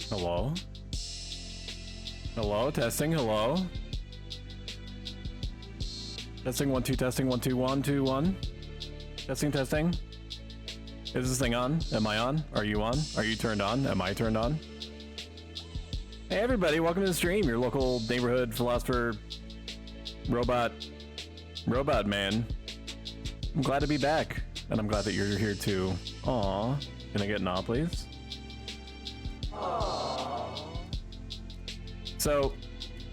Hello? Hello? Testing, hello? Testing, 1, 2, testing, 1, 2, 1, 2, 1. Testing, testing. Is this thing on? Am I on? Are you on? Are you turned on? Am I turned on? Hey everybody, welcome to the stream. Your local neighborhood philosopher, robot man. I'm glad to be back, and I'm glad that you're here too. Aw, can I get an aw, please? Aww. So,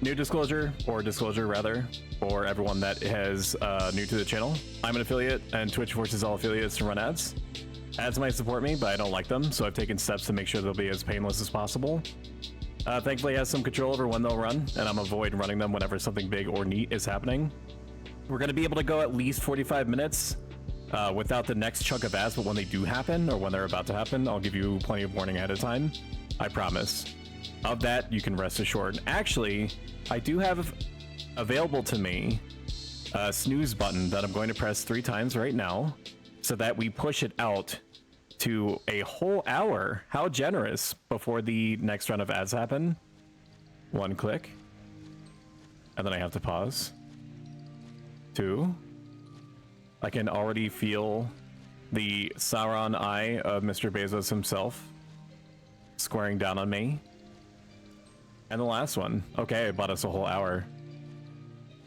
new disclosure, or disclosure rather, for everyone that is new to the channel. I'm an affiliate, and Twitch forces all affiliates to run ads. Ads might support me, but I don't like them, so I've taken steps to make sure they'll be as painless as possible. Thankfully, I have some control over when they'll run, and I'm avoiding running them whenever something big or neat is happening. We're going to be able to go at least 45 minutes without the next chunk of ads, but when they do happen, or when they're about to happen, I'll give you plenty of warning ahead of time. I promise. Of that, you can rest assured. Actually, I do have available to me a snooze button that I'm going to press 3 times right now, so that we push it out to a whole hour. How generous, before the next round of ads happen. 1 click. And then I have to pause. 2. I can already feel the Sauron eye of Mr. Bezos himself squaring down on me. And the last one. Okay, it bought us a whole hour.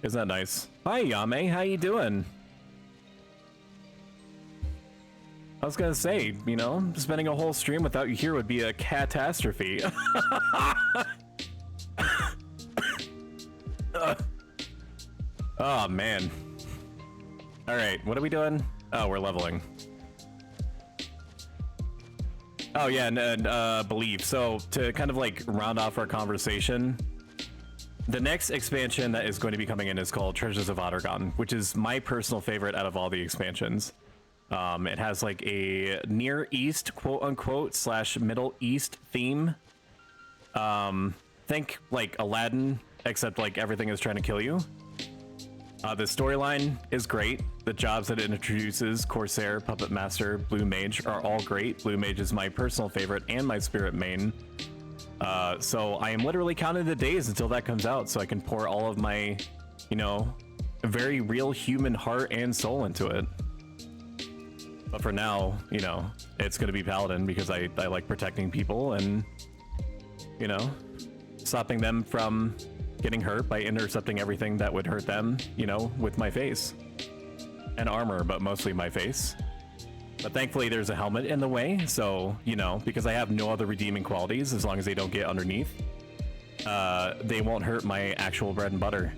Isn't that nice? Hi, Yame. How you doing? I was gonna say, you know, spending a whole stream without you here would be a catastrophe. Oh, man. All right, what are we doing? Oh, we're leveling. Oh, yeah, and believe. So, to kind of like round off our conversation, the next expansion that is going to be coming in is called Treasures of Ottergon, which is my personal favorite out of all the expansions. It has like a Near East, quote unquote, / Middle East theme. Think like Aladdin, except like everything is trying to kill you. The storyline is great. The jobs that it introduces, Corsair, Puppet Master, Blue Mage, are all great. Blue Mage is my personal favorite and my spirit main. So I am literally counting the days until that comes out so I can pour all of my, you know, very real human heart and soul into it. But for now, you know, it's going to be Paladin because I like protecting people and, you know, stopping them from getting hurt by intercepting everything that would hurt them, you know, with my face. And armor, but mostly my face. But thankfully there's a helmet in the way, so, you know, because I have no other redeeming qualities, as long as they don't get underneath, they won't hurt my actual bread and butter.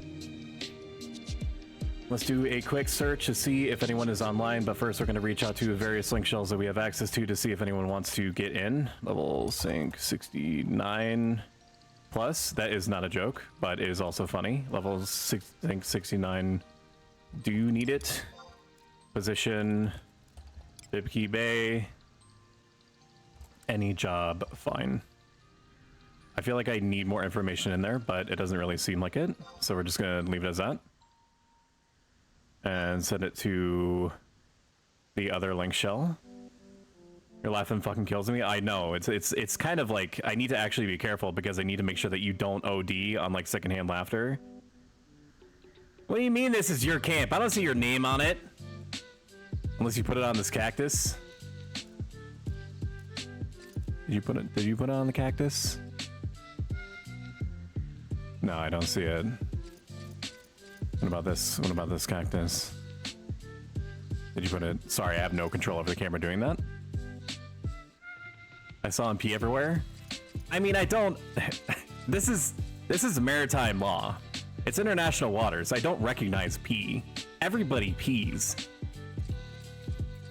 Let's do a quick search to see if anyone is online, but first we're going to reach out to various link shells that we have access to see if anyone wants to get in. Level sync 69 plus. That is not a joke, but it is also funny. Level sync 69. Do you need it? Position. Bibkey Bay. Any job, fine. I feel like I need more information in there, but it doesn't really seem like it. So we're just going to leave it as that. And send it to the other link shell. Your laughing fucking kills me. I know, it's kind of like, I need to actually be careful because I need to make sure that you don't OD on like secondhand laughter. What do you mean this is your camp? I don't see your name on it. Unless you put it on this cactus. Did you put it on the cactus? No, I don't see it. What about this? What about this cactus? Did you put it? Sorry, I have no control over the camera doing that. I saw him pee everywhere. I mean, I don't. This is maritime law. It's international waters. I don't recognize pee. Everybody pees.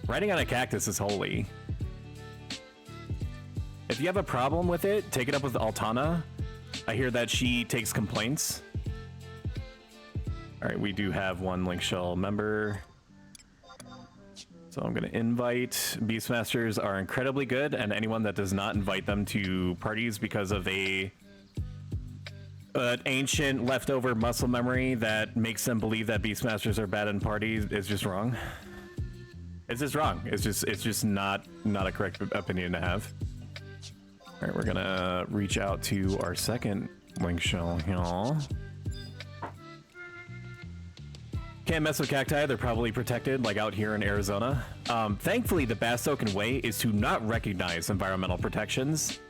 Riding on a cactus is holy. If you have a problem with it, take it up with Altana. I hear that she takes complaints. All right, we do have one link shell member. So I'm going to invite. Beastmasters are incredibly good, and anyone that does not invite them to parties because of an ancient leftover muscle memory that makes them believe that Beastmasters are bad in parties is just wrong. It's just wrong. It's just not a correct opinion to have. All right, we're gonna reach out to our second link shell here. Can't mess with cacti, they're probably protected, like out here in Arizona. Thankfully, the best token way is to not recognize environmental protections.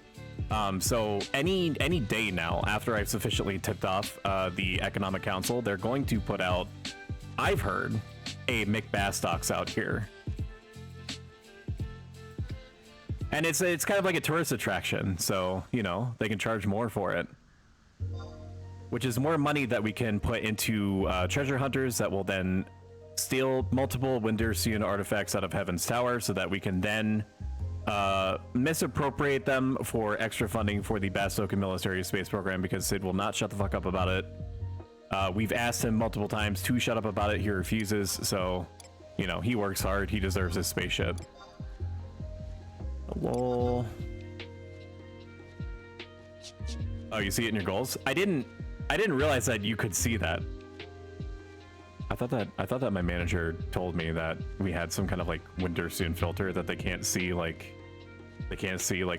So any day now, after I've sufficiently tipped off the Economic Council, they're going to put out, I've heard, a McBastox out here. And it's kind of like a tourist attraction, so, you know, they can charge more for it. Which is more money that we can put into treasure hunters that will then steal multiple Wintersoon artifacts out of Heaven's Tower so that we can then misappropriate them for extra funding for the Bastoken military space program, because Sid will not shut the fuck up about it. We've asked him multiple times to shut up about it. He refuses, so, you know, he works hard. He deserves his spaceship. Lol. Oh, you see it in your goals? I didn't realize that you could see that. I thought that my manager told me that we had some kind of like Wintersoon filter that they can't see like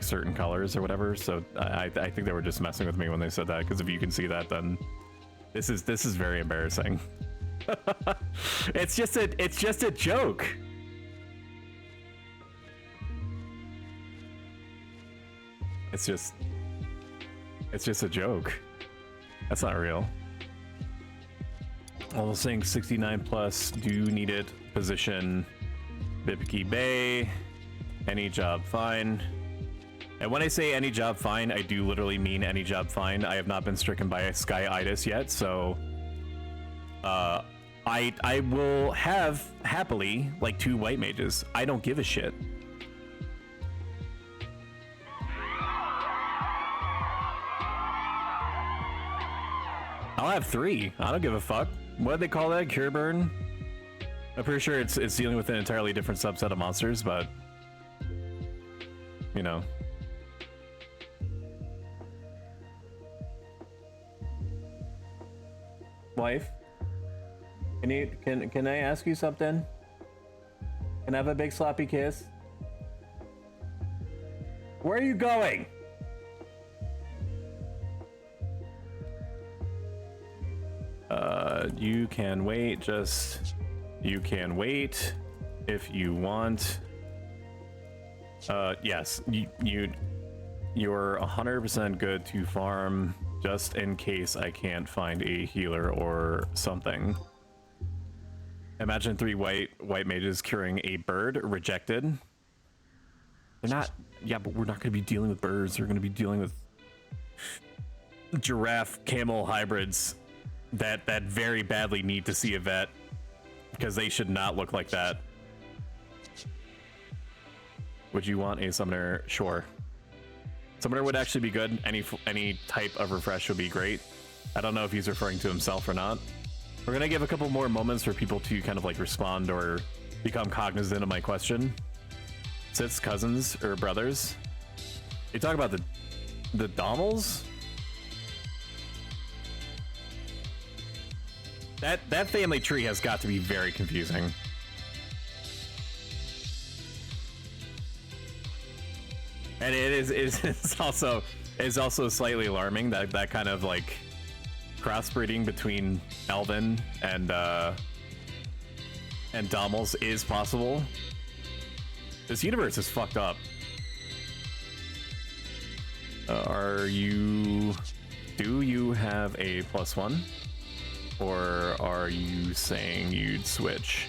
certain colors or whatever. So I think they were just messing with me when they said that, because if you can see that, then this is very embarrassing. It's just a joke. It's just a joke. That's not real. All saying 69 plus, do need it. Position, Bipki Bay, any job fine. And when I say any job fine, I do literally mean any job fine. I have not been stricken by a skyitis yet, so I will have happily like 2 white mages. I don't give a shit. I'll have 3. I don't give a fuck. What do they call that? Cure burn? I'm pretty sure it's dealing with an entirely different subset of monsters, but you know. Wife, can I ask you something? Can I have a big sloppy kiss? Where are you going? You can wait, you can wait if you want. Yes, you're 100% good to farm, just in case I can't find a healer or something. Imagine 3 white mages curing a bird. Rejected. They're not, yeah, but we're not going to be dealing with birds. We're going to be dealing with giraffe camel hybrids that very badly need to see a vet, because they should not look like that. Would you want a summoner? Sure. Summoner would actually be good. Any type of refresh would be great. I don't know if he's referring to himself or not. We're gonna give a couple more moments for people to kind of like respond or become cognizant of my question. Sith's cousins or brothers? You talk about the Dommels? That family tree has got to be very confusing. And it's also slightly alarming that kind of like crossbreeding between Elven and Dommels is possible. This universe is fucked up. Do you have a +1? Or are you saying you'd switch?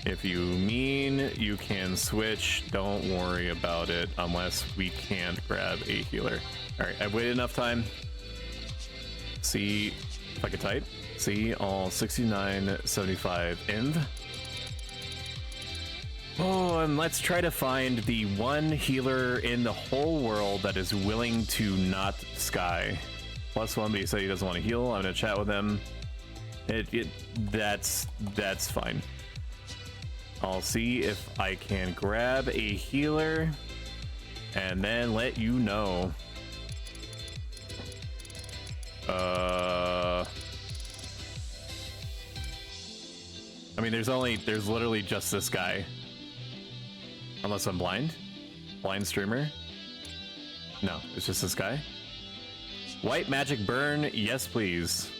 If you mean you can switch, don't worry about it unless we can't grab a healer. All right, I've waited enough time. See if I can type. See all 6975 inv. Oh, and let's try to find the one healer in the whole world that is willing to not sky. +1, but he said he doesn't want to heal. I'm gonna chat with him. That's fine. I'll see if I can grab a healer and then let you know. I mean, there's literally just this guy. Unless I'm blind. Blind streamer. No, it's just this guy. White magic burn, yes please.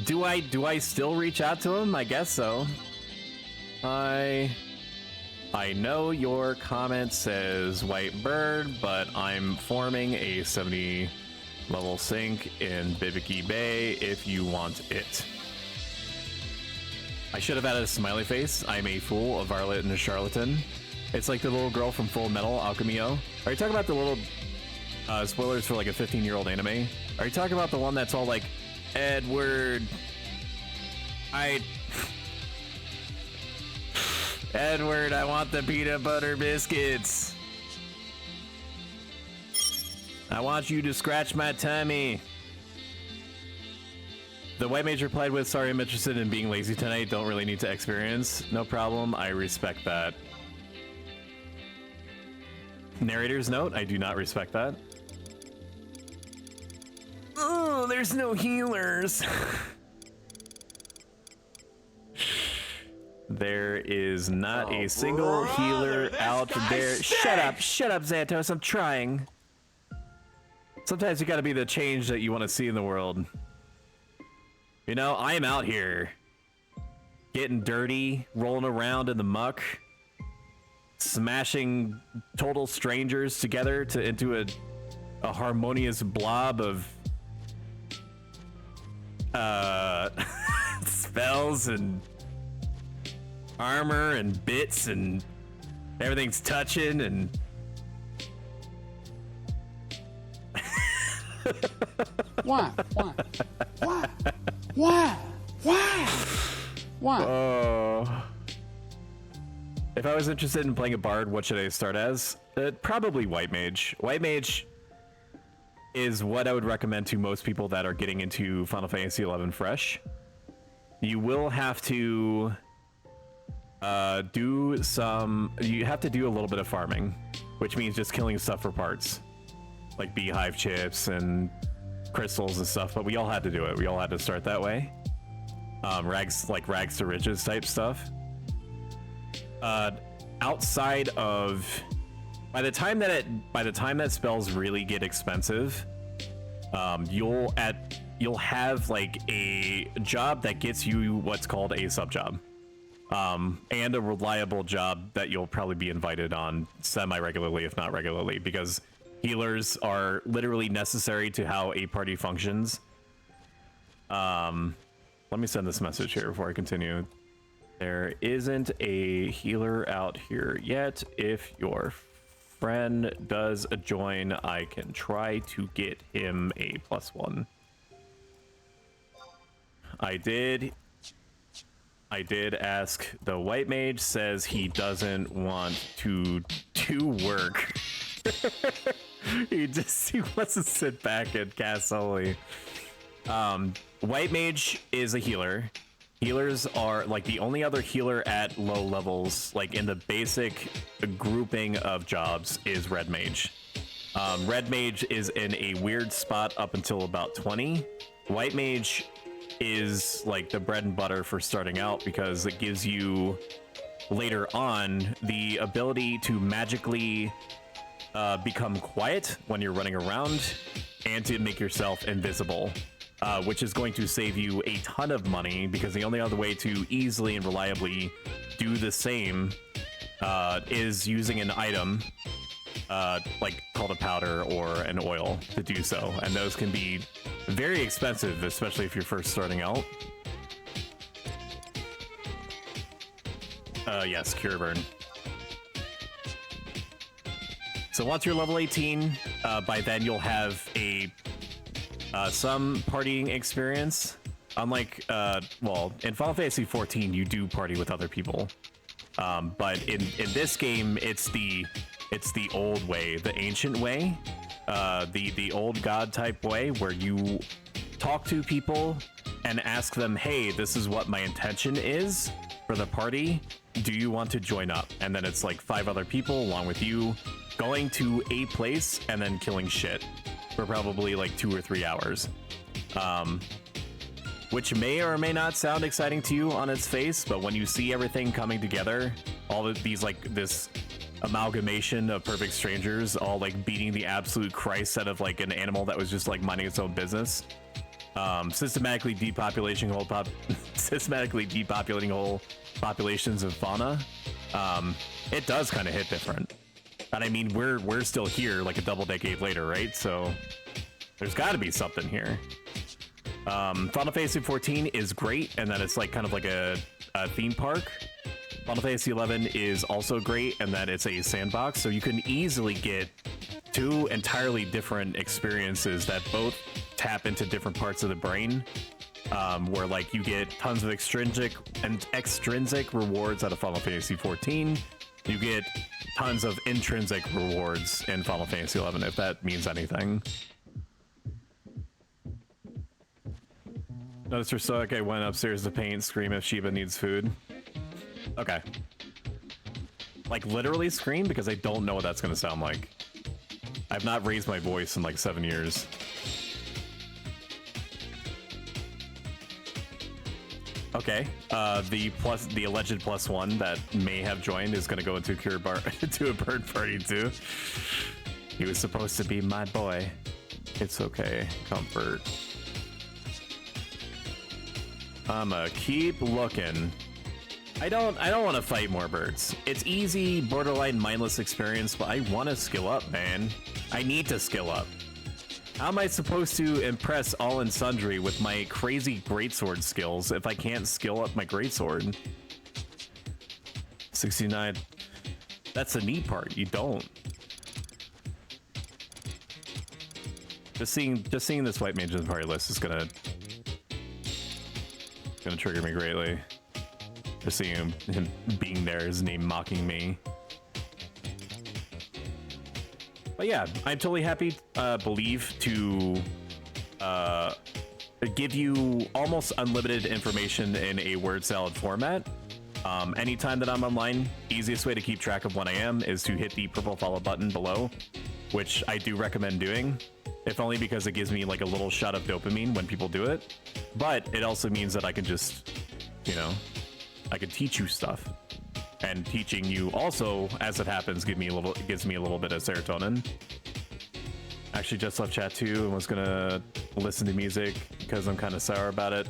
Do I still reach out to him? I guess so. I know your comment says white bird, but I'm forming a 70 level sink in Bibiki Bay if you want it. I should have added a smiley face. I'm a fool, a varlet, and a charlatan. It's like the little girl from Full Metal Alchemio. Are you talking about the little spoilers for like a 15-year-old anime? Are you talking about the one that's all like, Edward, Edward, I want the peanut butter biscuits. I want you to scratch my tummy. The white mage replied with, sorry, I'm interested in being lazy tonight. Don't really need to experience. No problem. I respect that. Narrator's note, I do not respect that. Oh, there's no healers. There is not a single healer out there. Stinks. Shut up, Xantos. I'm trying. Sometimes you gotta be the change that you want to see in the world. You know, I am out here getting dirty, rolling around in the muck, smashing total strangers together into a harmonious blob of spells and armor and bits, and everything's touching and Why? oh. If I was interested in playing a bard, what should I start as? Probably white mage. White mage is what I would recommend to most people that are getting into Final Fantasy XI fresh. You will have to you have to do a little bit of farming, which means just killing stuff for parts, like beehive chips and crystals and stuff, but we all had to do it. We all had to start that way. Rags to riches type stuff. Outside of, by the time that spells really get expensive, you'll have like a job that gets you what's called a sub job, and a reliable job that you'll probably be invited on semi-regularly, if not regularly, because healers are literally necessary to how a party functions. Let me send this message here before I continue. There isn't a healer out here yet. If your friend does join, I can try to get him a +1. I did ask. The white mage says he doesn't want to do work. he wants to sit back and cast solely. White mage is a healer. Healers are like the only other healer at low levels, like in the basic grouping of jobs, is red mage. Red mage is in a weird spot up until about 20. White mage is like the bread and butter for starting out, because it gives you later on the ability to magically become quiet when you're running around and to make yourself invisible. Which is going to save you a ton of money, because the only other way to easily and reliably do the same is using an item like called a powder or an oil to do so, and those can be very expensive, especially if you're first starting out. Yes, cure burn. So once you're level 18, by then you'll have some partying experience. Unlike, well, in Final Fantasy 14, you do party with other people. But in this game, it's the old way, the ancient way, the old god type way, where you talk to people and ask them, hey, this is what my intention is for the party. Do you want to join up? And then it's like 5 other people along with you going to a place and then killing shit for probably like 2 or 3 hours. which may or may not sound exciting to you on its face, but when you see everything coming together, all of these, like, this amalgamation of perfect strangers all like beating the absolute Christ out of like an animal that was just like minding its own business, systematically depopulating whole populations of fauna, it does kind of hit different. And I mean, we're still here like a double decade later, right? So there's got to be something here. Final Fantasy 14 is great, and then it's like kind of like a theme park. Final Fantasy 11 is also great, and that it's a sandbox, so you can easily get two entirely different experiences that both tap into different parts of the brain, where like you get tons of extrinsic rewards out of Final Fantasy 14. You get tons of intrinsic rewards in Final Fantasy 11, if that means anything. Notice her stoic. I went upstairs to paint, scream if Sheba needs food. Okay. Like literally scream, because I don't know what that's gonna sound like. I've not raised my voice in like 7 years. Okay, the alleged +1 that may have joined is gonna go into to a bird party too. He was supposed to be my boy. It's okay, comfort. I'ma keep looking. I don't want to fight more birds. It's easy, borderline mindless experience, but I want to skill up, man. I need to skill up. How am I supposed to impress all and sundry with my crazy greatsword skills if I can't skill up my greatsword? 69. That's the neat part. You don't. Just seeing this white mage in the party list is gonna trigger me greatly. Just seeing him being there, his name mocking me. But yeah, I'm totally happy, Believe, to give you almost unlimited information in a word salad format. Anytime that I'm online, easiest way to keep track of when I am is to hit the purple follow button below, which I do recommend doing, if only because it gives me like a little shot of dopamine when people do it. But it also means that I can just, you know, I can teach you stuff, and teaching you also, as it happens, gives me a little bit of serotonin. Actually, just left chat too and was gonna listen to music because I'm kind of sour about it.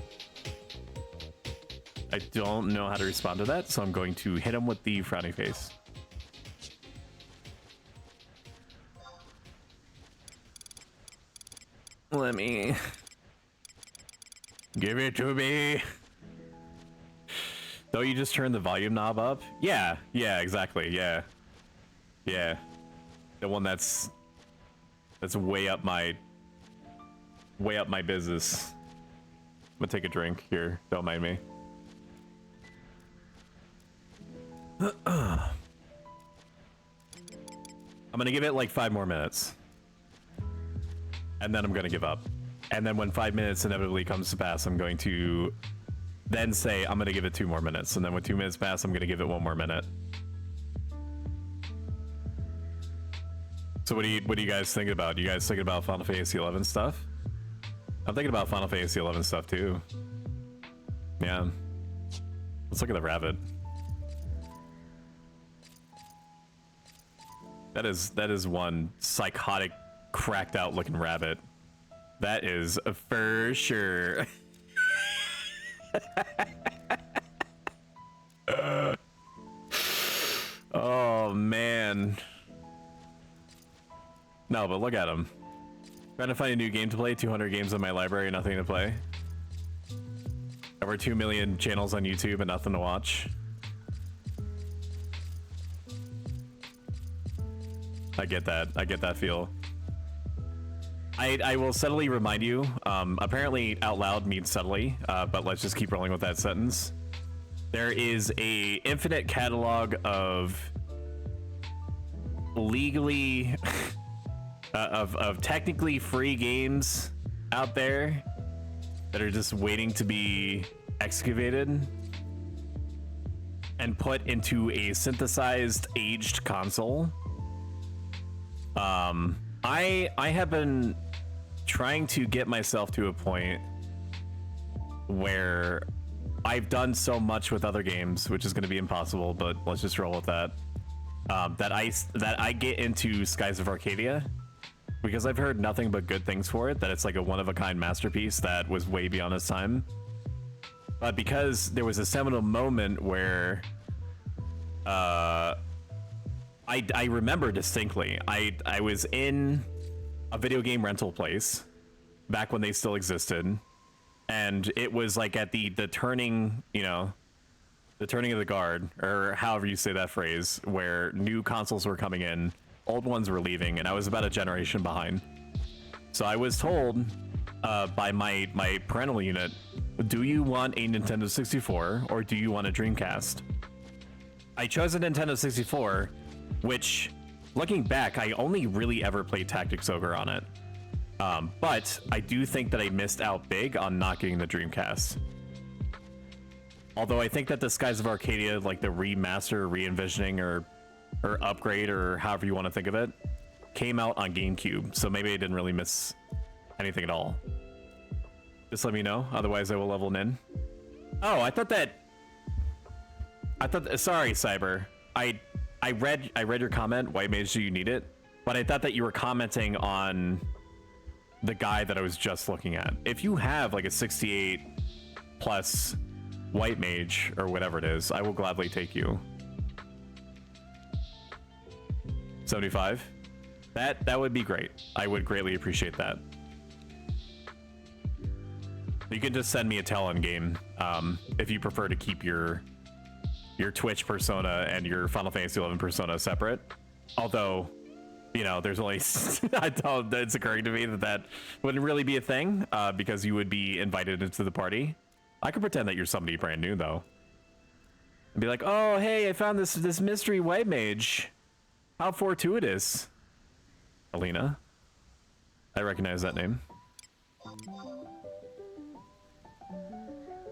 I don't know how to respond to that, so I'm going to hit him with the frowny face. Let me give it to me. Don't you just turn the volume knob up? Yeah, exactly, yeah. The one that's way up my business. I'm gonna take a drink here, don't mind me. I'm gonna give it like 5 more minutes. And then I'm gonna give up. And then when 5 minutes inevitably comes to pass, I'm going to then say I'm gonna give it 2 more minutes, and then when 2 minutes pass, I'm gonna give it 1 more minute. So what do you guys think about? You guys thinking about Final Fantasy 11 stuff? I'm thinking about Final Fantasy 11 stuff too. Yeah. Let's look at the rabbit. That is one psychotic, cracked out looking rabbit. That is for sure. Oh man. No, but look at him. Trying to find a new game to play. 200 games in my library, nothing to play. Over 2 million channels on YouTube and nothing to watch. I get that feel. I will subtly remind you, apparently out loud means subtly, but let's just keep rolling with that sentence. There is a infinite catalog of legally, of technically free games out there that are just waiting to be excavated and put into a synthesized, aged console. I have been trying to get myself to a point where I've done so much with other games, which is going to be impossible, but let's just roll with that. That I get into Skies of Arcadia because I've heard nothing but good things for it. That it's like a one-of-a-kind masterpiece that was way beyond its time. But because there was a seminal moment where I remember distinctly, I was in a video game rental place back when they still existed, and it was like at the turning, you know, the turning of the guard, or however you say that phrase, where new consoles were coming in, old ones were leaving, and I was about a generation behind. So I was told by my parental unit, do you want a Nintendo 64 or do you want a Dreamcast? I chose a Nintendo 64, which, looking back, I only really ever played Tactics Ogre on it. But I do think that I missed out big on not getting the Dreamcast. Although I think that the Skies of Arcadia, like the remaster, re-envisioning, or upgrade, or however you want to think of it, came out on GameCube, so maybe I didn't really miss anything at all. Just let me know, otherwise I will level in. Oh, I thought sorry, Cyber. I read your comment, White Mage, do you need it? But I thought that you were commenting on the guy that I was just looking at. If you have like a 68 plus White Mage or whatever it is, I will gladly take you. 75? That would be great. I would greatly appreciate that. You can just send me a Talon game if you prefer to keep your Twitch persona and your Final Fantasy 11 persona separate. Although, you know, there's only it's occurring to me that wouldn't really be a thing because you would be invited into the party. I could pretend that you're somebody brand new though, and be like, "Oh, hey, I found this mystery white mage. How fortuitous, Alina." I recognize that name.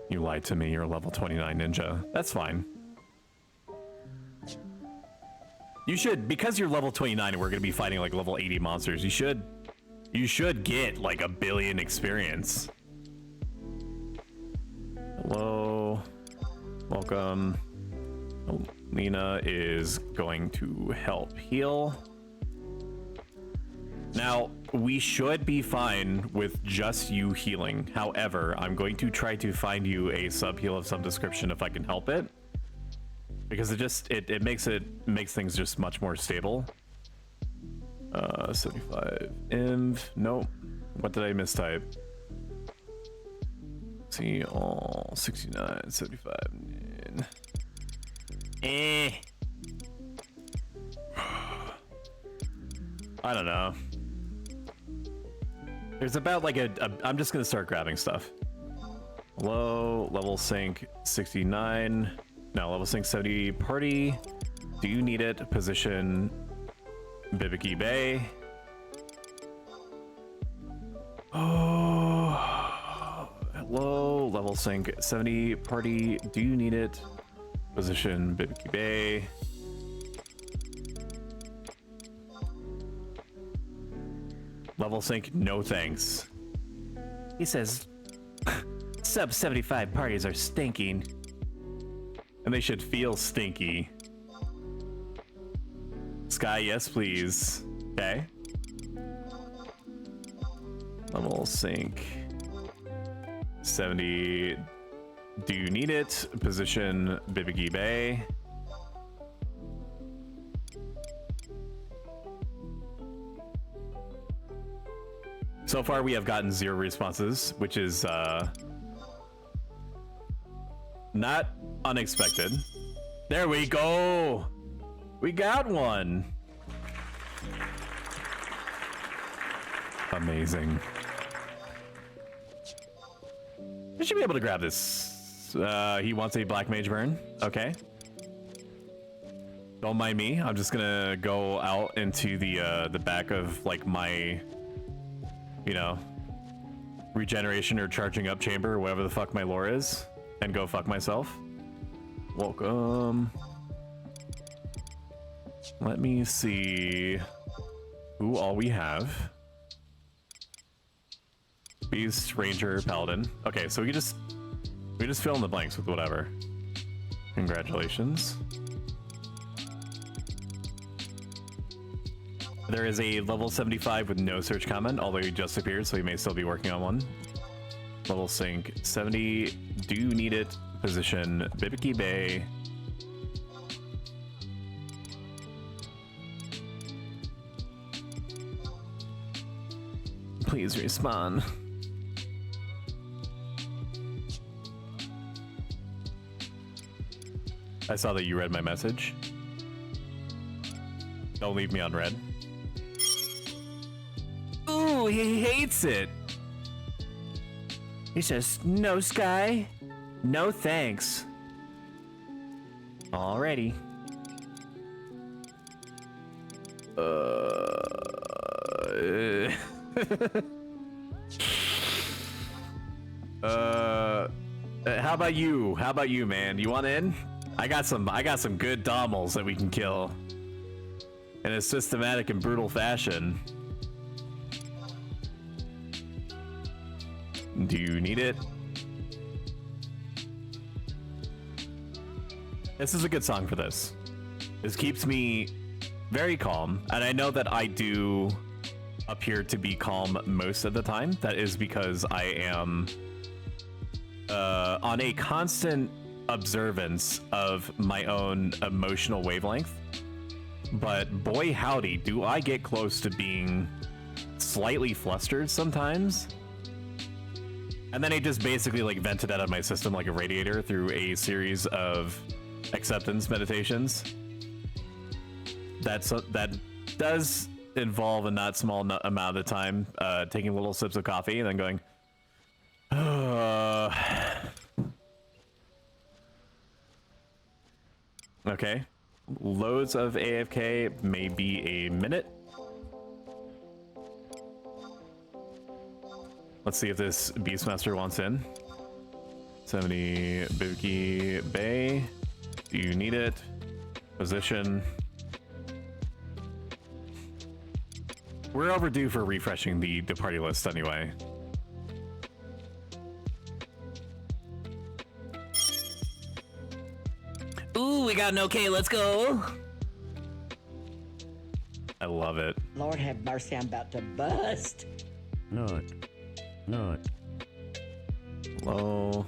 You lied to me. You're a level 29 ninja. That's fine. You should, because you're level 29 and we're gonna be fighting like level 80 monsters, you should get like 1 billion experience. Hello. Welcome. Oh, Lena is going to help heal. Now, we should be fine with just you healing. However, I'm going to try to find you a sub heal of some description if I can help it. Because it makes things just much more stable. 75 inv. Nope. What did I mistype? See all 69, 75. I don't know. There's about like I'm just gonna start grabbing stuff. Hello, level sync 69. No, level sync 70 party. Do you need it? Position Bibiki Bay. Oh, hello, level sync 70 party. Do you need it? Position Bibiki Bay. Level sync, no thanks. He says sub 75 parties are stinking. And they should feel stinky. Sky, yes please. Okay. Level sync 70. Do you need it? Position Bibiki Bay. So far we have gotten 0 responses, which is not unexpected. There we go. We got one. Amazing. We should be able to grab this. He wants a black mage burn. Okay. Don't mind me. I'm just gonna go out into the back of like my, you know, regeneration or charging up chamber, or whatever the fuck my lore is, and go fuck myself. Welcome. Let me see who all we have. Beast, Ranger, Paladin. Okay, so we just We just fill in the blanks with whatever. Congratulations. There is a level 75 with no search comment, although he just appeared, so he may still be working on one. Level sync 70. Do you need it? Position Bibiki Bay. Please respawn. I saw that you read my message. Don't leave me on red. Ooh, he hates it. He says, no sky, no thanks. Alrighty. How about you? How about you, man? You want in? I got some good dommels that we can kill in a systematic and brutal fashion. Do you need it? This is a good song for this. This keeps me very calm, and I know that I do appear to be calm most of the time. That is because I am on a constant observance of my own emotional wavelength. But boy howdy, do I get close to being slightly flustered sometimes. And then I just basically like vent it out of my system like a radiator through a series of acceptance meditations. That does involve a not small amount of time taking little sips of coffee and then going, okay. Loads of AFK, maybe a minute. Let's see if this Beastmaster wants in. 70 Bibiki Bay. Do you need it? Position. We're overdue for refreshing the party list anyway. Ooh, we got an okay, let's go. I love it. Lord have mercy, I'm about to bust. Not. Hello.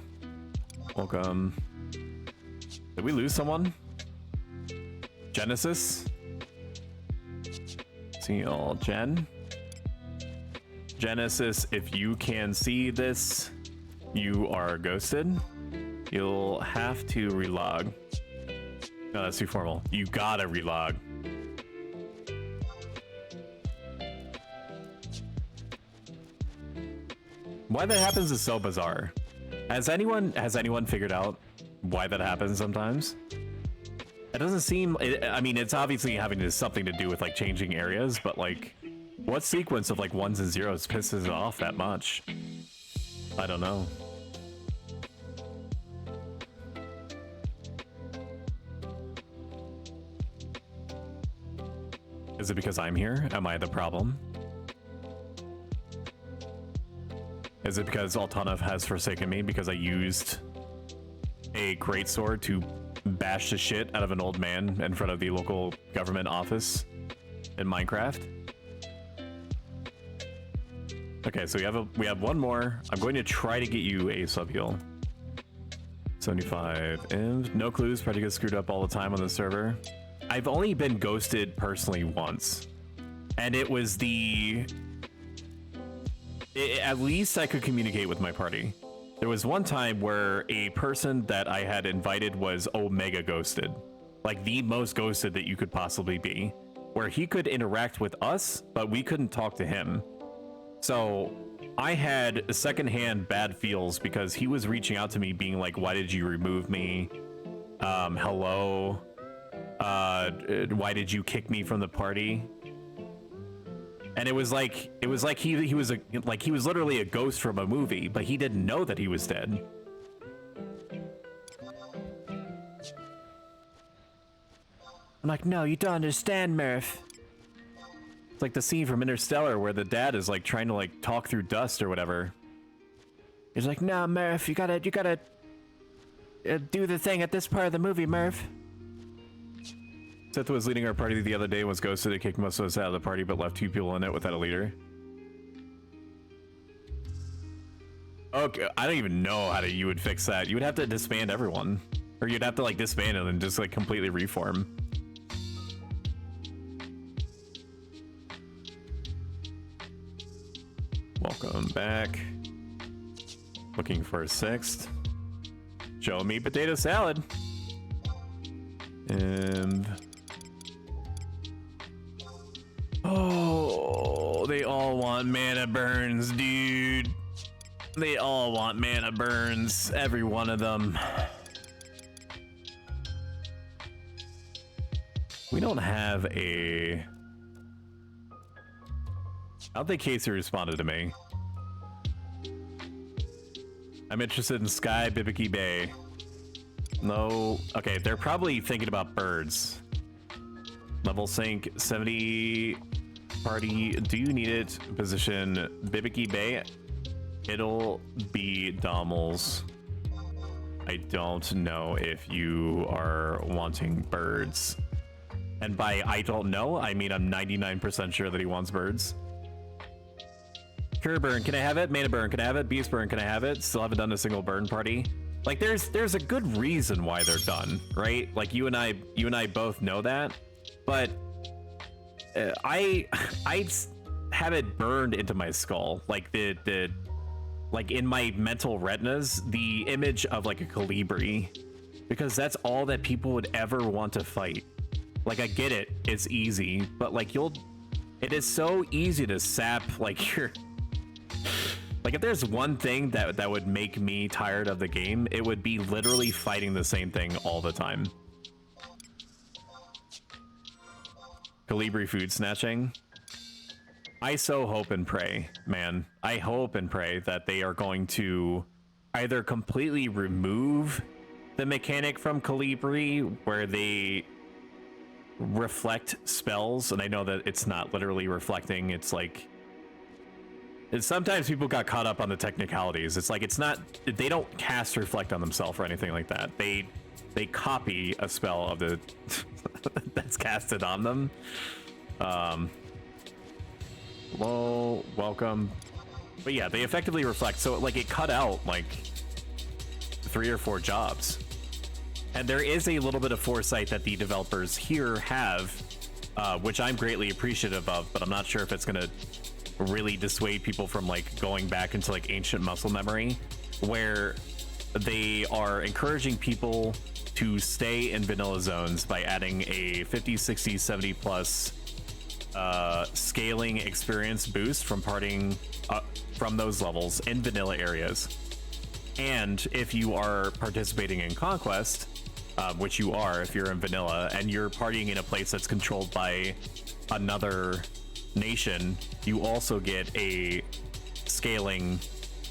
Welcome. Did we lose someone? Genesis? See all Jen. Genesis, if you can see this, you are ghosted. You'll have to relog. No, that's too formal. You gotta relog. Why that happens is so bizarre. Has anyone figured out why that happens sometimes? It doesn't seem, I mean, it's obviously having something to do with like changing areas, but like what sequence of like ones and zeros pisses it off that much? I don't know. Is it because I'm here? Am I the problem? Is it because Altanov has forsaken me because I used a greatsword to bash the shit out of an old man in front of the local government office in Minecraft? Okay, so we have one more. I'm going to try to get you a sub heal. 75 and no clues. Probably get screwed up all the time on the server. I've only been ghosted personally once, and it was at least I could communicate with my party. There was one time where a person that I had invited was omega ghosted, like the most ghosted that you could possibly be, where he could interact with us, but we couldn't talk to him. So I had secondhand bad feels because he was reaching out to me being like, why did you remove me? Hello? Why did you kick me from the party? And it was like he was literally a ghost from a movie, but he didn't know that he was dead. I'm like, no, you don't understand, Murph. It's like the scene from Interstellar where the dad is like trying to like talk through dust or whatever. He's like, no, Murph, you gotta do the thing at this part of the movie, Murph. Seth was leading our party the other day and was ghosted. It kicked most of us out of the party, but left 2 people in it without a leader. Okay, I don't even know how you would fix that. You would have to disband everyone. Or you'd have to like disband it and just like completely reform. Welcome back. Looking for a 6th. Show me potato salad. And... oh, they all want mana burns, dude. They all want mana burns. Every one of them. We don't have a... I don't think Casey responded to me. I'm interested in Sky Bibiki Bay. No. Okay, they're probably thinking about birds. Level sync 70 party. Do you need it? Position Bibiki Bay. It'll be Dommels. I don't know if you are wanting birds. And by I don't know, I mean I'm 99% sure that he wants birds. Cure burn, can I have it? Mana burn, can I have it? Beast burn, can I have it? Still haven't done a single burn party. Like there's a good reason why they're done, right? Like you and I both know that. But I have it burned into my skull, like the like in my mental retinas, the image of like a Colibri, because that's all that people would ever want to fight. Like I get it, it's easy, but like it is so easy to sap like your. Like if there's one thing that would make me tired of the game, it would be literally fighting the same thing all the time. Colibri food snatching. I so hope and pray, man. I hope and pray that they are going to either completely remove the mechanic from Colibri where they reflect spells, and I know that it's not literally reflecting, it's like sometimes people got caught up on the technicalities. It's like it's not, they don't cast reflect on themselves or anything like that. They copy a spell of the that's casted on them. Hello, welcome. But yeah, they effectively reflect. So like it cut out like 3 or 4 jobs. And there is a little bit of foresight that the developers here have, which I'm greatly appreciative of, but I'm not sure if it's gonna really dissuade people from like going back into like ancient muscle memory, where they are encouraging people to stay in vanilla zones by adding a 50, 60, 70 plus scaling experience boost from partying from those levels in vanilla areas. And if you are participating in Conquest, which you are if you're in vanilla, and you're partying in a place that's controlled by another nation, you also get a scaling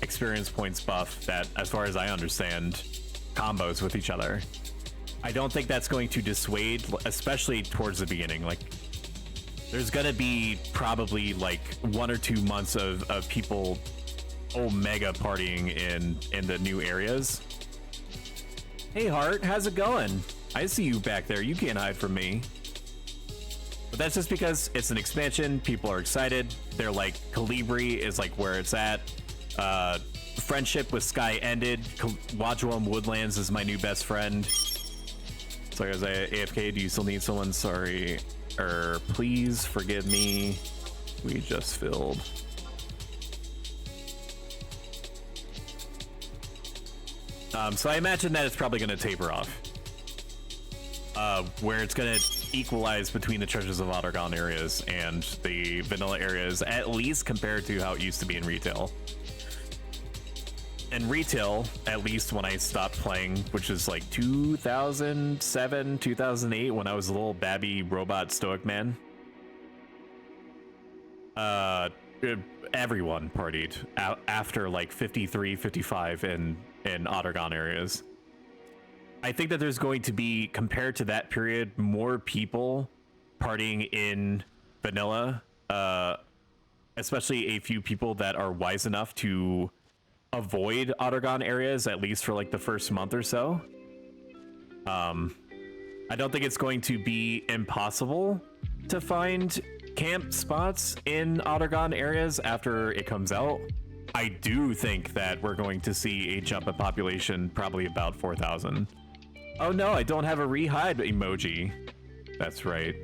experience points buff that, as far as I understand, combos with each other. I don't think that's going to dissuade, especially towards the beginning. Like there's gonna be probably like 1 or 2 months of people omega partying in the new areas. Hey Hart, how's it going? I see you back there, you can't hide from me. But that's just because it's an expansion, people are excited. They're like, Colibri is like where it's at. Friendship with Sky ended. Wajuam Woodlands is my new best friend. Sorry, guys, AFK, do you still need someone? Sorry. Please forgive me. We just filled. So I imagine that it's probably going to taper off. Where it's going to equalize between the Treasures of Ottergon areas and the vanilla areas, at least compared to how it used to be in retail. In retail, at least when I stopped playing, which is like 2007, 2008, when I was a little babby robot stoic man, everyone partied after like 53, 55 in Ottergon areas. I think that there's going to be, compared to that period, more people partying in vanilla, especially a few people that are wise enough to avoid Ottergon areas, at least for like the first month or so. I don't think it's going to be impossible to find camp spots in Ottergon areas after it comes out. I do think that we're going to see a jump in population, probably about 4,000. Oh no, I don't have a rehide emoji. That's right.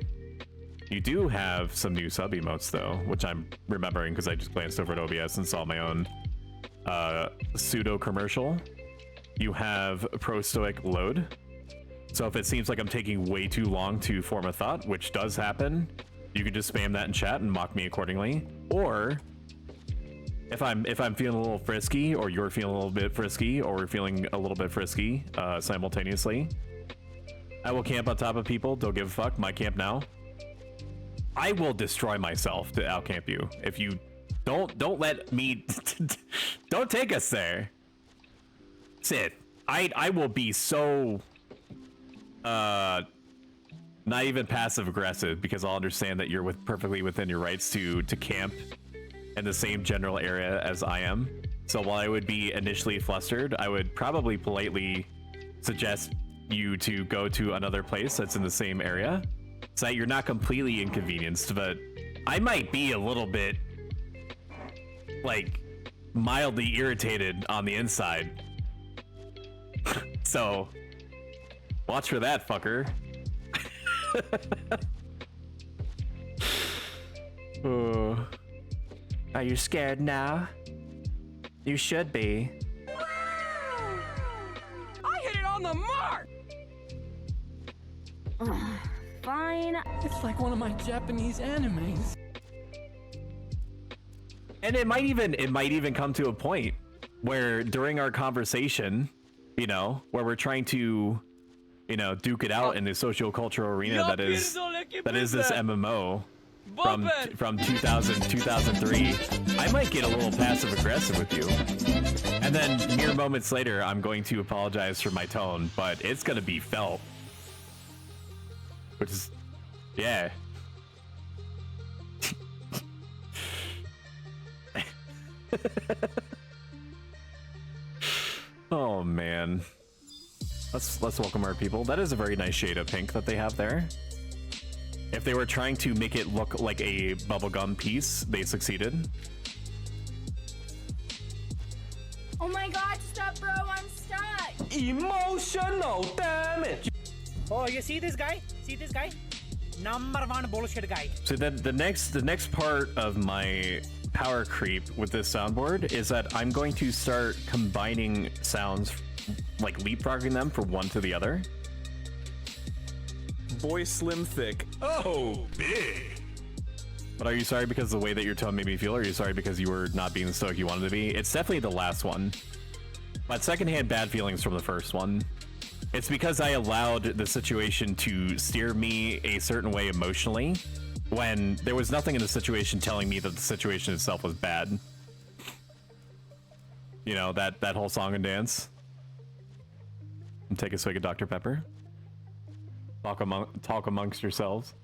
You do have some new sub emotes though, which I'm remembering because I just glanced over at OBS and saw my own pseudo commercial. You have Pro Stoic load. So if it seems like I'm taking way too long to form a thought, which does happen, you can just spam that in chat and mock me accordingly. Or if I'm feeling a little frisky, or you're feeling a little bit frisky, or we're feeling a little bit frisky simultaneously, I will camp on top of people. Don't give a fuck. My camp now. I will destroy myself to outcamp you. If you don't let me don't take us there. Sid, I will be so not even passive aggressive, because I'll understand that you're perfectly within your rights to camp in the same general area as I am. So while I would be initially flustered, I would probably politely suggest you to go to another place that's in the same area so that you're not completely inconvenienced. But I might be a little bit like mildly irritated on the inside. So watch for that, fucker. Are you scared now? You should be. I hit it on the mark! Fine. It's like one of my Japanese animes. And it might even come to a point where during our conversation, you know, where we're trying to, you know, duke it out in the socio-cultural arena that is this MMO from 2003, I might get a little passive aggressive with you. And then mere moments later, I'm going to apologize for my tone, but it's going to be felt. Which is, yeah. Oh man. Let's welcome our people. That is a very nice shade of pink that they have there. If they were trying to make it look like a bubblegum piece, they succeeded. Oh my god, stop, bro, I'm stuck. Emotional damage! Oh, you see this guy? See this guy? Number one bullshit guy. So the next part of my power creep with this soundboard is that I'm going to start combining sounds, like leapfrogging them from one to the other. Boy Slim Thick. Oh, big. But are you sorry because the way that your tone made me feel, or are you sorry because you were not being the stoic you wanted to be? It's definitely the last one. But secondhand bad feelings from the first one. It's because I allowed the situation to steer me a certain way emotionally when there was nothing in the situation telling me that the situation itself was bad. You know, that whole song and dance. And take a swig of Dr. Pepper. Talk amongst yourselves.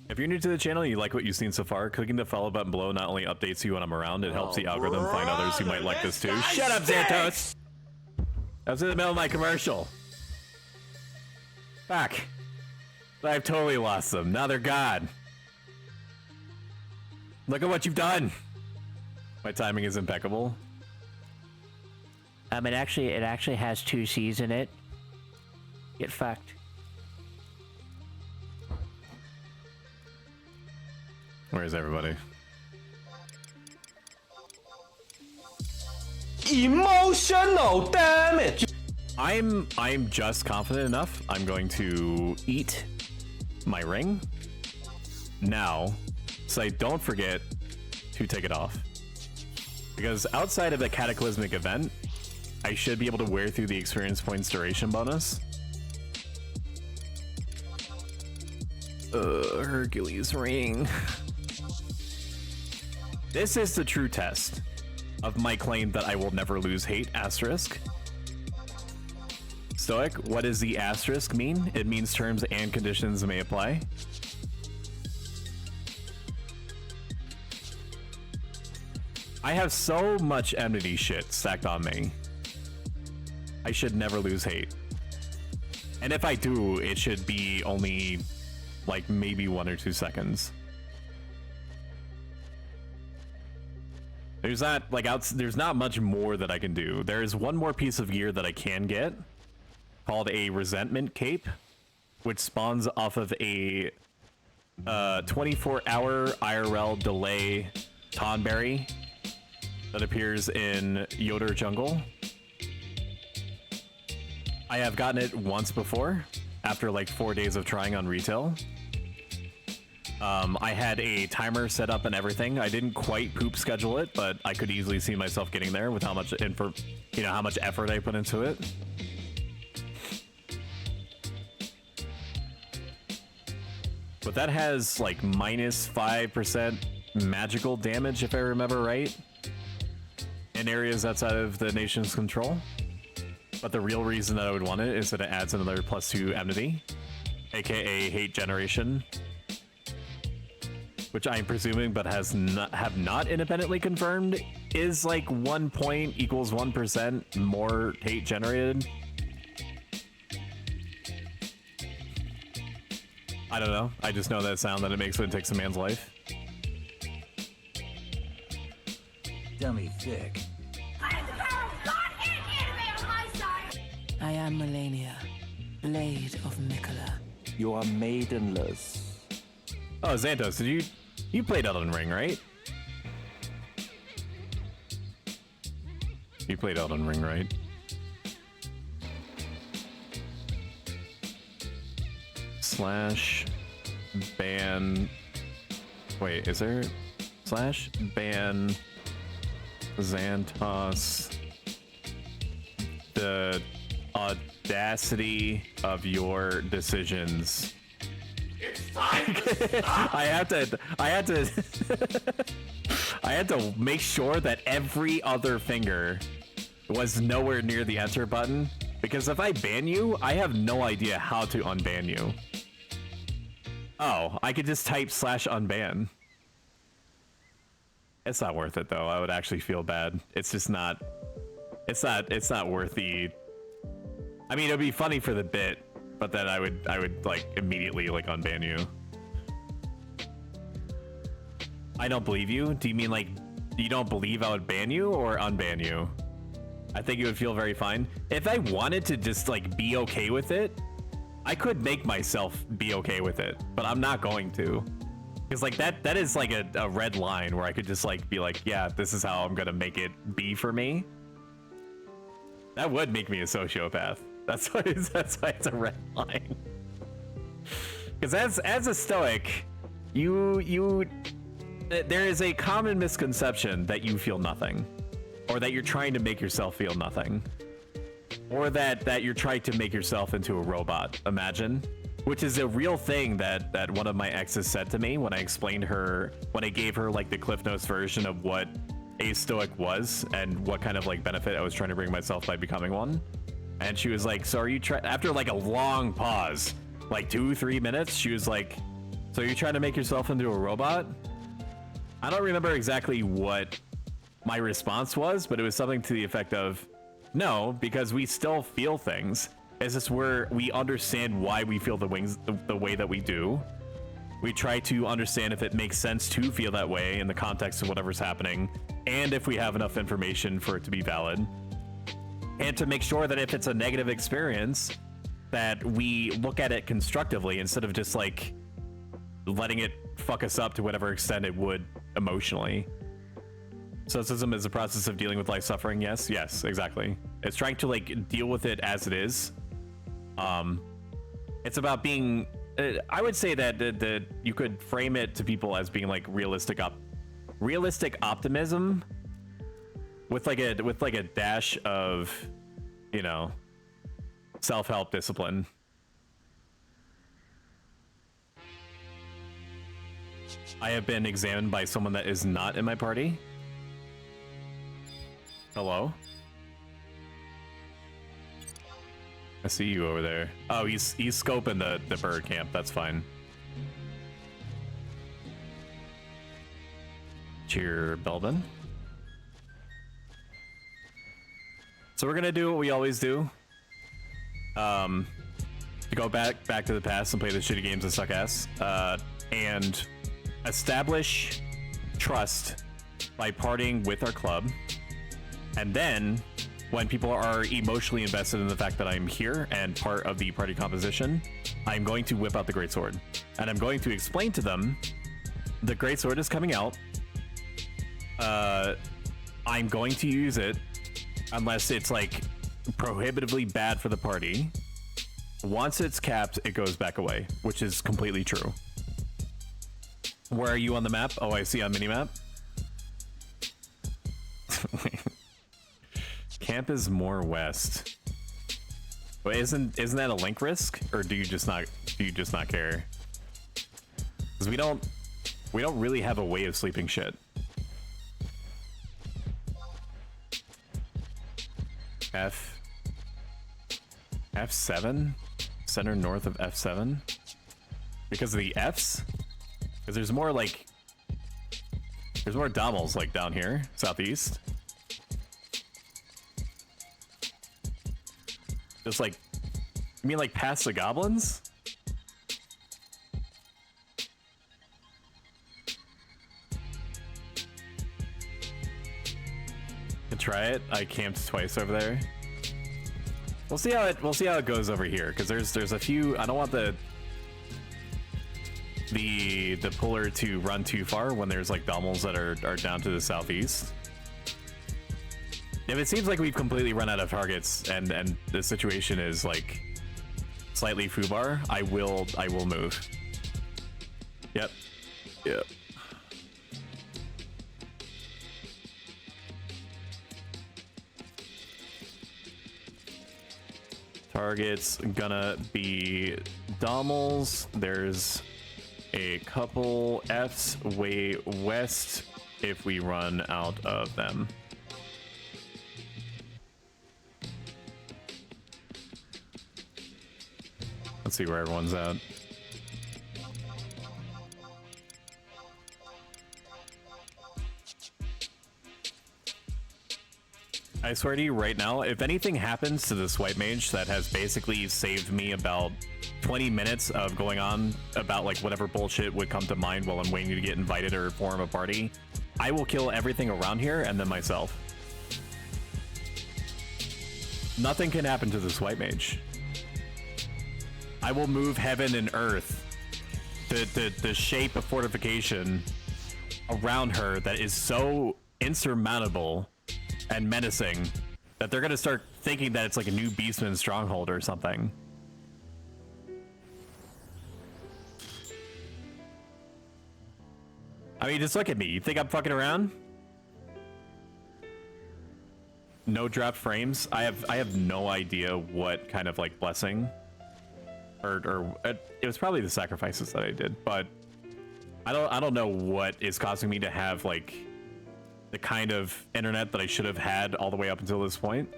If you're new to the channel and you like what you've seen so far, clicking the follow button below not only updates you when I'm around, it helps the algorithm find others who might like this too. Shut up, Xantos! I was in the middle of my commercial. Fuck. I've totally lost them. Now they're gone. Look at what you've done. My timing is impeccable. It actually has 2 C's in it. Get fucked. Where is everybody? Emotional damage! I'm just confident enough. I'm going to eat my ring now, so I don't forget to take it off. Because outside of the cataclysmic event, I should be able to wear through the experience points duration bonus. Hercules ring. This is the true test of my claim that I will never lose hate asterisk. Stoic, what does the asterisk mean? It means terms and conditions may apply. I have so much enmity shit stacked on me. I should never lose hate. And if I do, it should be only like maybe 1 or 2 seconds. There's not like there's not much more that I can do. There is one more piece of gear that I can get called a resentment cape, which spawns off of a 24-hour IRL delay Tonberry that appears in Yoder Jungle. I have gotten it once before after like 4 days of trying on retail. I had a timer set up and everything. I didn't quite poop schedule it, but I could easily see myself getting there with how much how much effort I put into it. But that has like minus 5% magical damage, if I remember right, in areas outside of the nation's control. But the real reason that I would want it is that it adds another +2 enmity, aka hate generation, which I'm presuming but have not independently confirmed is like 1 point equals 1% more hate generated. I don't know. I just know that sound that it makes when it takes a man's life. Dummy thick. I have the power of God and anime on my side. I am Melania, Blade of Mikola. You are maidenless. Oh, Xantos, did you played Elden Ring, right? You played Elden Ring, right? / ban. Wait, is there / ban Xantos? The audacity of your decisions. It's time to stop. I had to make sure that every other finger was nowhere near the enter button, because if I ban you, I have no idea how to unban you. Oh, I could just type /unban. It's not worth it though. I would actually feel bad. It's just not. It's not worth the. I mean, it'd be funny for the bit, but then I would like immediately like unban you. I don't believe you. Do you mean like you don't believe I would ban you or unban you? I think it would feel very fine. If I wanted to just like be okay with it, I could make myself be okay with it, but I'm not going to. Because like that is like a red line where I could just like be like, yeah, this is how I'm gonna make it be for me. That would make me a sociopath. That's why it's a red line. Because as a stoic, there is a common misconception that you feel nothing, or that you're trying to make yourself feel nothing, or that you're trying to make yourself into a robot. Imagine, which is a real thing that one of my exes said to me when I gave her like the Cliff Notes version of what a stoic was and what kind of like benefit I was trying to bring myself by becoming one. And she was like, so are you after like a long pause, like 2-3 minutes, she was like, so you're trying to make yourself into a robot? I don't remember exactly what my response was, but it was something to the effect of, no, because we still feel things. It's just we understand why we feel the way that we do. We try to understand if it makes sense to feel that way in the context of whatever's happening, and if we have enough information for it to be valid. And to make sure that if it's a negative experience, that we look at it constructively instead of just like letting it fuck us up to whatever extent it would emotionally. Stoicism is a process of dealing with life suffering. Yes, exactly. It's trying to like deal with it as it is. It's about being. I would say that you could frame it to people as being like realistic optimism, with like a dash of, self-help discipline. I have been examined by someone that is not in my party. Hello? I see you over there. Oh, he's scoping the bird camp. That's fine. Cheer, Belden. So we're gonna do what we always do. Go back to the past and play the shitty games that suck ass. And establish trust by partying with our club. And then, when people are emotionally invested in the fact that I'm here and part of the party composition, I'm going to whip out the greatsword. And I'm going to explain to them the greatsword is coming out. I'm going to use it unless it's like prohibitively bad for the party. Once it's capped, it goes back away, which is completely true. Where are you on the map? Oh, I see on minimap. Camp is more west. But isn't that a link risk, or do you just not care? Because we don't really have a way of sleeping shit. F7? Center north of F7? Because of the Fs? Because there's more Dommels like down here, southeast. Just like, you mean like past the goblins? Can try it. I camped twice over there. We'll see how it goes over here, because there's a few. I don't want the puller to run too far when there's like Dommels that are down to the southeast. If it seems like we've completely run out of targets and the situation is like slightly foobar, I will move. Yep. Target's gonna be Dommels. There's a couple Fs way west if we run out of them. Let's see where everyone's at. I swear to you right now, if anything happens to this white mage that has basically saved me about 20 minutes of going on about like whatever bullshit would come to mind while I'm waiting to get invited or form a party, I will kill everything around here and then myself. Nothing can happen to this white mage. I will move heaven and earth to shape a fortification around her that is so insurmountable and menacing that they're gonna start thinking that it's like a new Beastman stronghold or something. I mean, just look at me. You think I'm fucking around? No dropped frames. I have no idea what kind of like blessing, or it was probably the sacrifices that I did, but I don't know what is causing me to have like the kind of internet that I should have had all the way up until this point,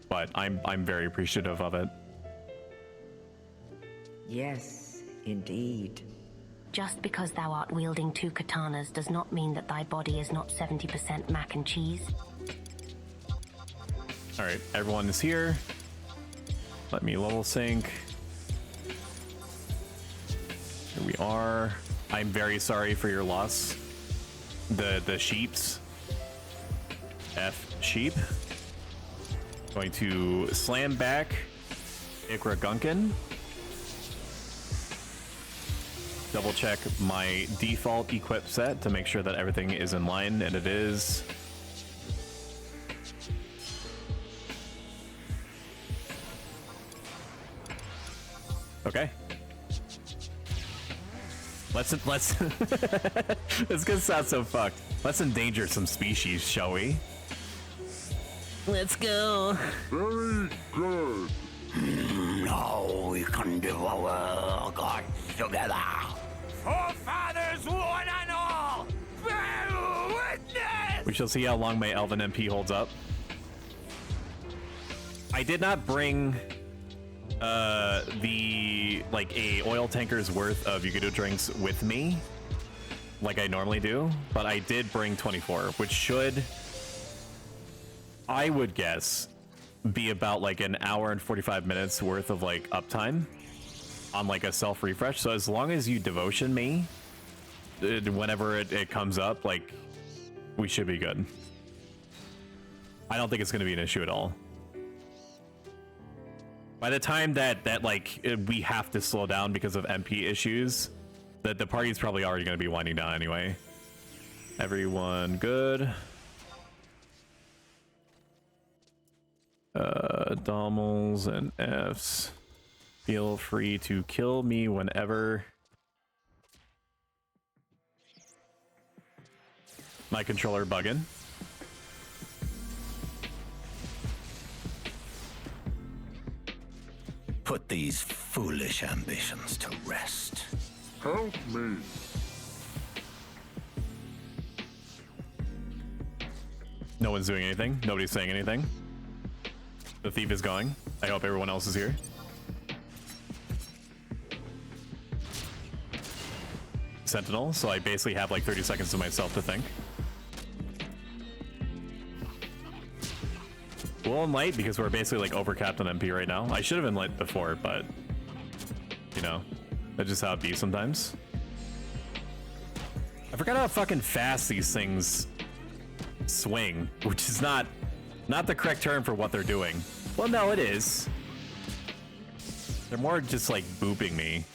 but I'm very appreciative of it. Yes, indeed. Just because thou art wielding 2 katanas does not mean that thy body is not 70% mac and cheese. All right, everyone is here. Let me level sync. Here we are. I'm very sorry for your loss. The sheeps. F sheep. Going to slam back Ikra Gunkin. Double check my default equip set to make sure that everything is in line, and it is. Okay. Let's this gonna sound so fucked. Let's endanger some species, shall we? Let's go. Very good. Now we can devour gods together. Forefathers, one and all, bear witness! We shall see how long my Elven MP holds up. I did not bring the like a oil tanker's worth of Yugido drinks with me like I normally do, but I did bring 24, which should, I would guess, be about like an hour and 45 minutes worth of like uptime on like a self refresh. So as long as you devotion me whenever it comes up, like we should be good. I don't think it's going to be an issue at all. By the time that like we have to slow down because of MP issues, that the party's probably already going to be winding down anyway. Everyone good. Dommels and Fs. Feel free to kill me whenever. My controller bugging. Put these foolish ambitions to rest. Help me. No one's doing anything. Nobody's saying anything. The thief is going. I hope everyone else is here. Sentinel, so I basically have like 30 seconds to myself to think. We'll enlight because we're basically like overcapped on MP right now. I should have enlight before, but you know, that's just how it be sometimes. I forgot how fucking fast these things swing, which is not the correct term for what they're doing. Well, no, it is. They're more just like booping me.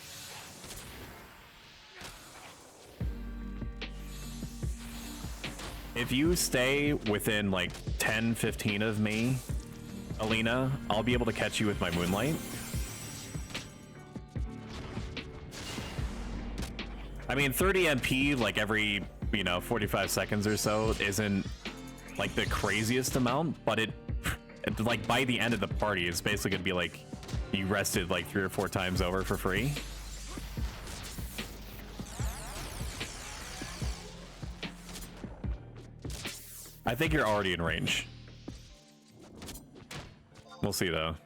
If you stay within like 10, 15 of me, Alina, I'll be able to catch you with my Moonlight. I mean, 30 MP like every, 45 seconds or so isn't like the craziest amount, but it like by the end of the party, it's basically gonna be like you rested like 3 or 4 times over for free. I think you're already in range. We'll see though.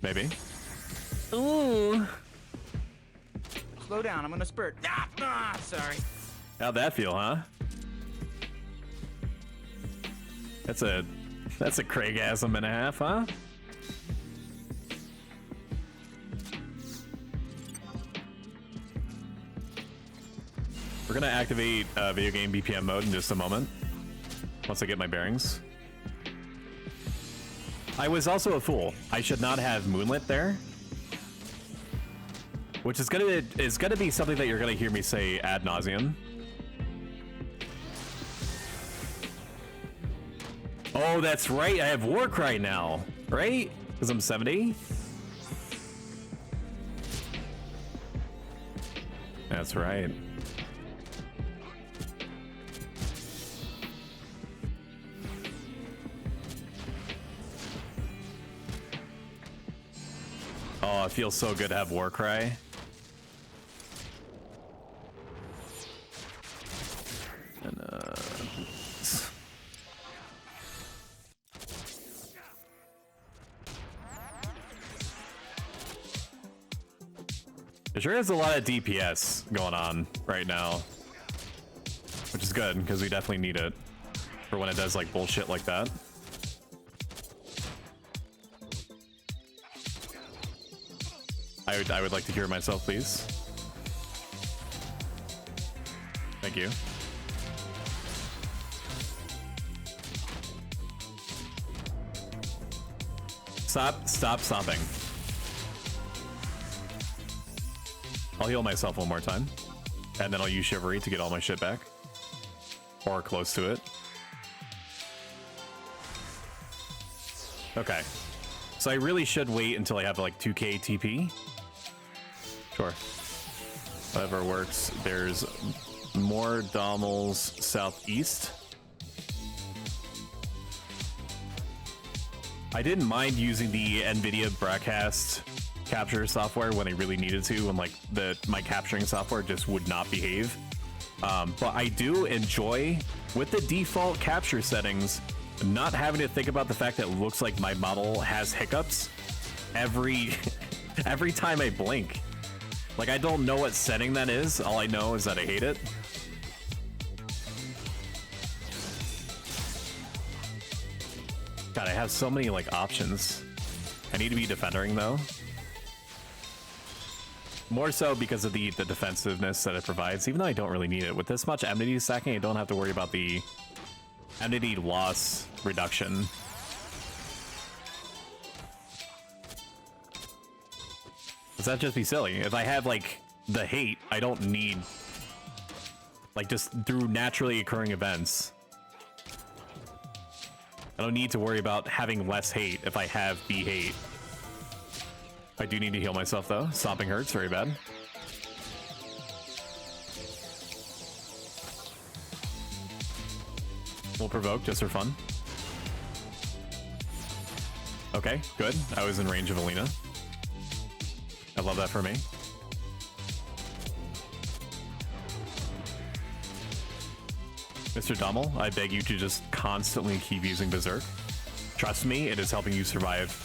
Maybe. Ooh. Slow down, I'm gonna spurt. Sorry. How'd that feel, huh? That's a Craigasm and a half, huh? We're gonna activate video game BPM mode in just a moment, once I get my bearings. I was also a fool. I should not have Moonlit there, which is gonna be something that you're gonna hear me say ad nauseum. Oh, that's right. I have Warcry now, right? Because I'm 70. That's right. Oh, it feels so good to have Warcry. And it sure has a lot of DPS going on right now, which is good because we definitely need it for when it does like bullshit like that. I would like to hear myself, please. Thank you. Stop stomping. I'll heal myself one more time, and then I'll use Chivalry to get all my shit back, or close to it. Okay, so I really should wait until I have like 2k TP. Sure. Whatever works. There's more Dommels southeast. I didn't mind using the NVIDIA broadcast capture software when I really needed to, when like my capturing software just would not behave. But I do enjoy, with the default capture settings, not having to think about the fact that it looks like my model has hiccups every time I blink. Like, I don't know what setting that is. All I know is that I hate it. God, I have so many like options. I need to be defendering though. More so because of the defensiveness that it provides, even though I don't really need it. With this much enmity stacking, I don't have to worry about the enmity loss reduction. Does that just be silly? If I have like the hate, I don't need, like, just through naturally occurring events, I don't need to worry about having less hate if I have the hate. I do need to heal myself though. Stomping hurts very bad. We'll provoke just for fun. Okay, good. I was in range of Alina. I love that for me. Mr. Dummel, I beg you to just constantly keep using Berserk. Trust me, it is helping you survive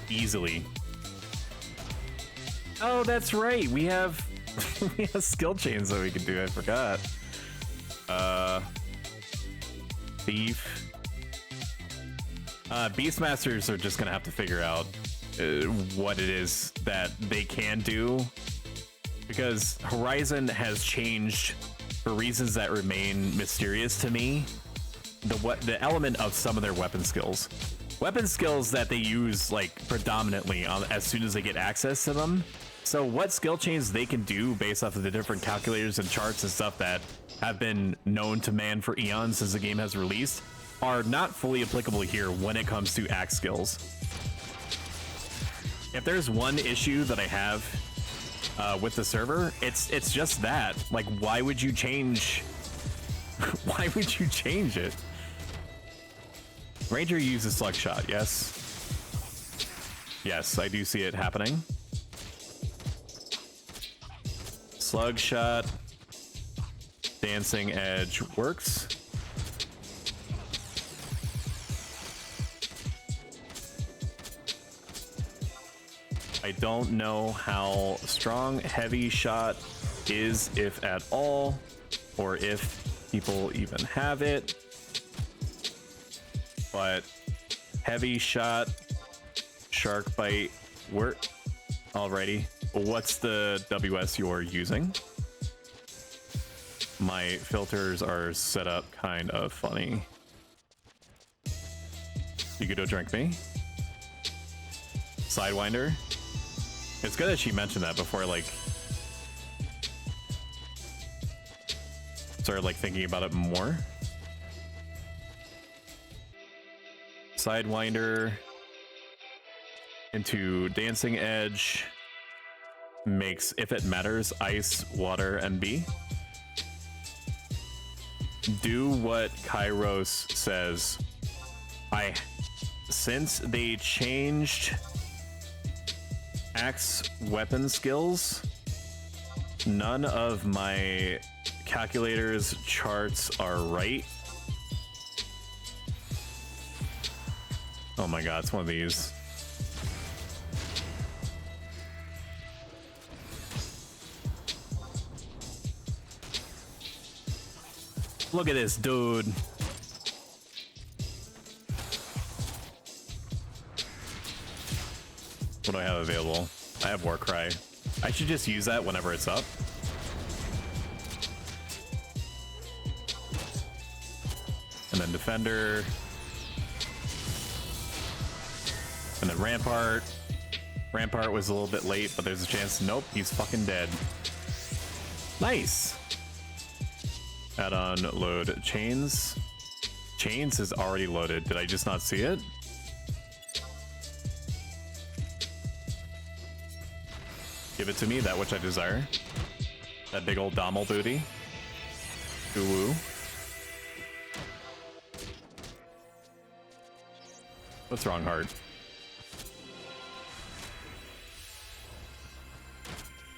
easily. Oh, that's right. We have we have skill chains that we can do. I forgot. Thief. Beastmasters are just gonna have to figure out what it is that they can do, because Horizon has changed for reasons that remain mysterious to me. The element of some of their weapon skills that they use like predominantly on as soon as they get access to them. So what skill chains they can do based off of the different calculators and charts and stuff that have been known to man for eons since the game has released are not fully applicable here when it comes to axe skills. If there's one issue that I have with the server, it's just that. Like, why would you change? Why would you change it? Ranger uses slug shot. Yes. Yes, I do see it happening. Slug shot. Dancing edge works. I don't know how strong heavy shot is, if at all, or if people even have it. But heavy shot, shark bite, work. Alrighty. What's the WS you're using? My filters are set up kind of funny. You could go drink me. Sidewinder. It's good that she mentioned that before, like, started like thinking about it more. Sidewinder into Dancing Edge makes, if it matters, ice, water, and B. Do what Kairos says. Since they changed axe weapon skills, none of my calculators charts are right. Oh my god, it's one of these. Look at this dude. What do I have available? I have Warcry. I should just use that whenever it's up. And then Defender. And then Rampart. Rampart was a little bit late, but there's a chance. Nope, he's fucking dead. Nice. Add-on load chains. Chains is already loaded. Did I just not see it? Give it to me, that which I desire. That big old Dommel booty. Ooh. What's wrong, Heart?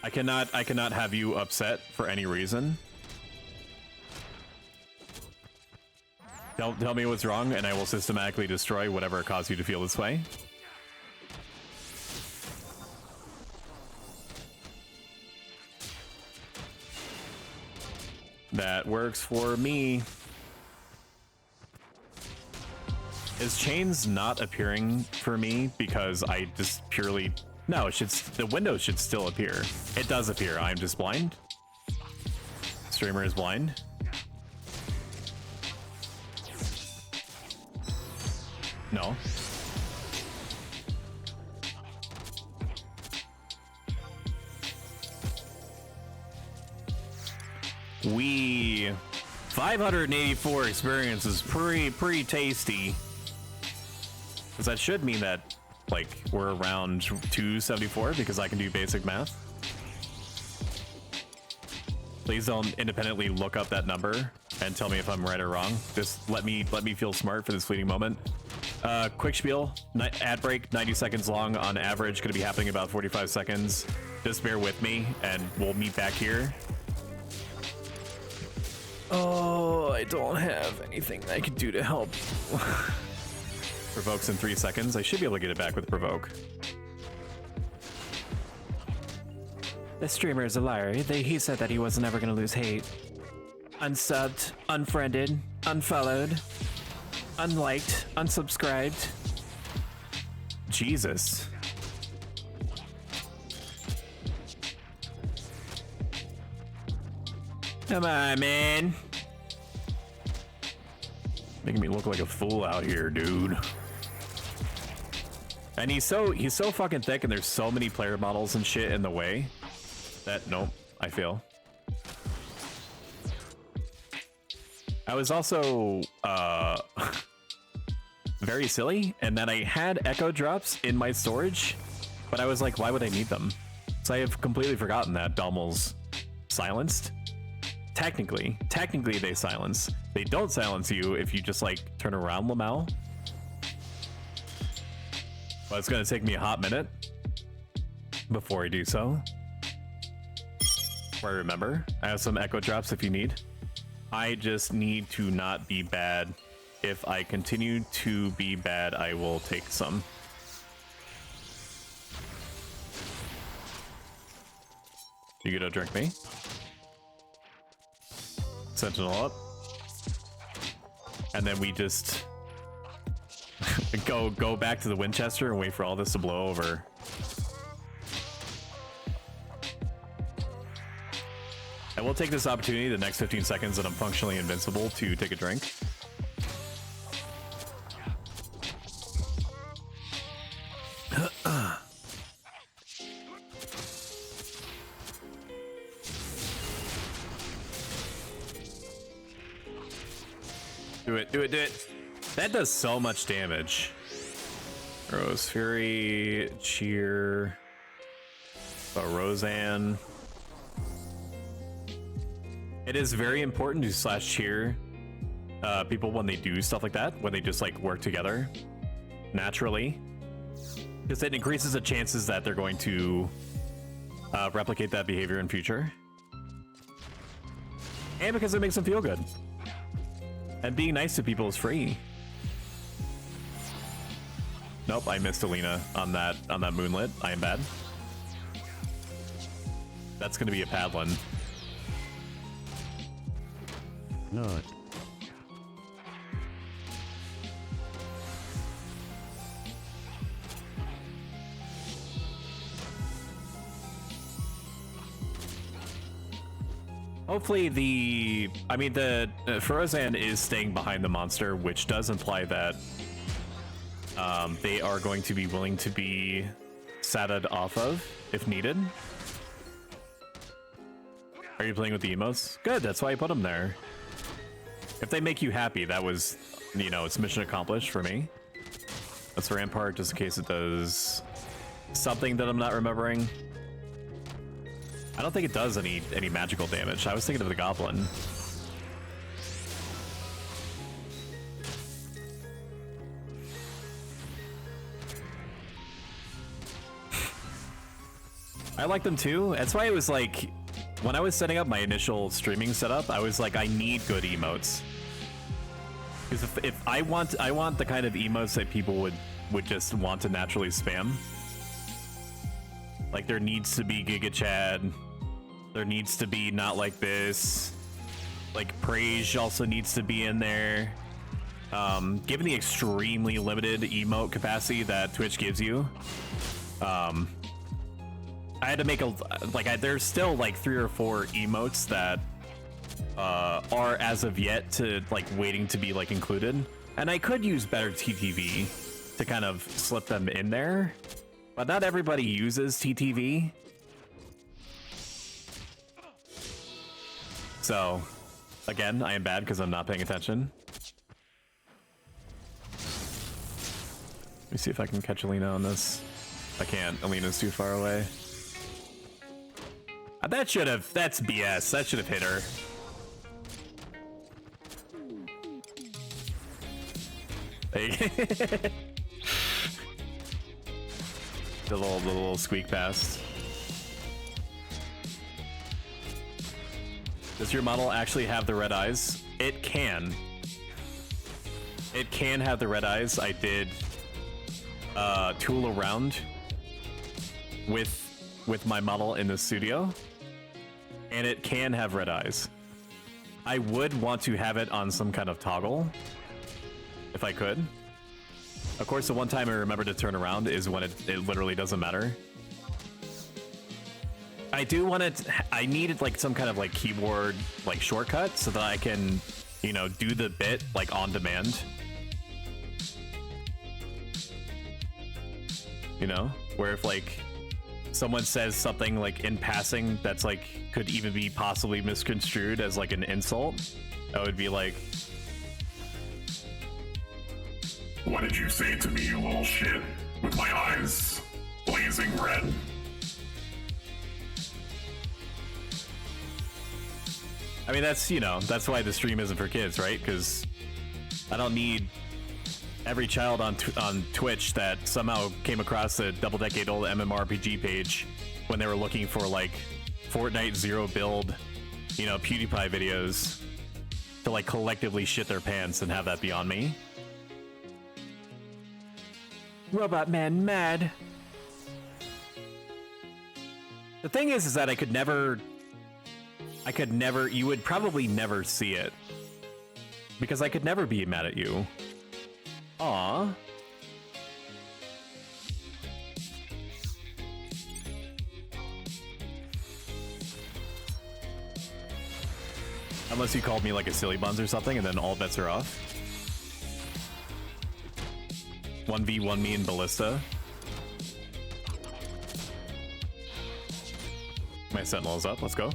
I cannot have you upset for any reason. Tell me what's wrong, and I will systematically destroy whatever caused you to feel this way. That works for me. Is chains not appearing for me because I just purely... No, it should, the window should still appear. It does appear. I'm just blind. Streamer is blind. No. We 584 experience is pretty tasty. Because that should mean that like we're around 274 because I can do basic math. Please don't independently look up that number and tell me if I'm right or wrong. Just let me feel smart for this fleeting moment. Quick spiel, ad break, 90 seconds long on average, gonna be happening about 45 seconds. Just bear with me and we'll meet back here. Oh, I don't have anything I can do to help. Provokes in 3 seconds. I should be able to get it back with provoke. The streamer is a liar. He said that he wasn't ever gonna lose hate. Unsubbed, unfriended, unfollowed, unliked, unsubscribed. Jesus. Come on, man. Making me look like a fool out here, dude. And he's so fucking thick and there's so many player models and shit in the way that nope, I feel. I was also very silly and then I had echo drops in my storage, but I was like, why would I need them? So I have completely forgotten that Dommel's silenced. Technically they silence. They don't silence you if you just like turn around, Lamau. But it's gonna take me a hot minute before I do so. Before I remember, I have some echo drops if you need. I just need to not be bad. If I continue to be bad, I will take some. You gonna drink me? Sentinel up. And then we just go back to the Winchester and wait for all this to blow over. I will take this opportunity the next 15 seconds that I'm functionally invincible to take a drink. Do it. That does so much damage. Rose Fury, Cheer, Roseanne. It is very important to slash cheer people when they do stuff like that, when they just like work together naturally, because it increases the chances that they're going to replicate that behavior in future, and because it makes them feel good. And being nice to people is free. Nope, I missed Alina on that moonlit. I am bad. That's gonna be a Padlin. No. Hopefully the Ferozan is staying behind the monster, which does imply that they are going to be willing to be satted off of if needed. Are you playing with the emotes? Good, that's why I put them there. If they make you happy, that was, you know, it's mission accomplished for me. That's the Rampart, just in case it does something that I'm not remembering. I don't think it does any magical damage. I was thinking of the Goblin. I like them too. That's why it was like, when I was setting up my initial streaming setup, I was like, I need good emotes. Because if I want the kind of emotes that people would just want to naturally spam. Like there needs to be Giga Chad. There needs to be not like this. Like Praise also needs to be in there. Given the extremely limited emote capacity that Twitch gives you, I had to make there's still like 3 or 4 emotes that are as of yet to like waiting to be like included, and I could use better TTV to kind of slip them in there, but not everybody uses TTV. So again, I am bad because I'm not paying attention. Let me see if I can catch Alina on this. I can't. Alina's too far away. That's BS. That should have hit her. The little squeak past. Does your model actually have the red eyes? It can. It can have the red eyes. I did tool around with my model in the studio, and it can have red eyes. I would want to have it on some kind of toggle if I could. Of course, the one time I remember to turn around is when it literally doesn't matter. I do want it. I needed like some kind of like keyboard like shortcut so that I can, you know, do the bit like on demand. You know, where if like someone says something like in passing that's like could even be possibly misconstrued as like an insult, I would be like, What did you say to me, you little shit? With my eyes blazing red. I mean, that's, you know, that's why the stream isn't for kids, right? Because I don't need every child on Twitch that somehow came across a double-decade-old MMORPG page when they were looking for, like, Fortnite zero build, you know, PewDiePie videos to, like, collectively shit their pants and have that be on me. Robot man mad. The thing is that I could never, you would probably never see it. Because I could never be mad at you. Aww. Unless you called me like a silly buns or something, and then all bets are off. 1v1 me and Ballista. My sentinel is up, let's go.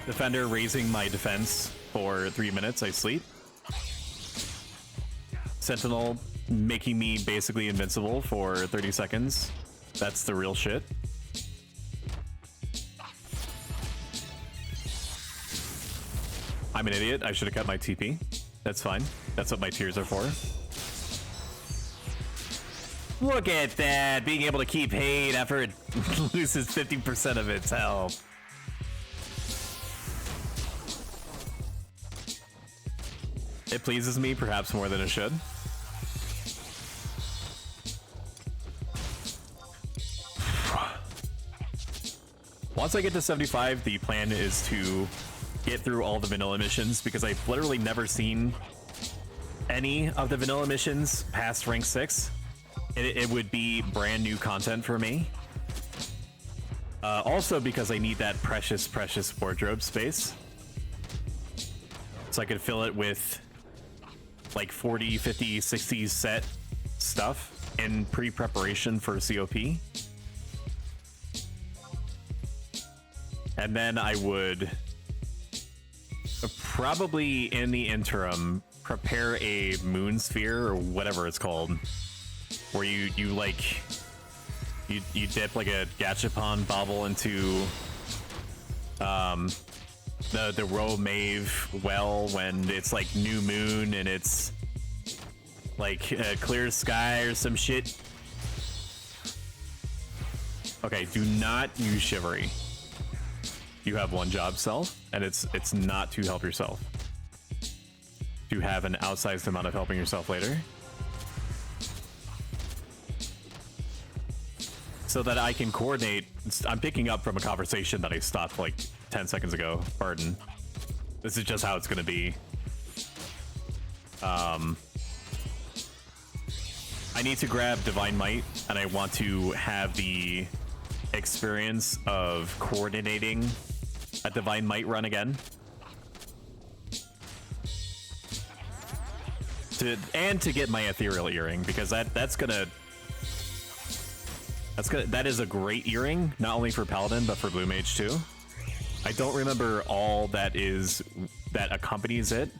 Defender raising my defense for 3 minutes, I sleep. Sentinel making me basically invincible for 30 seconds. That's the real shit. I'm an idiot, I should have cut my TP. That's fine, that's what my tears are for. Look at that, being able to keep hate after it loses 50% of its health. It pleases me, perhaps more than it should. Once I get to 75, the plan is to get through all the vanilla missions, because I've literally never seen any of the vanilla missions past rank 6. It would be brand new content for me. Also because I need that precious wardrobe space. So I could fill it with like 40, 50, 60 set stuff in pre-preparation for COP. And then I would probably in the interim prepare a moon sphere or whatever it's called, where you dip like a gachapon bauble into the Row Mave well when it's like new moon and it's like a clear sky or some shit. Okay, do not use Shivery. You have one job, self, and it's not to help yourself. To have an outsized amount of helping yourself later. so that I can coordinate. I'm picking up from a conversation that I stopped like 10 seconds ago. Pardon. This is just how it's going to be. I need to grab Divine Might, and I want to have the experience of coordinating a Divine Might run again. To get my Ethereal Earring, because that is a great earring, not only for Paladin, but for Blue Mage too. I don't remember all that accompanies it,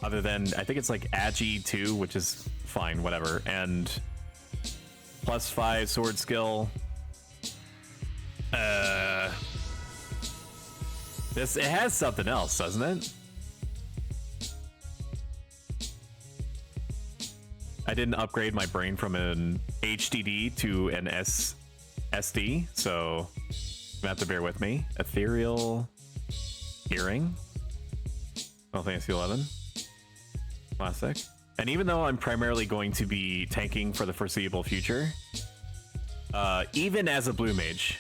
other than, I think it's like Agi 2, which is fine, whatever, and +5 sword skill. It has something else, doesn't it? I didn't upgrade my brain from an HDD to an SD, so you have to bear with me. Ethereal Earring. Final Fantasy 11. Classic. And even though I'm primarily going to be tanking for the foreseeable future, even as a blue mage,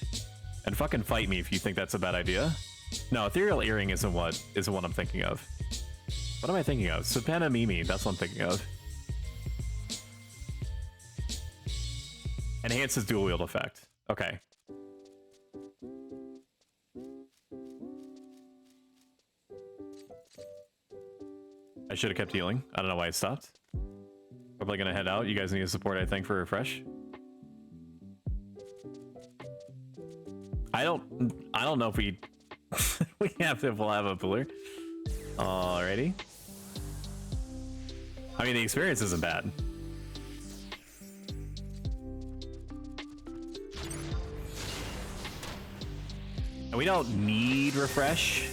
and fucking fight me if you think that's a bad idea. No, Ethereal Earring isn't what I'm thinking of. What am I thinking of? Sapana Mimi, that's what I'm thinking of. Enhances dual wield effect. Okay. I should have kept healing. I don't know why it stopped. Probably gonna head out. You guys need support, I think, for refresh. I don't know if we we'll have a puller. Alrighty. I mean, the experience isn't bad. And we don't need refresh.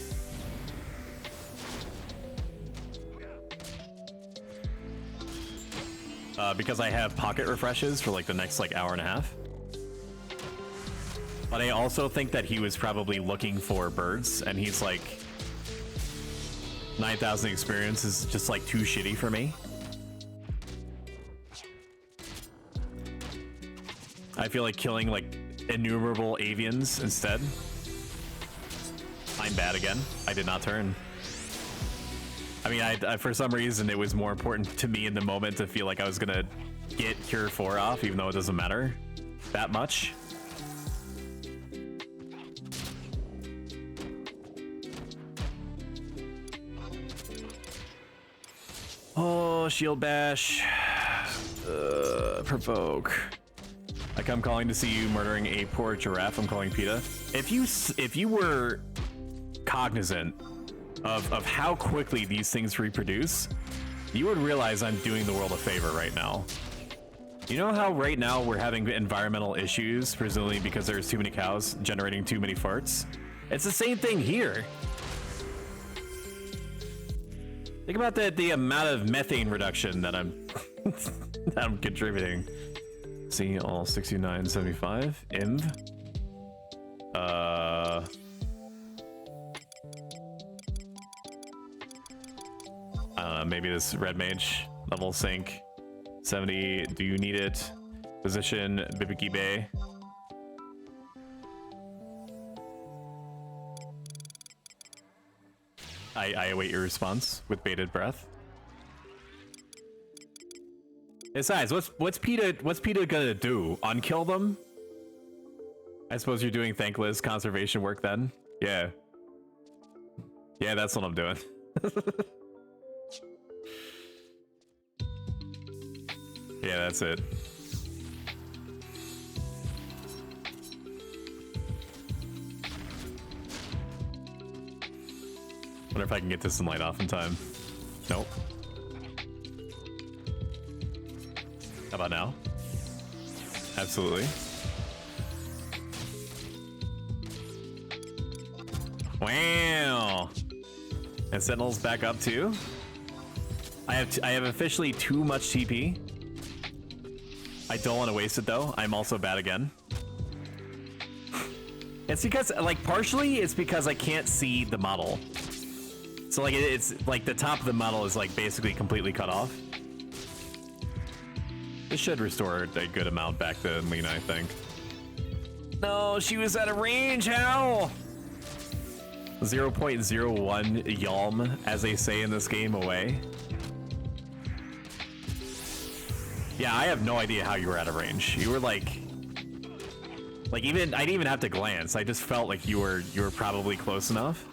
Because I have pocket refreshes for like the next like hour and a half. But I also think that he was probably looking for birds, and he's like, 9,000 experience is just like too shitty for me. I feel like killing like innumerable avians instead. I'm bad again. I did not turn. I mean, I for some reason it was more important to me in the moment to feel like I was gonna get Cure 4 off, even though it doesn't matter that much. Oh, shield bash. Provoke. Like I'm calling to see you murdering a poor giraffe. I'm calling PETA. If you were cognizant of how quickly these things reproduce, you would realize I'm doing the world a favor right now. You know how right now we're having environmental issues, presumably because there's too many cows generating too many farts? It's the same thing here. Think about the amount of methane reduction that I'm that I'm contributing. See all 69.75 inv. Maybe this red mage level sync 70. Do you need it? Position Bibiki Bay. I await your response with bated breath. Besides, what's PETA gonna do? Unkill them? I suppose you're doing thankless conservation work then? Yeah. Yeah, that's what I'm doing. Yeah, that's it. Wonder if I can get this light off in time. Nope. How about now? Absolutely. Wow. And Sentinel's back up too. I have officially too much TP. I don't want to waste it though. I'm also bad again. It's because, like, partially it's because I can't see the model. So like it's like the top of the model is like basically completely cut off. This should restore a good amount back to Lena, I think. No, she was out of range. How? 0.01 yalm, as they say in this game, away. Yeah, I have no idea how you were out of range. You were like even I didn't even have to glance. I just felt like you were probably close enough.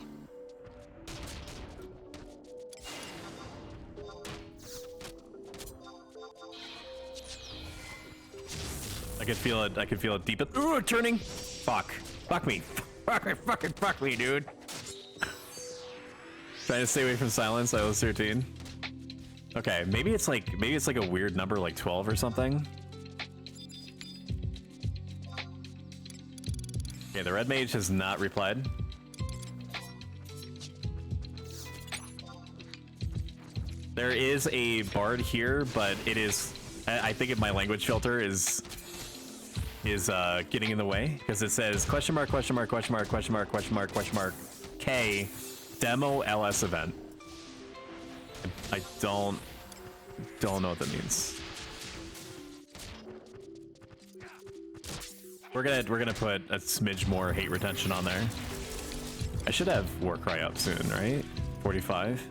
I could feel it. I could feel it deep. Ooh, turning. Fuck. Fuck me. Fuck me, dude. Trying to stay away from silence. I was 13. Okay, maybe it's like a weird number, like 12 or something. Okay, the red mage has not replied. There is a bard here, but it is. I think my language filter is getting in the way because it says question mark K demo LS event. I don't know what that means. We're gonna put a smidge more hate retention on there. I should have Warcry up soon, right? 45.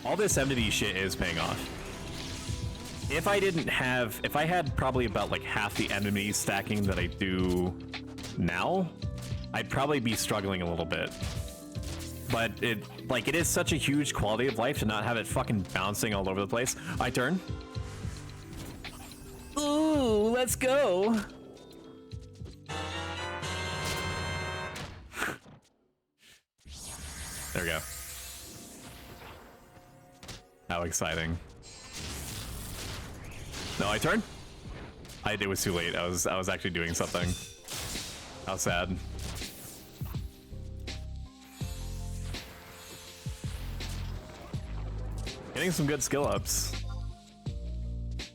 All this enmity shit is paying off. If I had probably about like half the enemy stacking that I do now, I'd probably be struggling a little bit. But it is such a huge quality of life to not have it fucking bouncing all over the place. I turn. Ooh, let's go. There we go. How exciting. No, I turn. It was too late. I was actually doing something. How sad. Getting some good skill ups.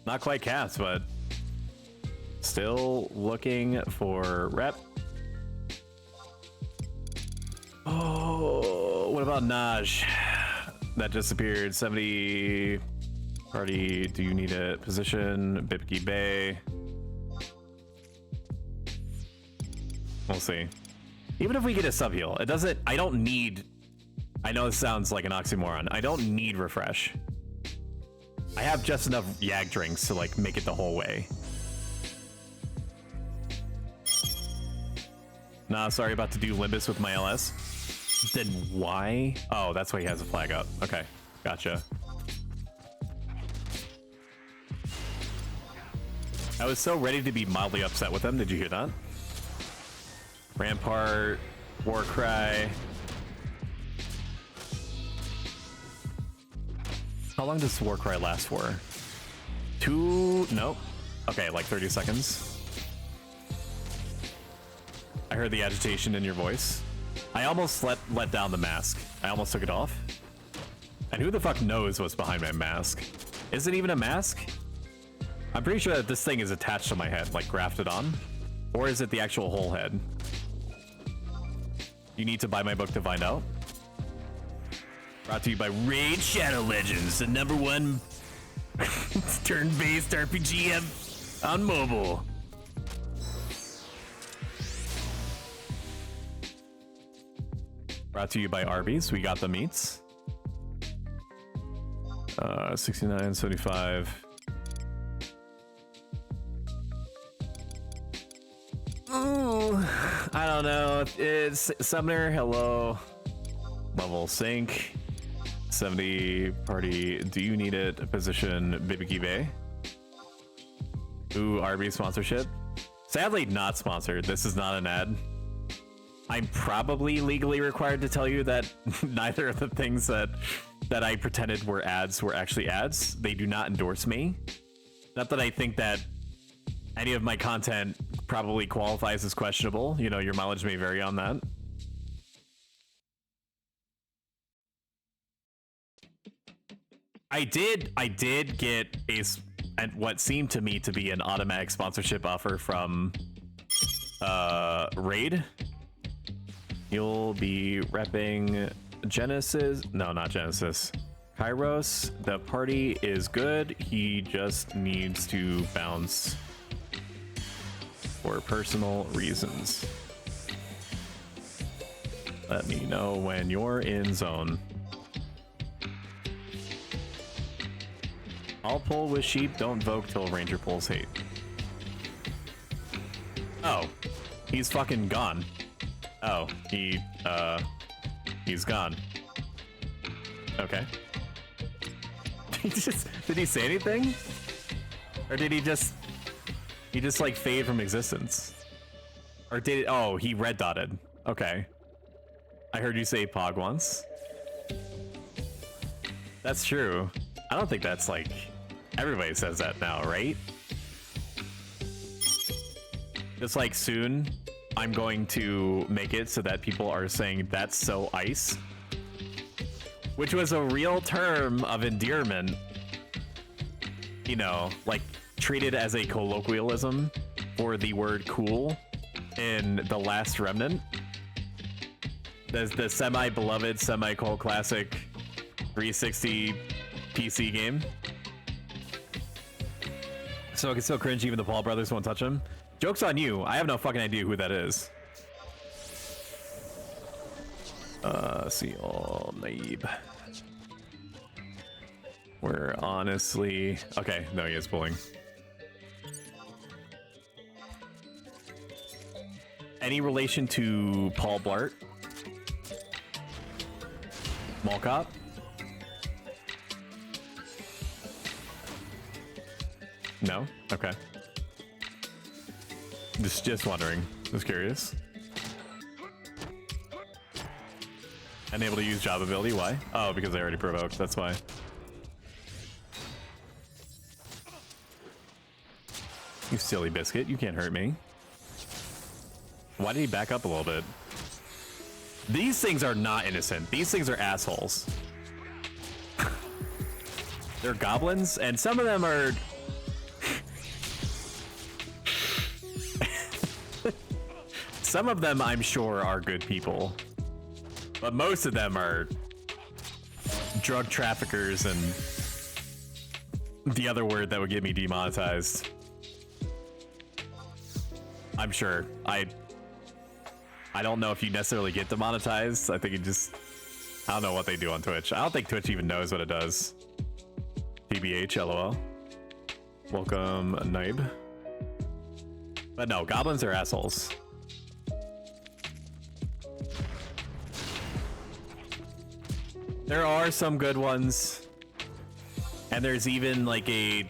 Not quite cast, but still looking for rep. Oh, what about Naj? That disappeared. 70 party. Do you need a position? Bipki Bay. We'll see. Even if we get a sub heal, it doesn't. I don't need. I know this sounds like an oxymoron. I don't need refresh. I have just enough Yag drinks to like make it the whole way. Nah, sorry, about to do Limbus with my LS. Then why? Oh, that's why he has a flag up. Okay, gotcha. I was so ready to be mildly upset with him. Did you hear that? Rampart, Warcry. How long does Warcry last for? Nope. Okay, like 30 seconds. I heard the agitation in your voice. I almost let down the mask. I almost took it off. And who the fuck knows what's behind my mask? Is it even a mask? I'm pretty sure that this thing is attached to my head, like grafted on. Or is it the actual whole head? You need to buy my book to find out. Brought to you by Raid Shadow Legends, the #1 turn-based RPG on mobile. Brought to you by Arby's. We got the meats. 69.75. Oh, I don't know. It's Summoner. Hello. Level sync. 70 party. Do you need it? Position Bibiki Bay. Ooh, RB sponsorship. Sadly, not sponsored. This is not an ad. I'm probably legally required to tell you that neither of the things that I pretended were ads were actually ads. They do not endorse me. Not that I think that any of my content probably qualifies as questionable. You know, your mileage may vary on that. I did get what seemed to me to be an automatic sponsorship offer from Raid. You'll be repping Genesis. No, not Genesis. Kairos. The party is good. He just needs to bounce for personal reasons. Let me know when you're in zone. I'll pull with sheep, don't vote till ranger pulls hate. Oh, he's fucking gone. Oh, he's gone. Okay. Did he say anything? Or did he just like fade from existence? Or did it, oh, he red dotted. Okay. I heard you say Pog once. That's true. I don't think that's like, everybody says that now, right? Just like soon, I'm going to make it so that people are saying that's so ice. Which was a real term of endearment. You know, like treated as a colloquialism for the word cool in The Last Remnant. The semi-beloved, semi-cult classic 360 PC game. So it's so cringe even the Paul brothers won't touch him. Joke's on you, I have no fucking idea who that is. See all Naib. We're honestly... Okay, no, he is pulling. Any relation to Paul Blart? Mall Cop? No? Okay. Just wondering. Just curious. Unable to use job ability, why? Oh, because I already provoked, that's why. You silly biscuit, you can't hurt me. Why did he back up a little bit? These things are not innocent. These things are assholes. They're goblins, and some of them are... Some of them, I'm sure, are good people. But most of them are drug traffickers and the other word that would get me demonetized. I'm sure. I don't know if you necessarily get demonetized. I think it just... I don't know what they do on Twitch. I don't think Twitch even knows what it does. TBH, LOL. Welcome, Naib. But no, goblins are assholes. There are some good ones. And there's even like a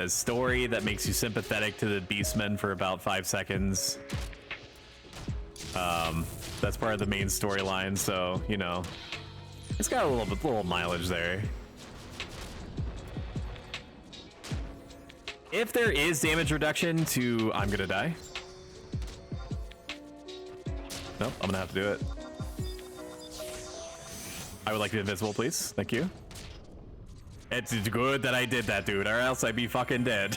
story that makes you sympathetic to the Beastmen for about 5 seconds. That's part of the main storyline, so you know, it's got a little mileage there. If there is damage reduction to I'm gonna die. Nope, I'm gonna have to do it. I would like to be invisible, please. Thank you. It's good that I did that, dude, or else I'd be fucking dead.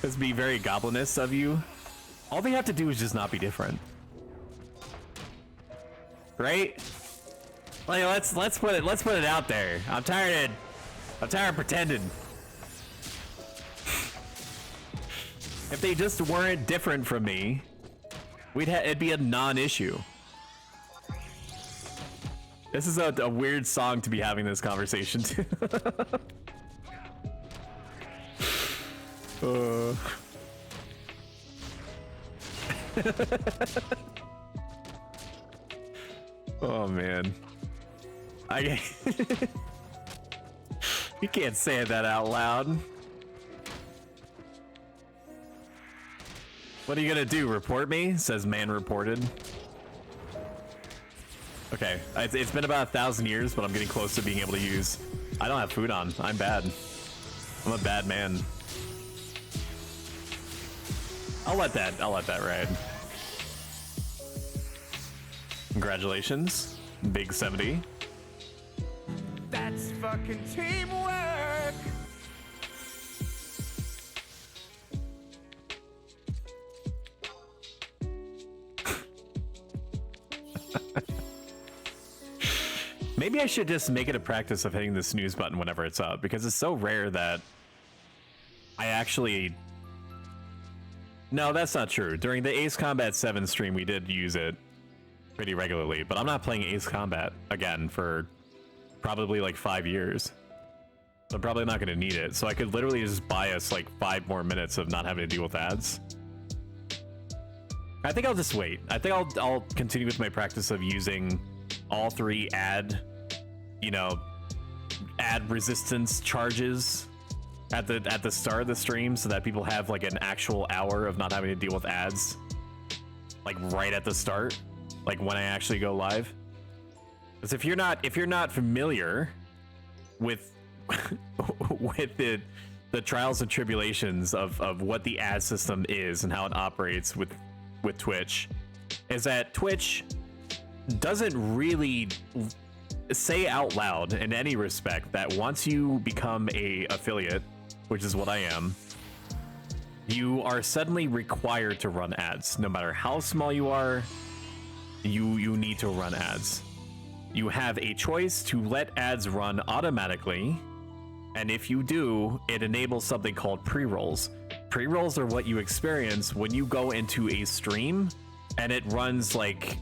This be very goblinist of you. All they have to do is just not be different, right? Like let's put it out there. I'm tired of pretending. If they just weren't different from me, it'd be a non-issue. This is a weird song to be having this conversation to. Oh man, you can't say that out loud. What are you gonna do? Report me? Says man reported. Okay, it's been about 1,000 years, but I'm getting close to being able to use. I don't have food on. I'm bad. I'm a bad man. I'll let that ride. Congratulations, Big 70. That's fucking teamwork. Maybe I should just make it a practice of hitting the snooze button whenever it's up, because it's so rare that I actually No, that's not true. During the Ace Combat 7 stream, we did use it pretty regularly, but I'm not playing Ace Combat again for probably like 5 years. So I'm probably not going to need it. So I could literally just buy us like 5 more minutes of not having to deal with ads. I think I'll just wait. I think I'll continue with my practice of using all 3 ad resistance charges at the start of the stream, so that people have like an actual hour of not having to deal with ads, like right at the start, like when I actually go live. Because if you're not familiar with with the trials and tribulations of what the ad system is and how it operates with Twitch, is that Twitch doesn't really say out loud in any respect that once you become a affiliate, which is what I am, you are suddenly required to run ads. No matter how small you are, you need to run ads. You have a choice to let ads run automatically, and if you do, it enables something called pre-rolls. Pre-rolls are what you experience when you go into a stream and it runs like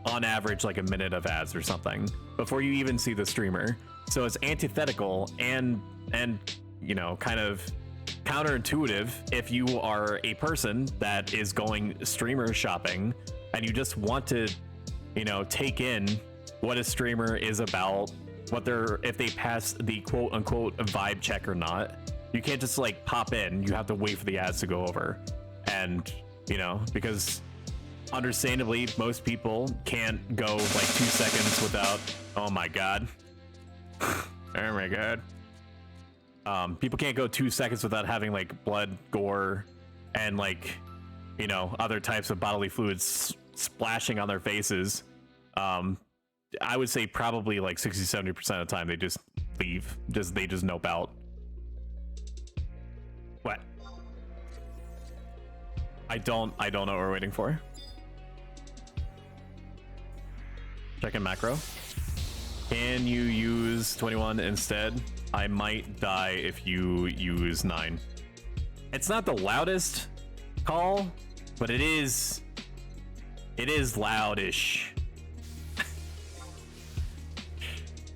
on average like a minute of ads or something before you even see the streamer. So it's antithetical and kind of counterintuitive if you are a person that is going streamer shopping and you just want to take in what a streamer is about, if they pass the quote unquote vibe check or not. You can't just like pop in. You have to wait for the ads to go over. And because understandably most people can't go like 2 seconds without, oh my god. Oh my god. People can't go 2 seconds without having like blood, gore, and like other types of bodily fluids splashing on their faces. I would say probably like 60-70% of the time they just leave. They just nope out. What? I don't know what we're waiting for. Check in macro. Can you use 21 instead? I might die if you use 9. It's not the loudest call, but it is loudish.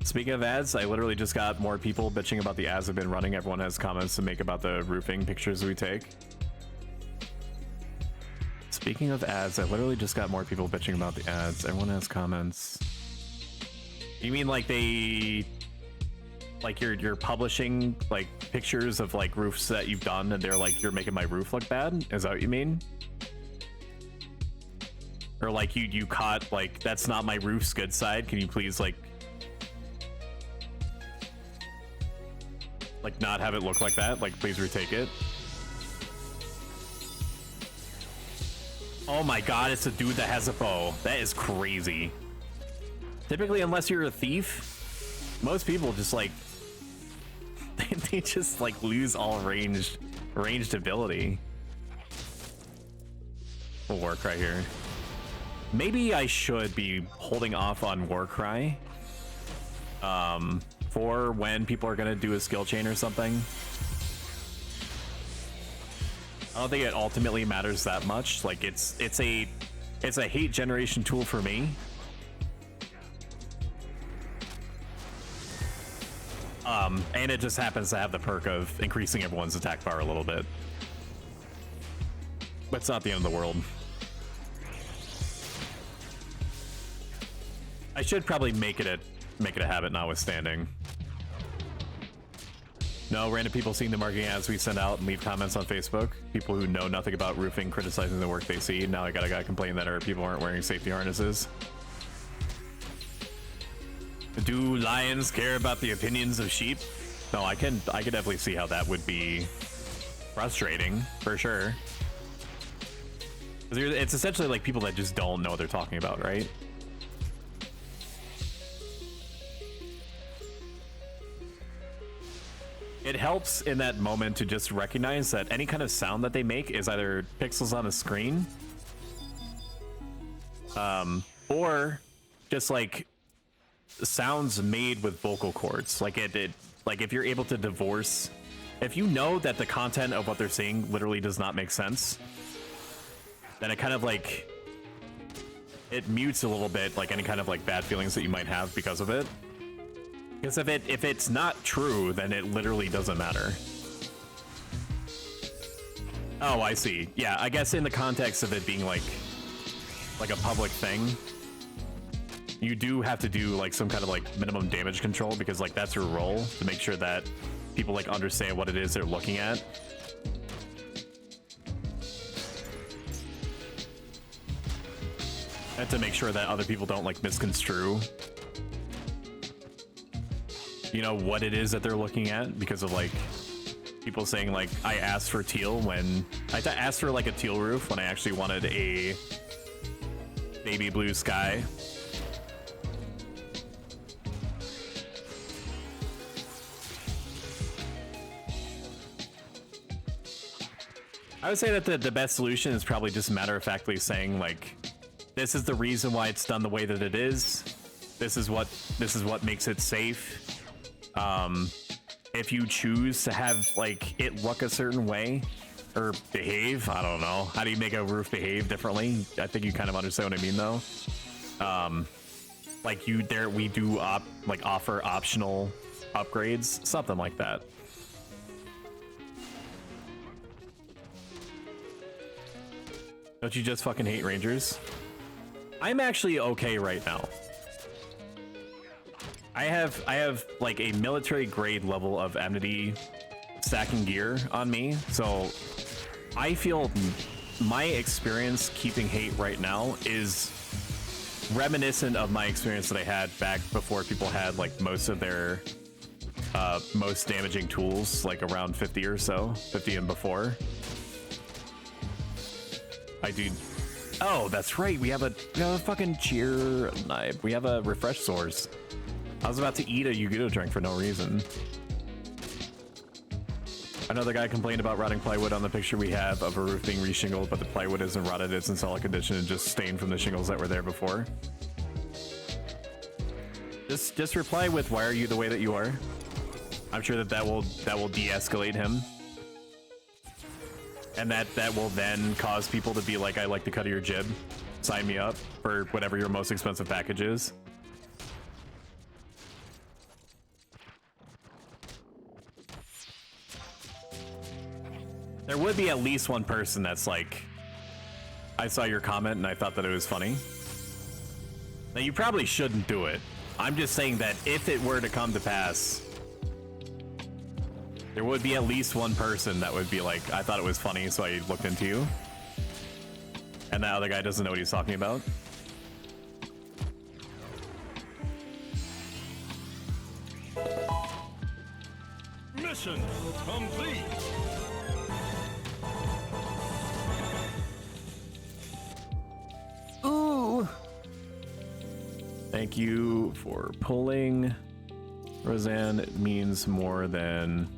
Speaking of ads, I literally just got more people bitching about the ads I've been running. Everyone has comments to make about the roofing pictures we take. Speaking of ads, I literally just got more people bitching about the ads. Everyone has comments. You mean like you're publishing like pictures of like roofs that you've done and they're like, you're making my roof look bad? Is that what you mean? Or like you caught like, that's not my roof's good side. Can you please like not have it look like that? Like please retake it. Oh my god, it's a dude that has a bow. That is crazy. Typically, unless you're a thief, most people just like they just like lose all ranged ability. Will Warcry here. Maybe I should be holding off on Warcry for when people are gonna do a skill chain or something. I don't think it ultimately matters that much. Like it's a hate generation tool for me. And it just happens to have the perk of increasing everyone's attack bar a little bit. But it's not the end of the world. I should probably make it a habit notwithstanding. No, random people seeing the marketing ads we send out and leave comments on Facebook. People who know nothing about roofing criticizing the work they see. Now I got a guy complaining that our people aren't wearing safety harnesses. Do lions care about the opinions of sheep? No, I can definitely see how that would be frustrating, for sure. It's essentially like people that just don't know what they're talking about, right? It helps in that moment to just recognize that any kind of sound that they make is either pixels on a screen, or just like sounds made with vocal cords. Like like if you're able to divorce If you know that the content of what they're saying literally does not make sense, then it kind of like, it mutes a little bit like any kind of like bad feelings that you might have because of it. Because if it's not true, then it literally doesn't matter. Oh, I see. Yeah, I guess in the context of it being like a public thing, you do have to do like some kind of like minimum damage control, because like that's your role, to make sure that people like understand what it is they're looking at. And to make sure that other people don't like misconstrue, you know, what it is that they're looking at, because of like people saying like, I asked for teal when I asked for like a teal roof when I actually wanted a baby blue sky. I would say that the best solution is probably just matter-of-factly saying like, this is the reason why it's done the way that it is. This is what makes it safe. If you choose to have like it look a certain way or behave, I don't know. How do you make a roof behave differently? I think you kind of understand what I mean though. Like we do offer optional upgrades, something like that. Don't you just fucking hate Rangers? I'm actually okay right now. I have like a military grade level of enmity stacking gear on me, so I feel my experience keeping hate right now is reminiscent of my experience that I had back before people had like most of their most damaging tools, like around 50 or so, 50 and before. I do. Oh, that's right. We have a fucking cheer knife. We have a refresh source. I was about to eat a Yu-Gi-Oh drink for no reason. Another guy complained about rotting plywood on the picture we have of a roof being reshingled, but the plywood isn't rotted, it's in solid condition and just stained from the shingles that were there before. Just reply with, why are you the way that you are? I'm sure that will de-escalate him. And that will then cause people to be like, I like the cut of your jib. Sign me up for whatever your most expensive package is. There would be at least one person that's like, I saw your comment and I thought that it was funny. Now you probably shouldn't do it. I'm just saying that if it were to come to pass, there would be at least one person that would be like, I thought it was funny, so I looked into you. And that other guy doesn't know what he's talking about. Mission complete. Ooh. Thank you for pulling. Roseanne, it means more than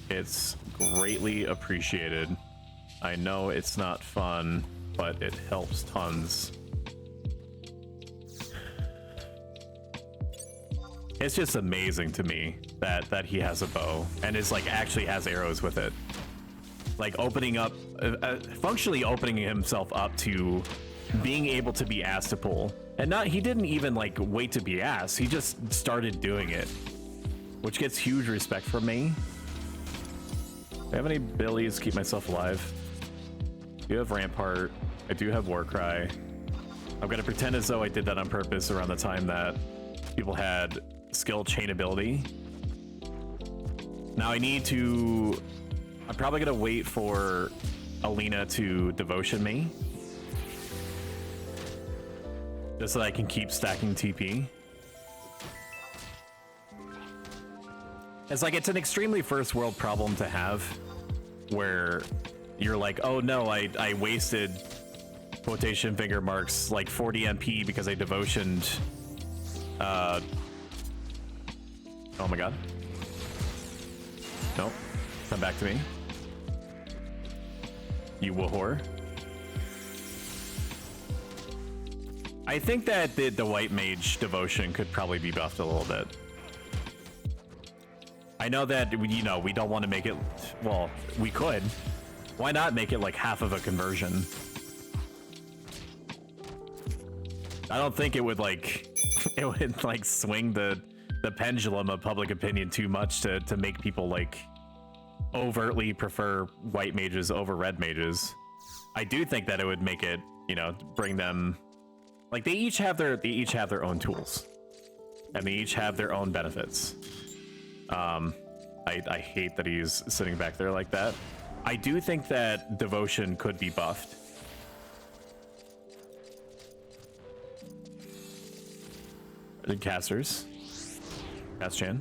it's greatly appreciated. I know it's not fun, but it helps tons. It's just amazing to me that he has a bow and is like actually has arrows with it. Like opening up, functionally opening himself up to being able to be asked to pull. And he didn't even like wait to be asked, he just started doing it, which gets huge respect from me. Do I have any abilities to keep myself alive? I do have Rampart, I do have Warcry. I'm gonna pretend as though I did that on purpose around the time that people had skill chain ability. Now I'm probably gonna wait for Alina to devotion me, just so that I can keep stacking TP. It's like, it's an extremely first world problem to have, where you're like, oh no, I wasted, quotation finger marks, like 40 MP because I devotioned, oh my god. Nope, come back to me. You whore. I think that the white mage devotion could probably be buffed a little bit. I know that, you know, we don't want to make it, well, we could. Why not make it like half of a conversion? I don't think it would like, it would like swing the pendulum of public opinion too much to make people like overtly prefer white mages over red mages. I do think that it would make it, you know, bring them, like they each have their own tools, and they each have their own benefits. I hate that he's sitting back there like that. I do think that devotion could be buffed. The casters. Cast Chan.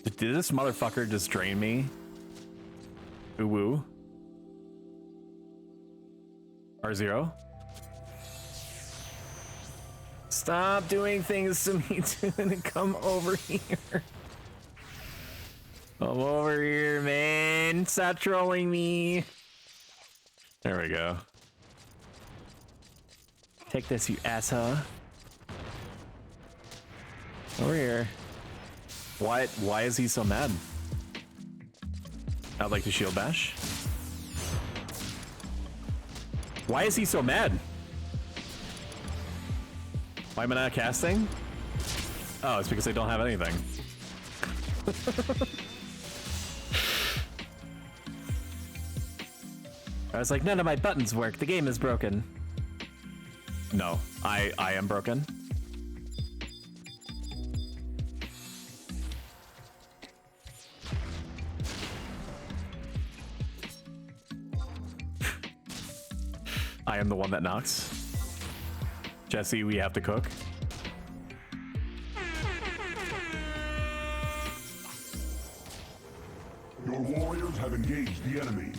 Did this motherfucker just drain me? Ooh woo. R0. Stop doing things to me, dude. Come over here. Come over here, man. Stop trolling me. There we go. Take this, you asshole. Over here. Why is he so mad? I'd like to shield bash. Why is he so mad? Why am I not casting? Oh, it's because I don't have anything. I was like, none of my buttons work. The game is broken. No, I am broken. I am the one that knocks. Jesse, we have to cook. Your warriors have engaged the enemy.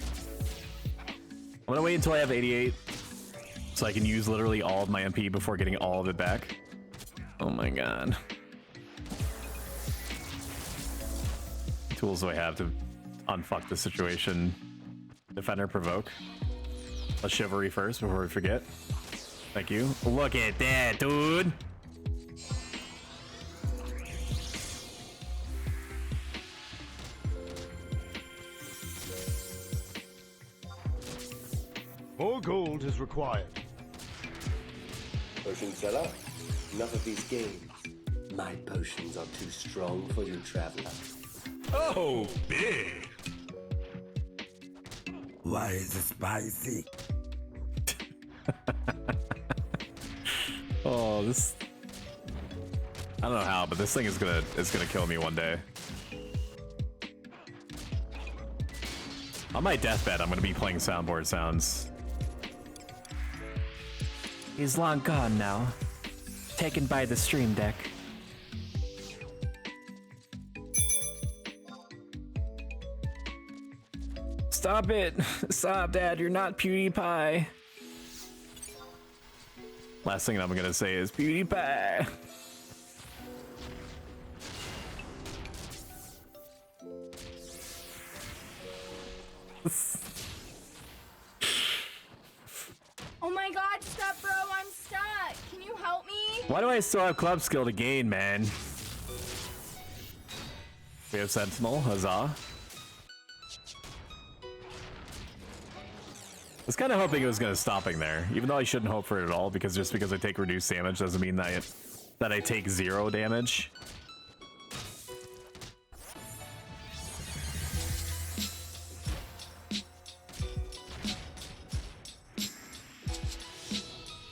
I'm gonna wait until I have 88 so I can use literally all of my MP before getting all of it back. Oh my god. What tools do I have to unfuck the situation? Defender, provoke. Let's chivalry first before we forget. Thank you. Look at that, dude. More gold is required. Potion seller, enough of these games. My potions are too strong for you, traveler. Oh, big. Why is it spicy? Oh, this... I don't know how, but this thing is gonna kill me one day. On my deathbed, I'm gonna be playing soundboard sounds. He's long gone now. Taken by the stream deck. Stop it! Stop, Dad, you're not PewDiePie. Last thing I'm gonna say is PewDiePie. Oh my god, stop, bro, I'm stuck. Can you help me? Why do I still have club skill to gain, man? We have Sentinel, huzzah. I was kind of hoping it was going to stopping there, even though I shouldn't hope for it at all, because just because I take reduced damage doesn't mean that I take 0 damage.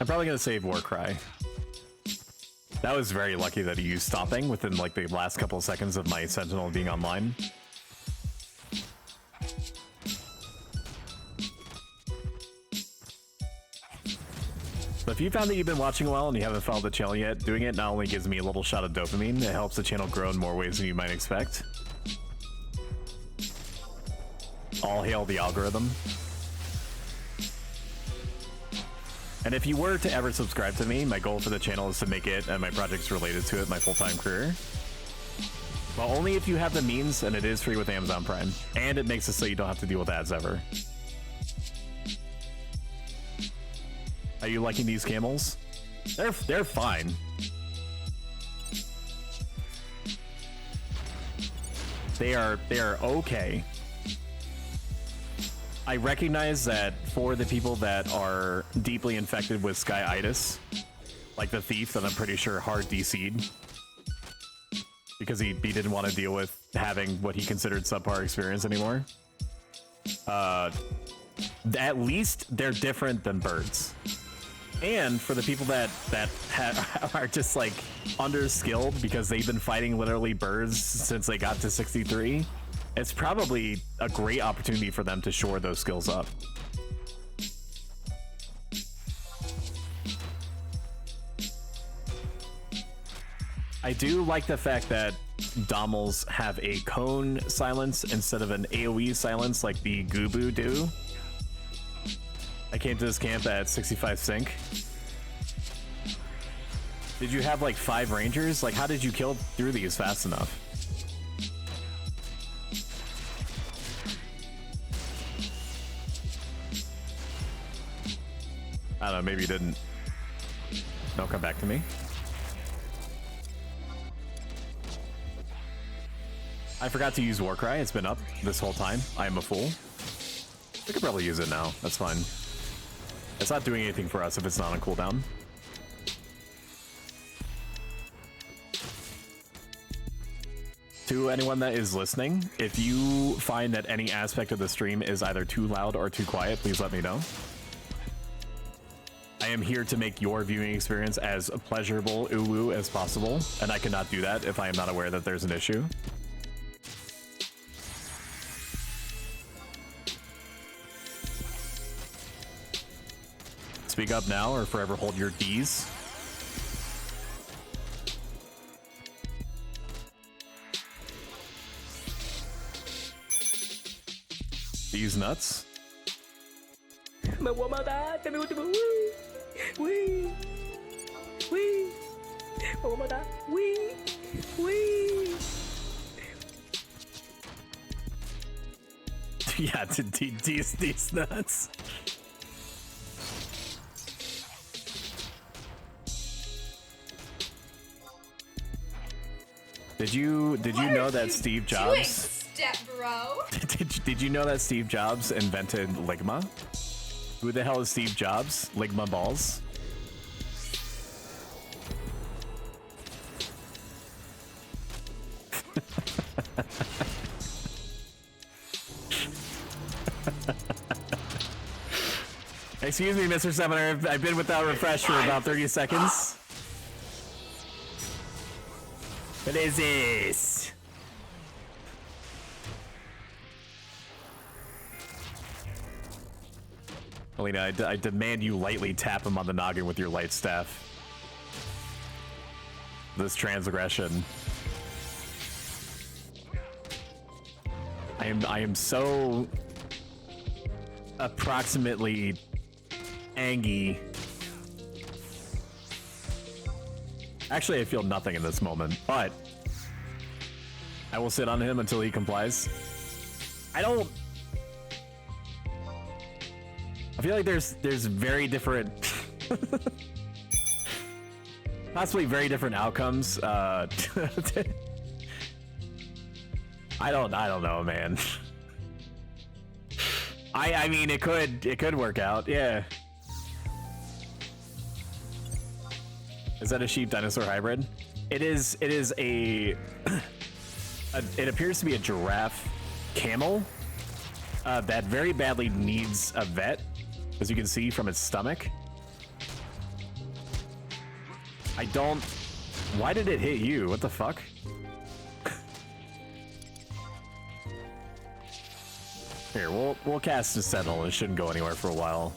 I'm probably going to save Warcry. That was very lucky that he used stopping within like the last couple of seconds of my Sentinel being online. So if you found that you've been watching a while and you haven't followed the channel yet, doing it not only gives me a little shot of dopamine, it helps the channel grow in more ways than you might expect. All hail the algorithm. And if you were to ever subscribe to me, my goal for the channel is to make it, and my projects related to it, my full-time career. Well, only if you have the means, and it is free with Amazon Prime. And it makes it so you don't have to deal with ads ever. Are you liking these camels? They're fine. They are okay. I recognize that for the people that are deeply infected with skyitis, like the thief that I'm pretty sure hard DC'd because he didn't want to deal with having what he considered subpar experience anymore. At least they're different than birds. And for the people that are just like underskilled because they've been fighting literally birds since they got to 63, it's probably a great opportunity for them to shore those skills up. I do like the fact that Dommels have a cone silence instead of an AoE silence like the Gubu do. I came to this camp at 65 sync. Did you have like 5 rangers? Like, how did you kill through these fast enough? I don't know, maybe you didn't. Don't come back to me. I forgot to use Warcry. It's been up this whole time. I am a fool. I could probably use it now. That's fine. It's not doing anything for us if it's not on cooldown. To anyone that is listening, if you find that any aspect of the stream is either too loud or too quiet, please let me know. I am here to make your viewing experience as pleasurable, uwu, as possible, and I cannot do that if I am not aware that there's an issue. Speak up now or forever hold your D's. These nuts. Yeah, these nuts. Did you know that Steve Jobs? Step bro. Did you know that Steve Jobs invented Ligma? Who the hell is Steve Jobs? Ligma balls. Excuse me, Mr. Summoner. I've been without refresh for about 30 seconds. What is this? Alina, I demand you lightly tap him on the noggin with your light staff. This transgression. I am so approximately angry. Actually, I feel nothing in this moment, but I will sit on him until he complies. I feel like there's very different, possibly very different outcomes. I don't know, man. I mean, it could work out, yeah. Is that a sheep dinosaur hybrid? It is a it appears to be a giraffe camel that very badly needs a vet, as you can see from its stomach. Why did it hit you? What the fuck? Here, we'll cast a Sentinel. It shouldn't go anywhere for a while.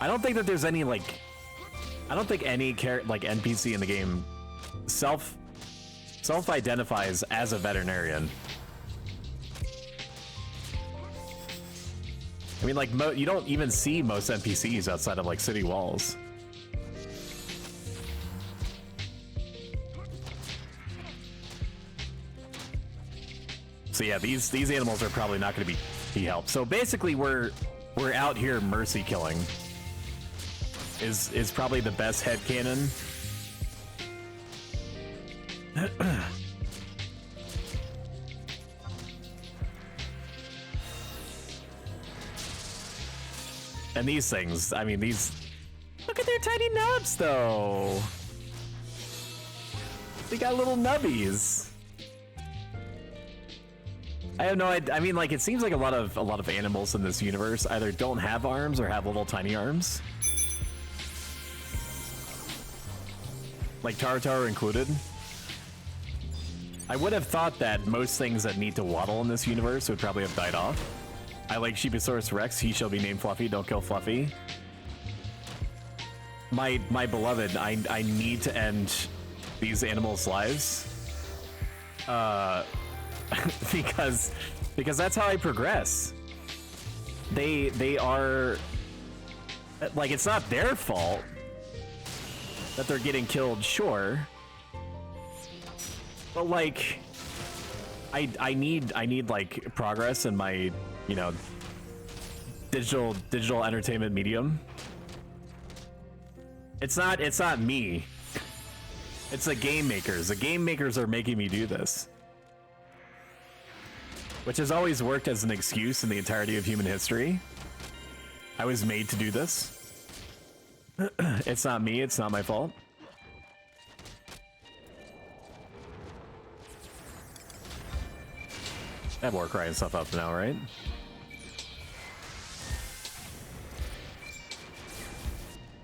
I don't think that there's any I don't think any NPC in the game self-identifies as a veterinarian. I mean, like, you don't even see most NPCs outside of like city walls. So yeah, these animals are probably not going to be helped. So basically, we're out here mercy killing. is probably the best headcanon. And these things, I mean, these... Look at their tiny nubs, though! They got little nubbies. I have no idea. I mean, like, it seems like a lot of animals in this universe either don't have arms or have little tiny arms. Like Tartar included. I would have thought that most things that need to waddle in this universe would probably have died off. I like Sheeposaurus Rex. He shall be named Fluffy. Don't kill Fluffy. My beloved, I need to end these animals' lives. Because that's how I progress. They are like, it's not their fault that they're getting killed, sure. But like, I need like progress in my, you know, digital entertainment medium. It's not me. It's the game makers. The game makers are making me do this. Which has always worked as an excuse in the entirety of human history. I was made to do this. It's not me, it's not my fault. I have Warcry and stuff up now, right?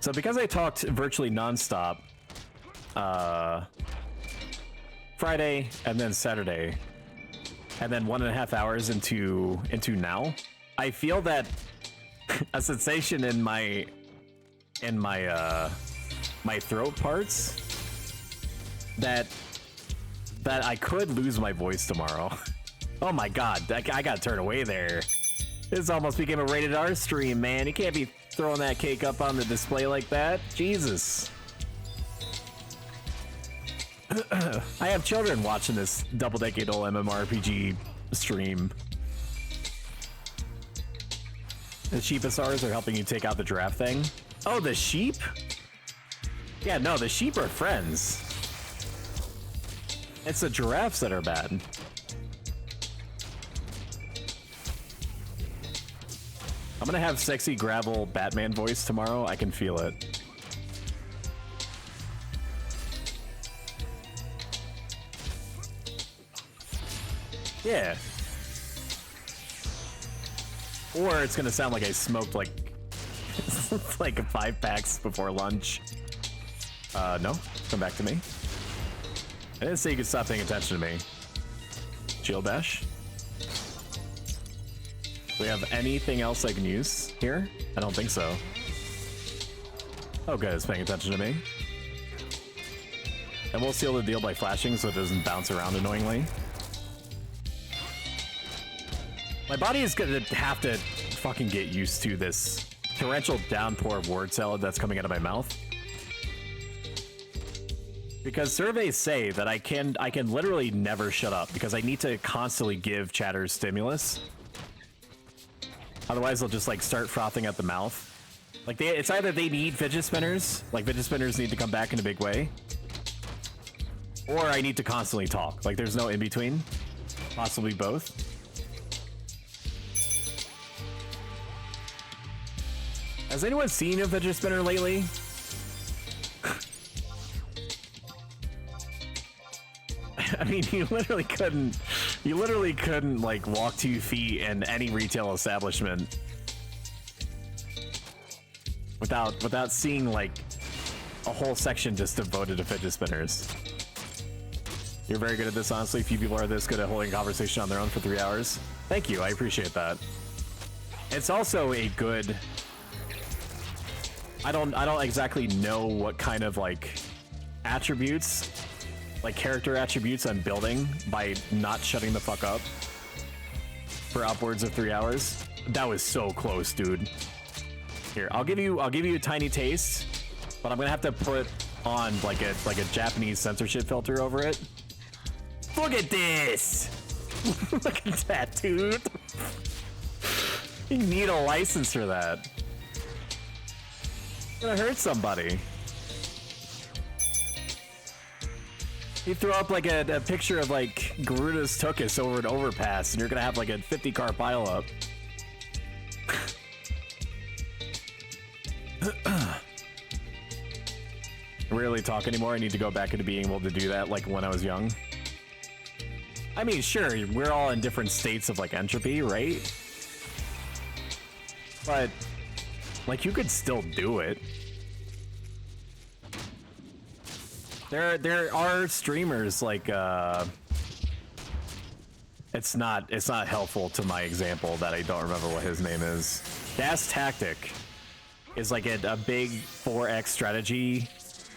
So because I talked virtually non-stop Friday and then Saturday, and then 1.5 hours into now, I feel that a sensation in my my throat parts that I could lose my voice tomorrow. Oh my god, I got turned away there. This almost became a rated R stream, man. You can't be throwing that cake up on the display like that. Jesus. I have children watching this double-decade-old MMORPG stream. The sheeposaurs are helping you take out the giraffe thing. Oh, the sheep? Yeah, no, the sheep are friends. It's the giraffes that are bad. I'm gonna have sexy gravel Batman voice tomorrow. I can feel it. Yeah. Or it's gonna sound like I smoked like like 5 packs before lunch. No, come back to me. I didn't say you could stop paying attention to me. Chill Bash. Do we have anything else I can use here? I don't think so. Oh good, it's paying attention to me. And we'll seal the deal by flashing so it doesn't bounce around annoyingly. My body is gonna have to fucking get used to this torrential downpour of word salad that's coming out of my mouth. Because surveys say that I can literally never shut up because I need to constantly give chatters stimulus. Otherwise they'll just like start frothing at the mouth. Like it's either they need fidget spinners, like fidget spinners need to come back in a big way, or I need to constantly talk. Like there's no in between. Possibly both. Has anyone seen a fidget spinner lately? I mean, you literally couldn't like walk 2 feet in any retail establishment without seeing like a whole section just devoted to fidget spinners. You're very good at this, honestly. Few people are this good at holding a conversation on their own for 3 hours. Thank you, I appreciate that. It's also a good... I don't exactly know what kind of like attributes, like character attributes I'm building by not shutting the fuck up for upwards of 3 hours. That was so close, dude. Here, I'll give you a tiny taste, but I'm gonna have to put on like a Japanese censorship filter over it. Look at this! Look at that, dude. You need a license for that. gonna hurt somebody. You throw up like a picture of like Garuda's Tukis over an overpass, and you're gonna have like a 50-car pileup. Rarely talk anymore. I need to go back into being able to do that like when I was young. I mean, sure, we're all in different states of like entropy, right? But like you could still do it. There are streamers like it's not helpful to my example that I don't remember what his name is. Das Tactic is like a big 4X strategy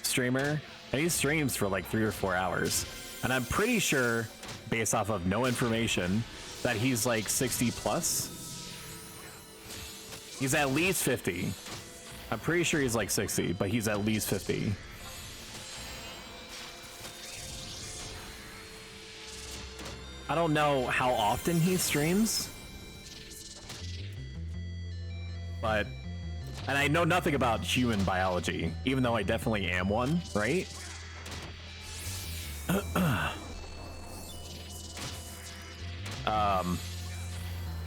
streamer, and he streams for like 3 or 4 hours, and I'm pretty sure, based off of no information, that he's like 60 plus. He's at least 50. I'm pretty sure he's like 60, but he's at least 50. I don't know how often he streams, but, and I know nothing about human biology, even though I definitely am one, right?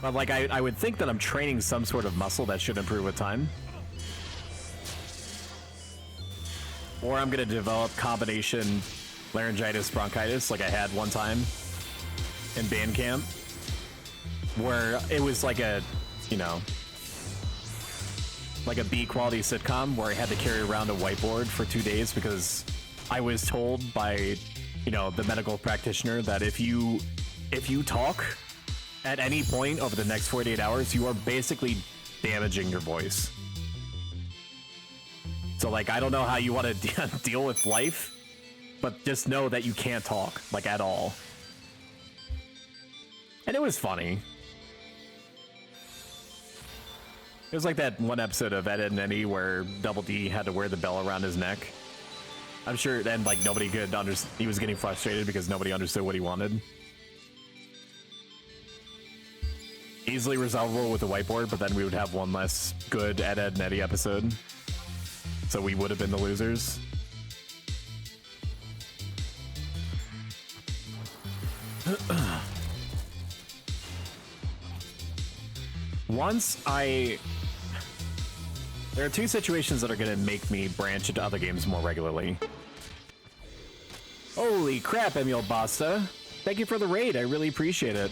But like I would think that I'm training some sort of muscle that should improve with time. Or I'm gonna develop combination laryngitis, bronchitis like I had one time in band camp, where it was like a, you know, like a B quality sitcom where I had to carry around a whiteboard for 2 days because I was told by, you know, the medical practitioner that if you talk at any point over the next 48 hours, you are basically damaging your voice. So like, I don't know how you want to deal with life, but just know that you can't talk, like, at all. And it was funny. It was like that one episode of Ed, Edd n Eddy where Double D had to wear the bell around his neck. I'm sure then like nobody could understand. He was getting frustrated because nobody understood what he wanted. Easily resolvable with a whiteboard, but then we would have one less good Ed, Edd n Eddy episode. So we would have been the losers. There are two situations that are going to make me branch into other games more regularly. Holy crap, Emil Basta. Thank you for the raid. I really appreciate it.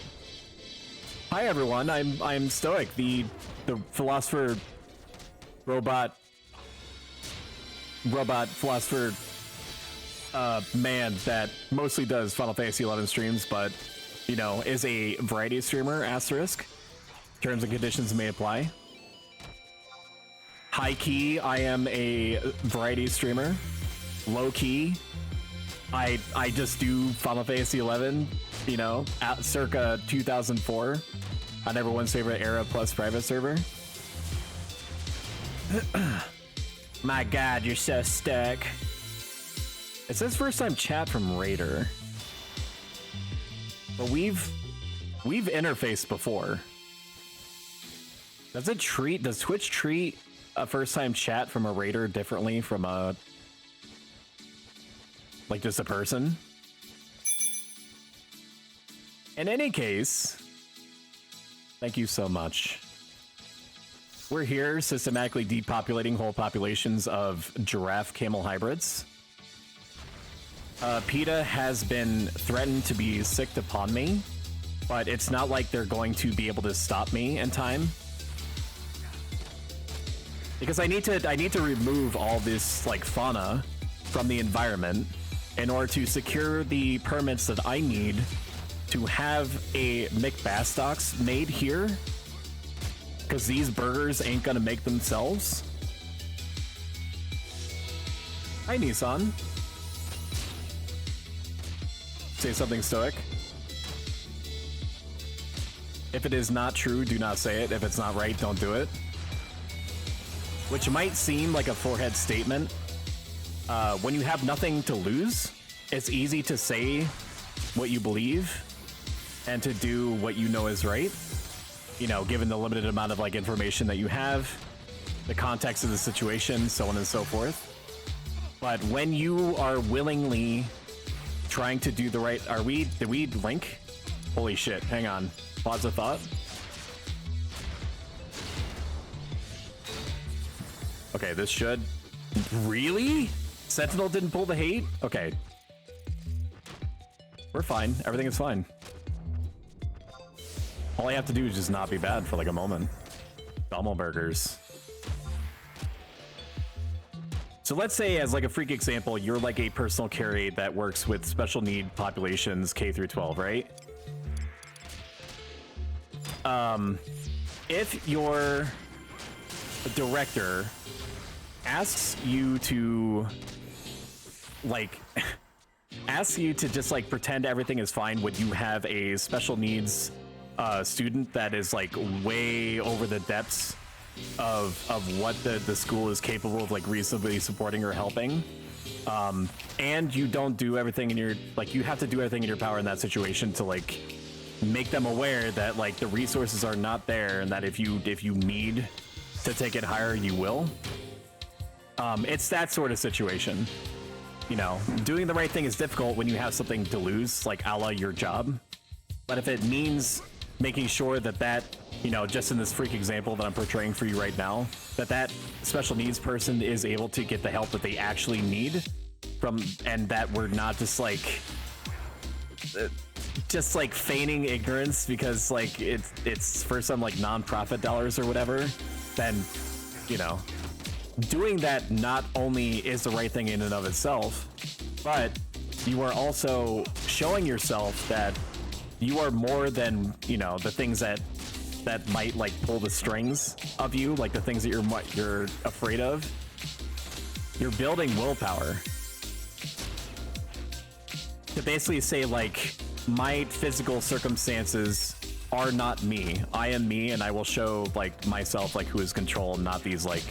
Hi everyone, I'm Stoic, the philosopher robot philosopher man that mostly does Final Fantasy XI streams, but you know, is a variety streamer, asterisk. Terms and conditions may apply. High key, I am a variety streamer. Low key, I just do Final Fantasy XI, you know, at circa 2004 on everyone's favorite era plus private server. My god, you're so stuck. It says first time chat from Raider. But we've interfaced before. Does Twitch treat a first time chat from a Raider differently from a, like, just a person? In any case, thank you so much. We're here systematically depopulating whole populations of giraffe camel hybrids. PETA has been threatened to be sicked upon me, but it's not like they're going to be able to stop me in time. Because I need to remove all this like fauna from the environment in order to secure the permits that I need to have a McBastox made here. Because these burgers ain't gonna make themselves. Hi, Nissan. Say something, Stoic. If it is not true, do not say it. If it's not right, don't do it. Which might seem like a forehead statement. When you have nothing to lose, it's easy to say what you believe and to do what you know is right. You know, given the limited amount of like information that you have. the context of the situation, so on and so forth. But when you are willingly trying to do the right, did we link? Holy shit, hang on. Pause of thought. Okay, this should, really? Sentinel didn't pull the hate? Okay. We're fine, everything is fine. All I have to do is just not be bad for like a moment. Dummelburgers. So let's say, as like a freak example, you're like a personal carry that works with special need populations K through 12, right? If your director asks you to like asks you to just like pretend everything is fine when you have a special needs student that is like way over the depths of what the school is capable of like reasonably supporting or helping, and you don't do everything in your, like, you have to do everything in your power in that situation to like make them aware that like the resources are not there, and that if you need to take it higher, you will. It's that sort of situation. You know, doing the right thing is difficult when you have something to lose, like a la your job. But if it means making sure that, you know, just in this freak example that I'm portraying for you right now, that special needs person is able to get the help that they actually need from, and that we're not just like feigning ignorance because like it's for some like non-profit dollars or whatever, then, you know, doing that not only is the right thing in and of itself, but you are also showing yourself that you are more than, you know, the things that might like pull the strings of you, like the things that you're afraid of. You're building willpower to basically say like, my physical circumstances are not me. I am me, and I will show like myself like who is control, not these like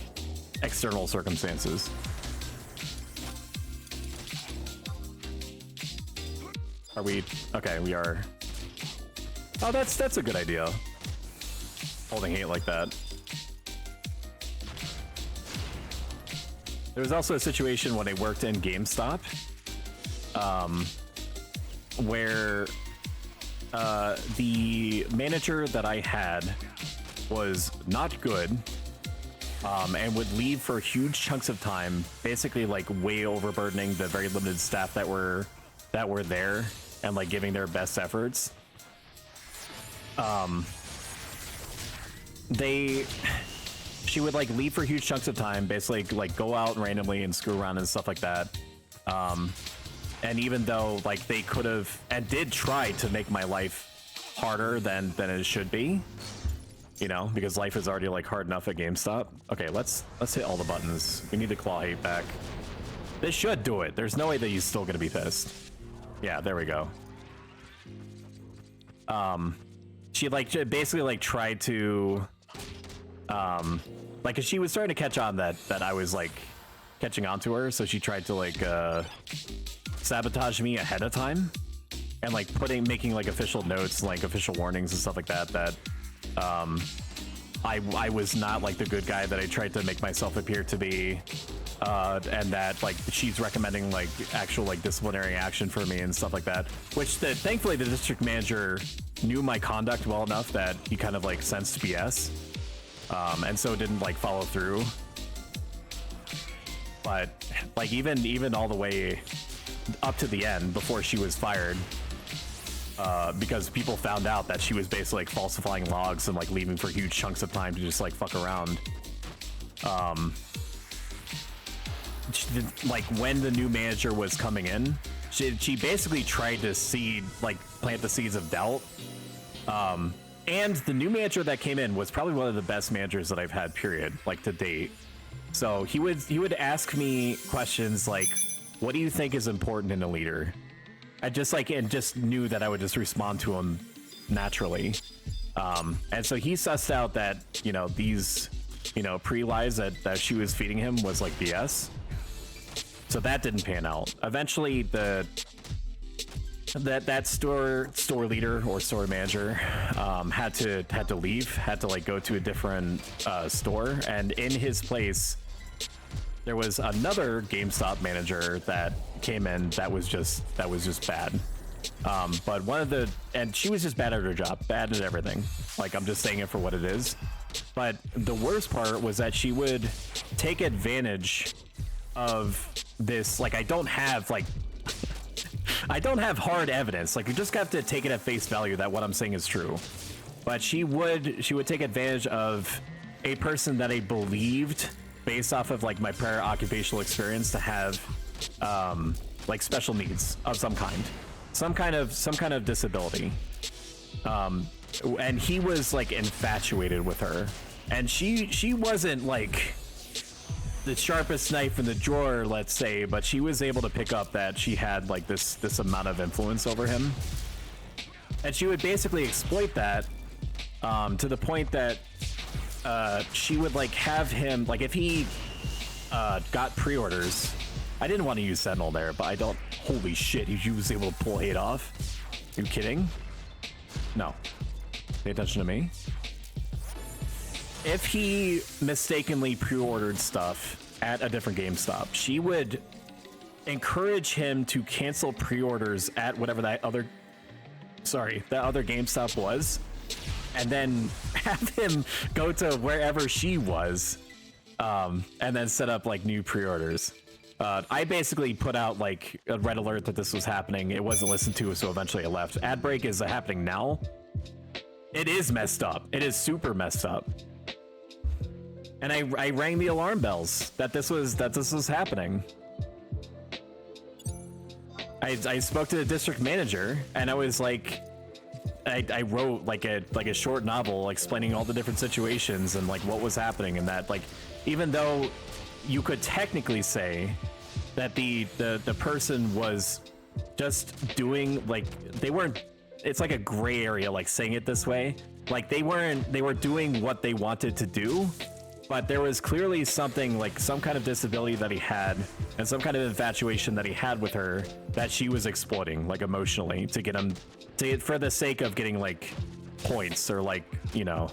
external circumstances. Are we okay? We are. Oh, that's a good idea. Holding hate like that. There was also a situation when I worked in GameStop, where the manager that I had was not good, and would leave for huge chunks of time, basically like way overburdening the very limited staff that were there and like giving their best efforts. She would like leave for huge chunks of time, basically like go out randomly and screw around and stuff like that. And even though like they could have and did try to make my life harder than it should be, you know, because life is already like hard enough at GameStop. Okay, let's hit all the buttons. We need to claw hate back. This should do it. There's no way that he's still gonna be pissed. Yeah, there we go. She like basically like tried to like, 'cause she was starting to catch on that I was like catching on to her, so she tried to like sabotage me ahead of time and like making like official notes, like official warnings and stuff like that I was not like the good guy that I tried to make myself appear to be, and that like she's recommending like actual like disciplinary action for me and stuff like that, which thankfully the district manager knew my conduct well enough that he kind of like sensed BS, and so didn't like follow through. But like even all the way up to the end before she was fired, because people found out that she was basically like falsifying logs and like leaving for huge chunks of time to just like fuck around. Like when the new manager was coming in, she basically tried to plant the seeds of doubt. And the new manager that came in was probably one of the best managers that I've had, period, like to date. So he would ask me questions like, what do you think is important in a leader? I just knew that I would just respond to him naturally. And so he sussed out that, you know, these, you know, pre-lies that she was feeding him was like BS. So that didn't pan out. Eventually that store leader or store manager had to leave, had to like go to a different store, and in his place there was another GameStop manager that came in that was just bad. But and she was just bad at her job, bad at everything. Like, I'm just saying it for what it is. But the worst part was that she would take advantage of this. Like, I don't have hard evidence. Like, you just have to take it at face value that what I'm saying is true. But she would take advantage of a person that I believed, based off of like my prior occupational experience, to have like special needs of some kind, some kind of disability. And he was like infatuated with her, and she wasn't like the sharpest knife in the drawer, let's say, but she was able to pick up that she had like this amount of influence over him, and she would basically exploit that to the point that she would like have him, like, if he got pre-orders. I didn't want to use Sentinel there, but I don't. Holy shit, he was able to pull 8 off. Are you kidding? No. Pay attention to me. If he mistakenly pre-ordered stuff at a different GameStop, she would encourage him to cancel pre-orders at whatever that other GameStop was, and then have him go to wherever she was, and then set up like new pre-orders. I basically put out like a red alert that this was happening. It wasn't listened to, so eventually I left. Ad break is happening now. It is messed up. It is super messed up. And I rang the alarm bells that this was happening. I spoke to the district manager, and I was like, I wrote like a short novel explaining all the different situations and like what was happening, and that like, even though you could technically say that the person was just doing, like, they weren't, it's like a gray area, like saying it this way, like they were doing what they wanted to do, but there was clearly something, like some kind of disability that he had and some kind of infatuation that he had with her that she was exploiting, like emotionally, to get him for the sake of getting like points or like, you know,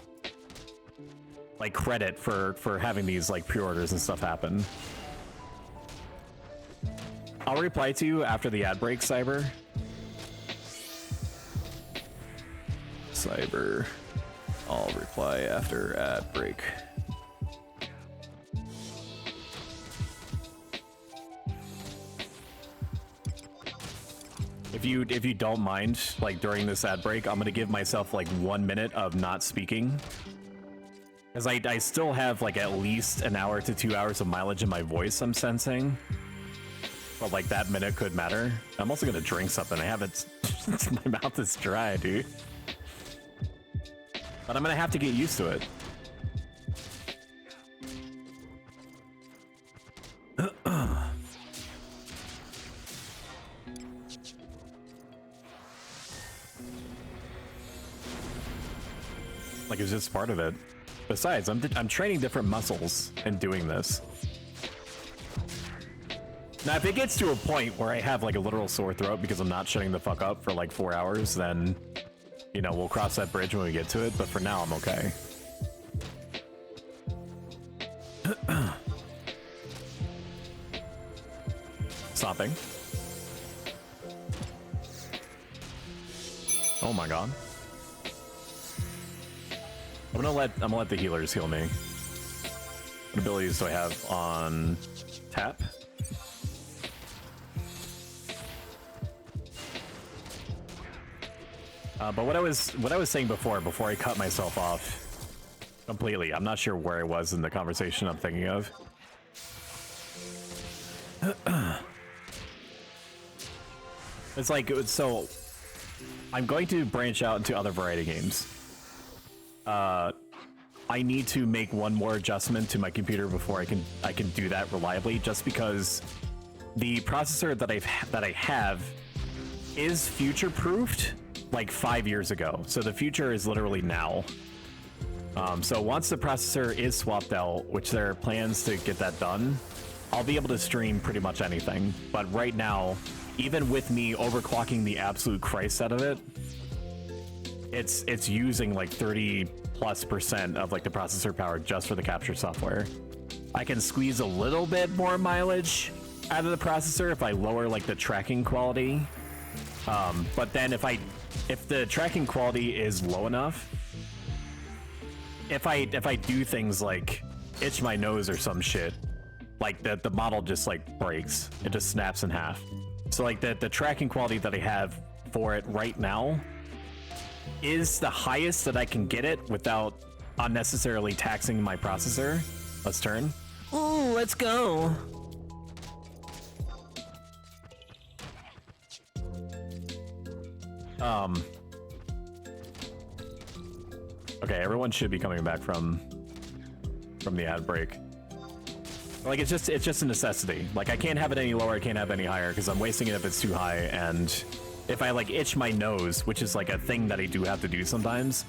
like credit for having these like pre-orders and stuff happen. I'll reply to you after the ad break, Cyber. I'll reply after ad break. If you don't mind, like during this ad break, I'm gonna give myself like 1 minute of not speaking, because I still have like at least an hour to 2 hours of mileage in my voice, I'm sensing. But like that minute could matter. I'm also gonna drink something. I haven't. My mouth is dry, dude. But I'm gonna have to get used to it. Like, it's just part of it. Besides, I'm training different muscles and doing this. Now, if it gets to a point where I have like a literal sore throat because I'm not shutting the fuck up for like 4 hours, then, you know, we'll cross that bridge when we get to it. But for now, I'm okay. Stopping. Oh my god. I'm gonna let the healers heal me. What abilities do I have on tap? But what I was saying before I cut myself off completely, I'm not sure where I was in the conversation I'm thinking of. It's like, so I'm going to branch out into other variety games. I need to make one more adjustment to my computer before I can do that reliably, just because the processor that I have is future-proofed like 5 years ago. So the future is literally now. So once the processor is swapped out, which there are plans to get that done, I'll be able to stream pretty much anything. But right now, even with me overclocking the absolute Christ out of it, it's using like 30+% of like the processor power just for the capture software. I can squeeze a little bit more mileage out of the processor if I lower like the tracking quality. But then if the tracking quality is low enough, if I do things like itch my nose or some shit, like the model just like breaks. It just snaps in half. So like the tracking quality that I have for it right now is the highest that I can get it without unnecessarily taxing my processor. Let's turn. Ooh, let's go. Okay, everyone should be coming back from the ad break. Like it's just a necessity. Like I can't have it any lower, I can't have it any higher because I'm wasting it if it's too high. And if I like itch my nose, which is like a thing that I do have to do sometimes,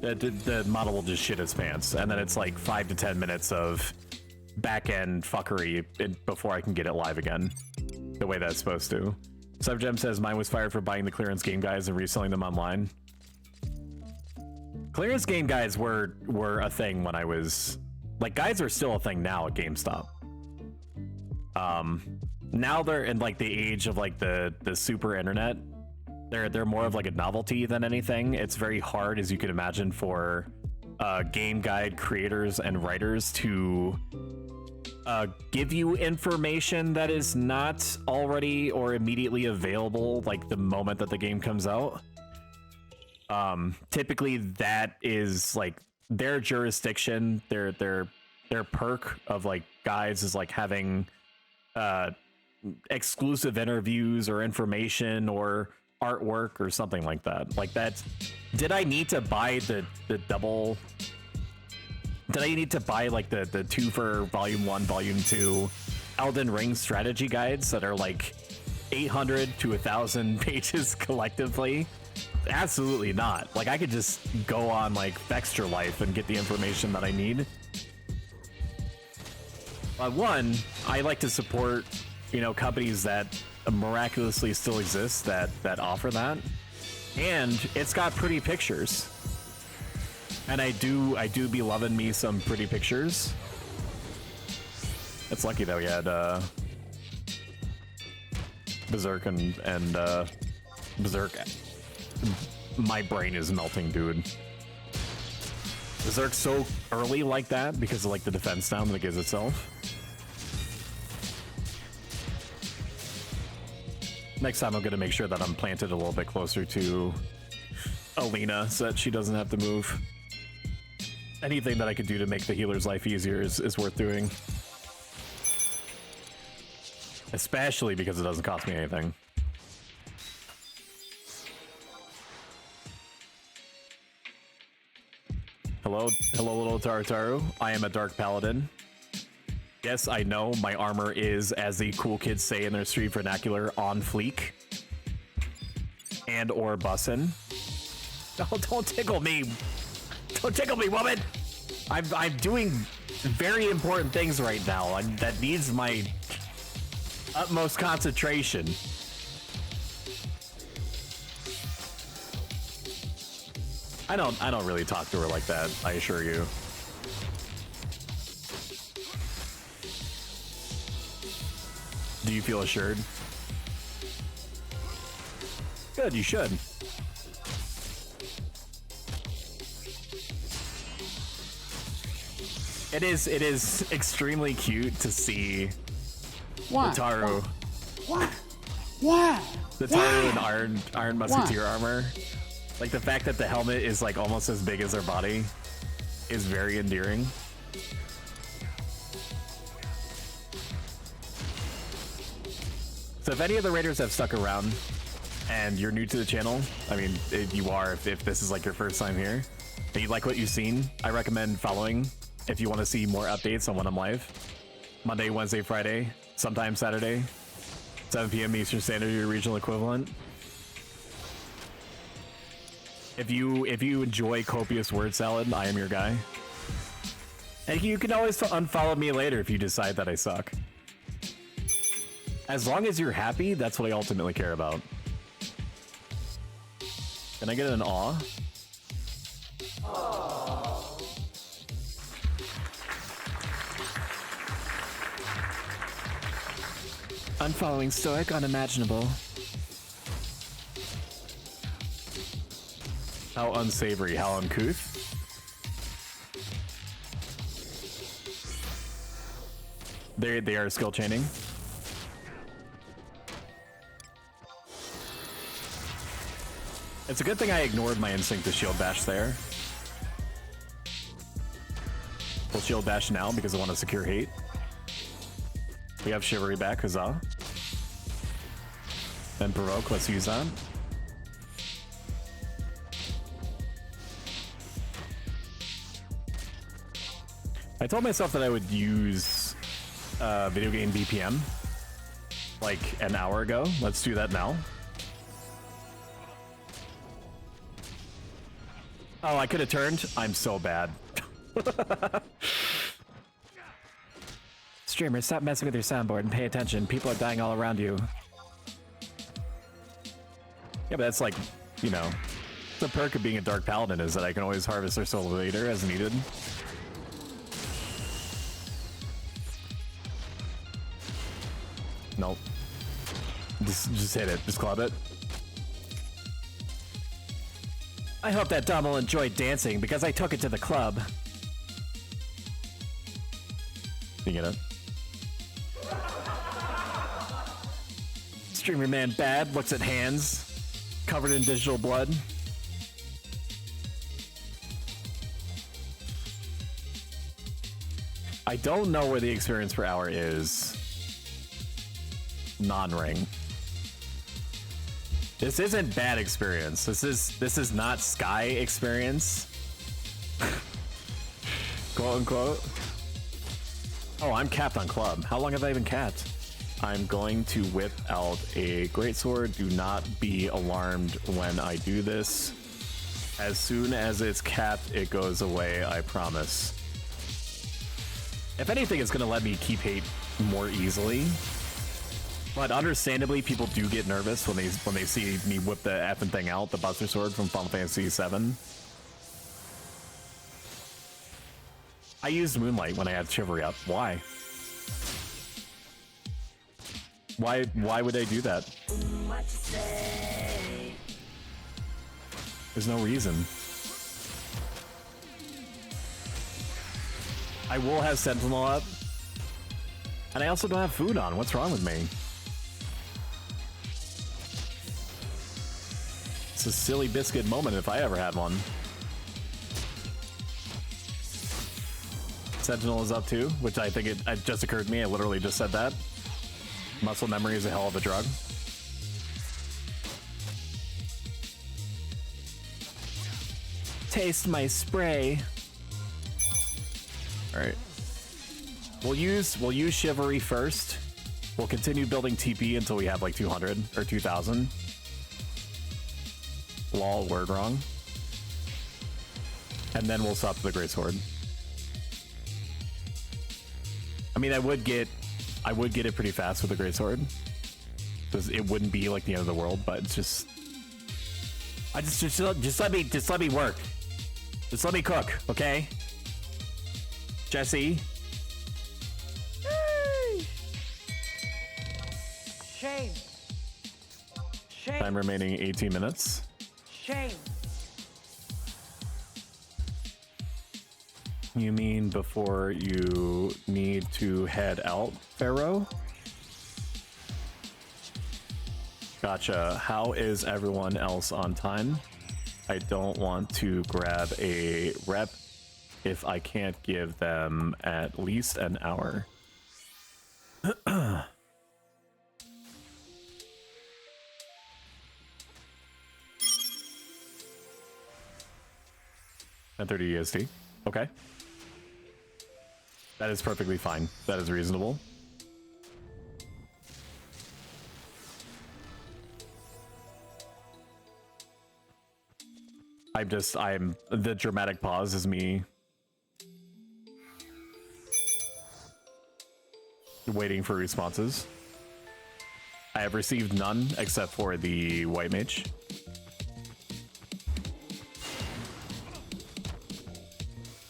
the model will just shit its pants, and then it's like 5 to 10 minutes of back-end fuckery before I can get it live again, the way that's supposed to. Subgem says mine was fired for buying the clearance game guides and reselling them online. Clearance game guides were a thing when I was like, guides are still a thing now at GameStop. Now they're in like the age of like the super internet. They're more of like a novelty than anything. It's very hard, as you can imagine, for game guide creators and writers to give you information that is not already or immediately available like the moment that the game comes out. Typically that is like their jurisdiction, their perk of like guides is like having exclusive interviews or information or artwork or something like that. Like that. Did I need to buy the double? Did I need to buy like the 2 for Volume 1, Volume 2 Elden Ring strategy guides that are like 800 to 1,000 pages collectively? Absolutely not. Like I could just go on like Extra Life and get the information that I need. But one, I like to support, you know, companies that miraculously still exist that offer that, and it's got pretty pictures, and I do be loving me some pretty pictures. It's lucky that we had Berserk and Berserk. My brain is melting, dude. Berserk's so early like that because of like the defense down that it gives itself. Next time I'm gonna make sure that I'm planted a little bit closer to Alina so that she doesn't have to move. Anything that I could do to make the healer's life easier is worth doing. Especially because it doesn't cost me anything. Hello, little Tartaru. I am a Dark Paladin. Yes, I know my armor is, as the cool kids say in their street vernacular, on fleek. And or bussin'. Don't tickle me. Don't tickle me, woman. I'm doing very important things right now that needs my utmost concentration. I don't really talk to her like that, I assure you. Do you feel assured? Good, you should. It is extremely cute to see Wataru. Why? The Taru in Iron Musketeer armor. Like the fact that the helmet is like almost as big as their body is very endearing. So if any of the raiders have stuck around and you're new to the channel, I mean, you are if this is like your first time here, and you like what you've seen, I recommend following if you want to see more updates on when I'm live. Monday, Wednesday, Friday, sometimes Saturday, 7 p.m. Eastern Standard, your regional equivalent. If you enjoy copious word salad, I am your guy. And you can always unfollow me later if you decide that I suck. As long as you're happy, that's what I ultimately care about. Can I get an awe? Unfollowing Stoic, unimaginable. How unsavory, how uncouth. They are skill chaining. It's a good thing I ignored my instinct to shield bash there. We'll shield bash now because I want to secure hate. We have Chivalry back, huzzah. Then provoke, let's use that. I told myself that I would use video game BPM like an hour ago. Let's do that now. Oh, I could have turned. I'm so bad. Streamer, stop messing with your soundboard and pay attention. People are dying all around you. Yeah, but that's like, you know, the perk of being a Dark Paladin is that I can always harvest their soul later as needed. Nope. Just hit it. Just club it. I hope that Dom will enjoy dancing because I took it to the club. You get it? Streamer man bad, looks at hands covered in digital blood. I don't know where the experience per hour is. Non-ring. This isn't bad experience. This is not Sky experience. Quote unquote. Oh, I'm capped on club. How long have I been capped? I'm going to whip out a greatsword. Do not be alarmed when I do this. As soon as it's capped, it goes away, I promise. If anything, it's gonna let me keep hate more easily. But understandably, people do get nervous when they see me whip the effing thing out, the Buster Sword from Final Fantasy VII. I used Moonlight when I had Chivalry up. Why? Why would I do that? There's no reason. I will have Sentinel up. And I also don't have food on. What's wrong with me? It's a silly biscuit moment if I ever had one. Sentinel is up too, which I think it just occurred to me. I literally just said that. Muscle memory is a hell of a drug. Taste my spray. All right. We'll use Chivalry first. We'll continue building TP until we have like 200 or 2000. Lol, word wrong. And then we'll swap to the Greatsword. I mean, I would get it pretty fast with the Greatsword. Because it wouldn't be like the end of the world, but it's just just let me work. Just let me cook, okay? Jesse. Shame. Shame. Time remaining 18 minutes. Shame. You mean before you need to head out, Pharaoh? Gotcha. How is everyone else on time? I don't want to grab a rep if I can't give them at least an hour. 10:30 EST. Okay. That is perfectly fine. That is reasonable. I'm the dramatic pause is me waiting for responses. I have received none except for the white mage.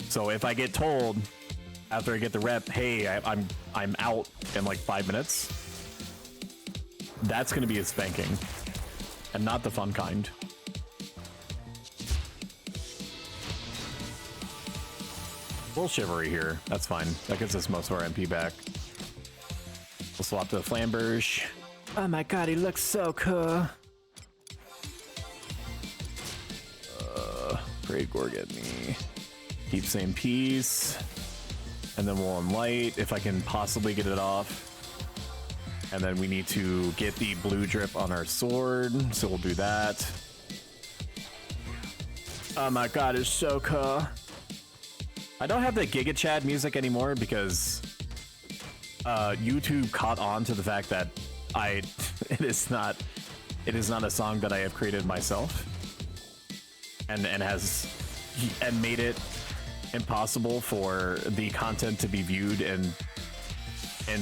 So if I get told after I get the rep, hey, I'm out in like 5 minutes, that's gonna be a spanking, and not the fun kind. We'll shivery here. That's fine. That gives us most of our MP back. We'll swap to the Flamberge. Oh my god, he looks so cool. Great Gorg at me. Keep same piece. And then we'll unlight if I can possibly get it off. And then we need to get the blue drip on our sword, so we'll do that. Oh my god, it's so cool. I don't have the Giga Chad music anymore because YouTube caught on to the fact that it is not a song that I have created myself, and made it impossible for the content to be viewed in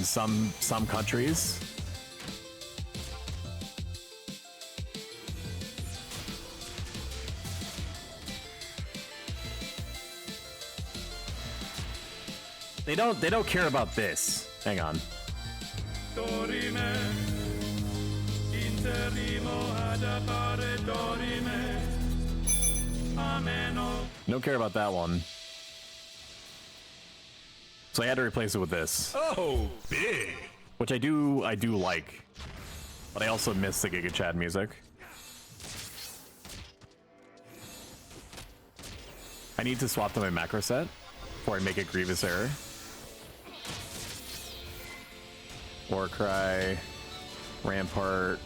some countries. They don't care about this. Hang on. Don't care about that one. So I had to replace it with this. Oh, big. Which I do like. But I also miss the Giga Chad music. I need to swap to my macro set before I make a grievous error. Warcry, Rampart.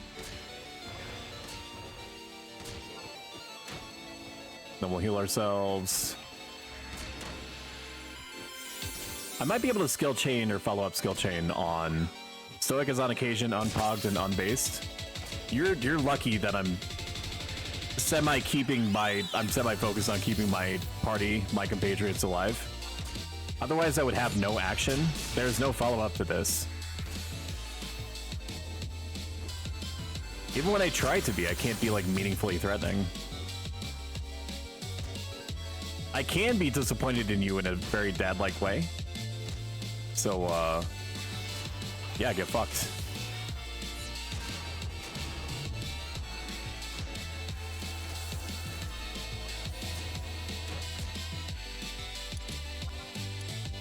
Then we'll heal ourselves. I might be able to skill chain or follow up skill chain on Stoic is on occasion unpogged and unbased. You're lucky that I'm semi-focused on keeping my party, my compatriots alive. Otherwise I would have no action. There's no follow-up to this. Even when I try to be, I can't be like meaningfully threatening. I can be disappointed in you in a very dad-like way. So, yeah, get fucked.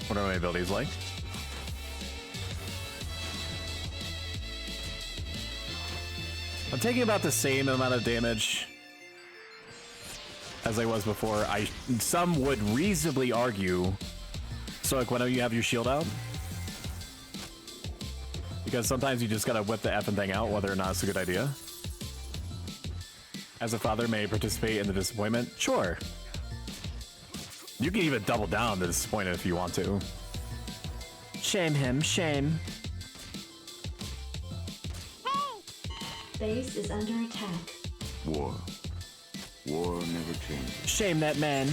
What are my abilities like? I'm taking about the same amount of damage as I was before. Some would reasonably argue, so like whenever you have your shield out, because sometimes you just gotta whip the effing thing out, whether or not it's a good idea. As a father may participate in the disappointment, sure. You can even double down the disappointment if you want to. Shame him, shame. Base is under attack. War never changes. Shame that man.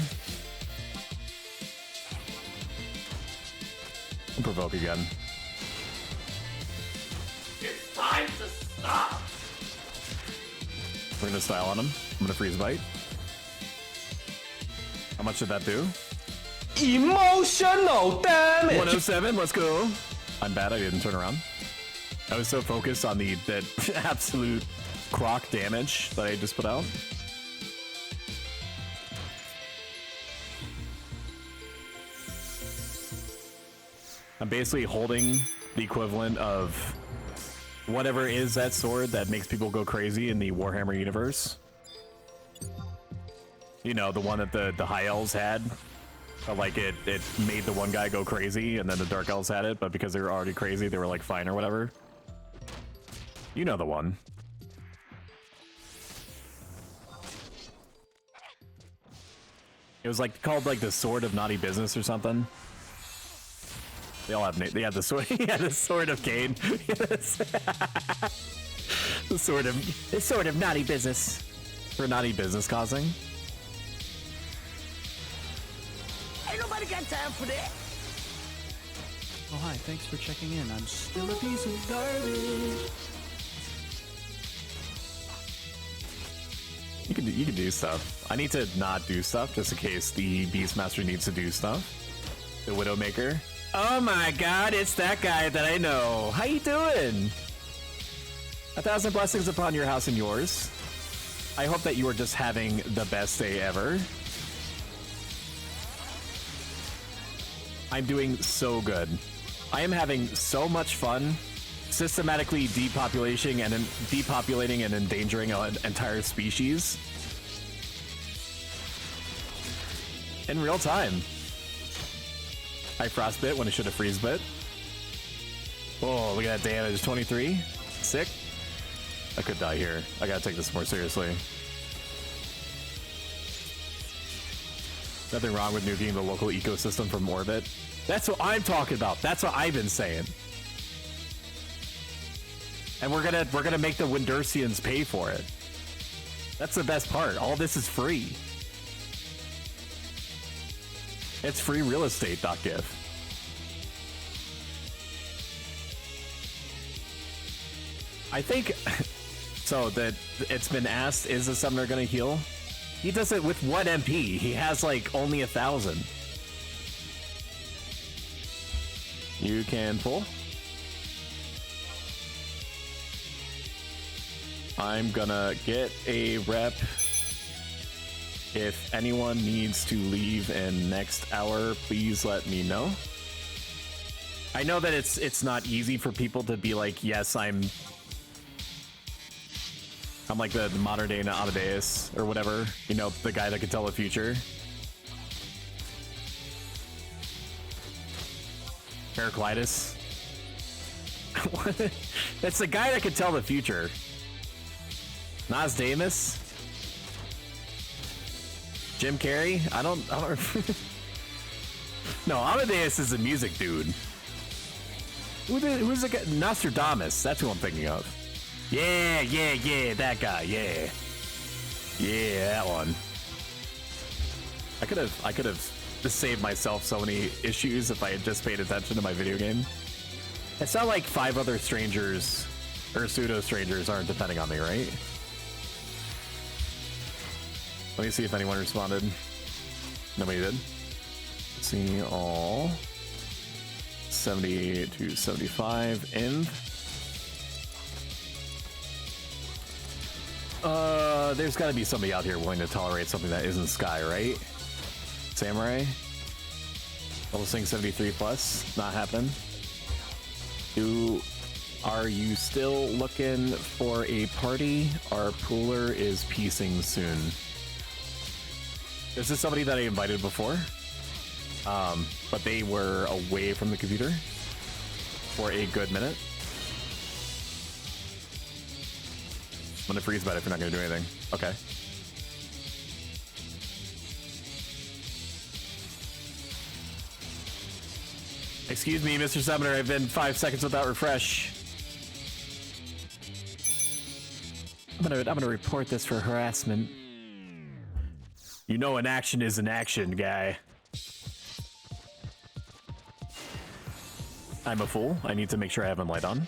I'll provoke again. It's time to stop. We're gonna style on him. I'm gonna freeze bite. How much did that do? Emotional damage. 107. Let's go. I'm bad. I didn't turn around. I was so focused on that absolute croc damage that I just put out. I'm basically holding the equivalent of whatever is that sword that makes people go crazy in the Warhammer universe. You know, the one that the High Elves had. But like it made the one guy go crazy, and then the Dark Elves had it, but because they were already crazy, they were like fine or whatever. You know the one. It was like called like the Sword of Naughty Business or something. They all have they had the sword. Yeah, the Sword of Cain. the sword of naughty business for naughty business causing. Ain't nobody got time for that. Oh hi, thanks for checking in. I'm still a piece of garbage. You can do stuff. I need to not do stuff just in case the Beastmaster needs to do stuff. The Widowmaker. Oh my god, it's that guy that I know. How you doing? 1,000 blessings upon your house and yours. I hope that you are just having the best day ever. I'm doing so good. I am having so much fun systematically depopulating and endangering an entire species in real time. I frostbit when I should have freeze bit. Oh, look at that damage. 23. Sick. I could die here. I gotta take this more seriously. Nothing wrong with nuking the local ecosystem from orbit. That's what I'm talking about. That's what I've been saying. And we're gonna make the Windursians pay for it. That's the best part. All this is free. It's free real estate, .gif. I think so that it's been asked, is the summoner gonna heal? He does it with what MP? He has like only 1,000. You can pull. I'm gonna get a rep. If anyone needs to leave in next hour, please let me know. I know that it's not easy for people to be like, yes, I'm like the modern day Amadeus or whatever, you know, the guy that can tell the future. Heraclitus. That's the guy that can tell the future. Nostradamus. Jim Carrey? I don't No, Amadeus is a music dude. Who's the guy? Nostradamus, that's who I'm thinking of. Yeah, that guy, yeah. Yeah, that one. I could have just saved myself so many issues if I had just paid attention to my video game. It's not like 5 other strangers or pseudo strangers aren't depending on me, right? Let me see if anyone responded. Nobody did. Let's see all 70 to 75 in. There's got to be somebody out here willing to tolerate something that isn't Sky, right? Samurai. Level Sing 73 plus. Not happening. Are you still looking for a party? Our pooler is piecing soon. This is somebody that I invited before, but they were away from the computer for a good minute. I'm gonna freeze bet if you're not gonna do anything. Okay. Excuse me, Mr. Summoner, I've been 5 seconds without refresh. I'm gonna report this for harassment. You know an action is an action, guy. I'm a fool. I need to make sure I have my light on.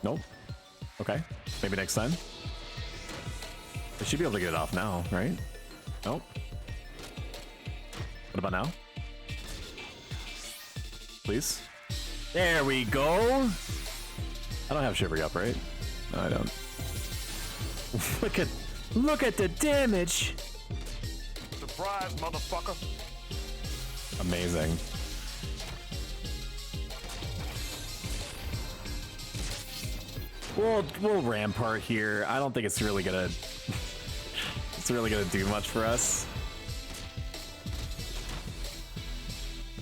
Nope. Okay. Maybe next time. I should be able to get it off now, right? Nope. What about now? Please? There we go! I don't have Shivery up, right? No, I don't. Look at the damage! Surprise, motherfucker! Amazing. We'll rampart here. I don't think it's really gonna do much for us.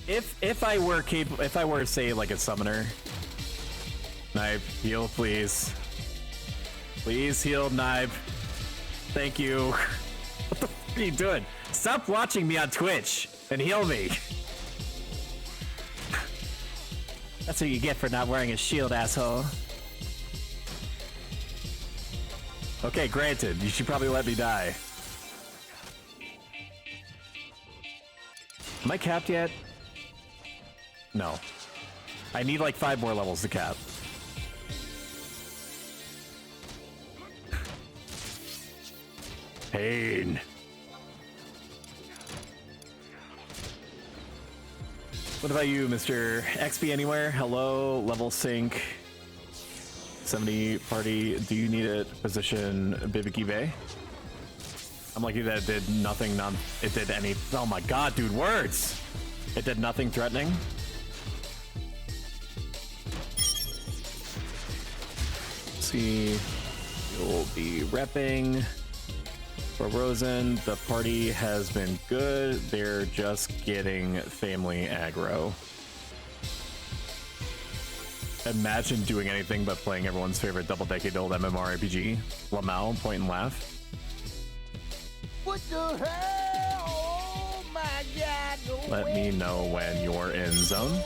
If I were say like a summoner, Knife, heal please. Please heal, Knife. Thank you. What the f are you doing? Stop watching me on Twitch and heal me. That's what you get for not wearing a shield, asshole. Okay, granted. You should probably let me die. Am I capped yet? No. I need like 5 more levels to cap. Pain. What about you, Mr. XP Anywhere? Hello, level sync. 70 party. Do you need it? Position Bibiki Bay. I'm lucky that it did nothing. It did any. Oh my god, dude, words! It did nothing threatening. Let's see. You'll be repping for Rosen. The party has been good. They're just getting family aggro. Imagine doing anything but playing everyone's favorite double-decade-old MMORPG. Lamau, point and laugh. What the hell? Oh my god. No Let me know when you're in zone.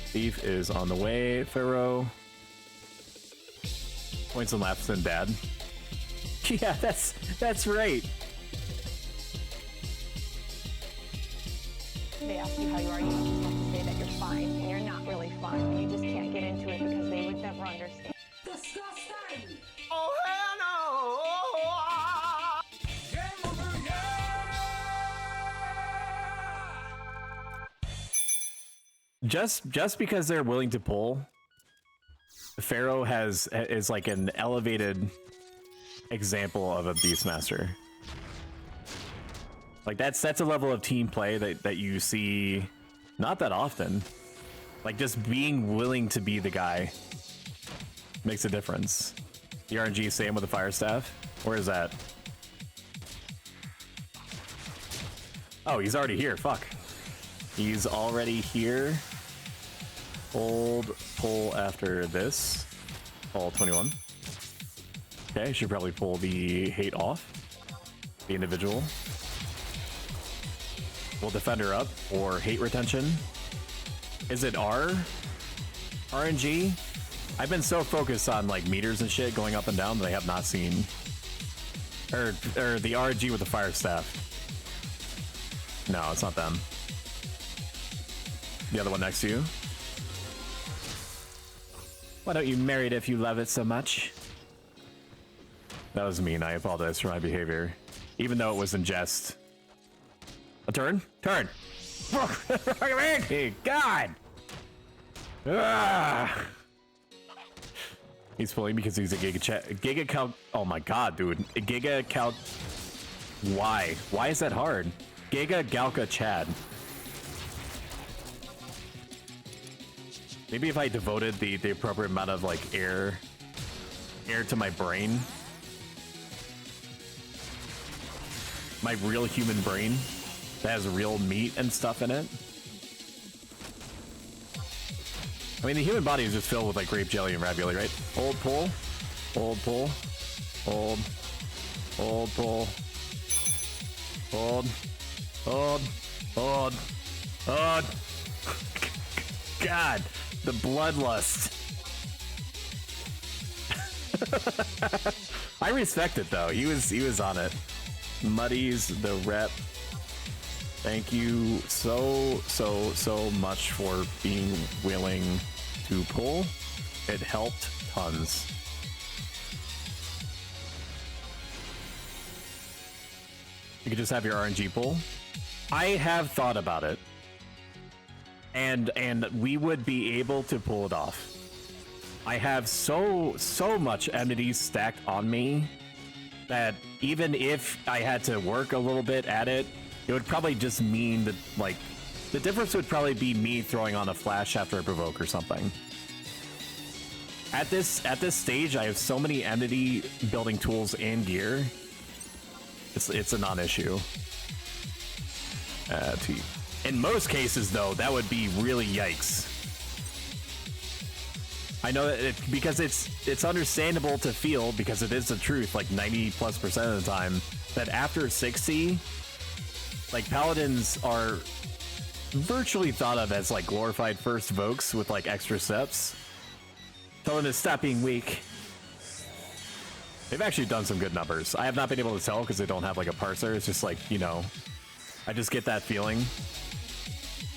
Thief is on the way, Pharaoh. Points and laughs and dad. Yeah, that's right. They ask you how you are, you just have to say that you're fine, and you're not really fine. You just can't get into it because they would never understand. Disgusting. Oh hell no. Game over, yeah. Just because they're willing to pull, Pharaoh is like an elevated example of a Beastmaster. Like that's a level of team play that you see not that often. Like just being willing to be the guy makes a difference. The RNG same with the fire staff. Where is that? Oh, he's already here. Fuck. He's already here. Hold pull after this. All 21. Okay, should probably pull the hate off. The individual. We'll defend her up or hate retention. Is it R? RNG? I've been so focused on like meters and shit going up and down that I have not seen. Or the RNG with the fire staff. No, it's not them. The other one next to you. Why don't you marry it if you love it so much? That was mean. I apologize for my behavior. Even though it was in jest. A turn? Turn! Hey, God! Ah! He's pulling because he's a Giga Cal. Oh my god, dude. A Giga Cal. Why? Why is that hard? Giga Galka Chad. Maybe if I devoted the appropriate amount of like air to my brain. My real human brain that has real meat and stuff in it. I mean, the human body is just filled with like grape jelly and ravioli, right? Hold pull, hold pull, hold pull, hold, hold. God, the bloodlust. I respect it though. He was on it. Muddies the rep. Thank you so much for being willing to pull. It helped tons. You could just have your RNG pull. I have thought about it. And we would be able to pull it off. I have so much enmity stacked on me that even if I had to work a little bit at it, it would probably just mean that, like, the difference would probably be me throwing on a flash after a provoke or something. At this stage, I have so many enmity building tools and gear. It's a non-issue. In most cases, though, that would be really yikes. I know that because it's understandable to feel, because it is the truth, like 90+% of the time, that after 60, like paladins are virtually thought of as like glorified first vokes with like extra steps. Tell them to stop being weak. They've actually done some good numbers. I have not been able to tell because they don't have like a parser. It's just like, you know, I just get that feeling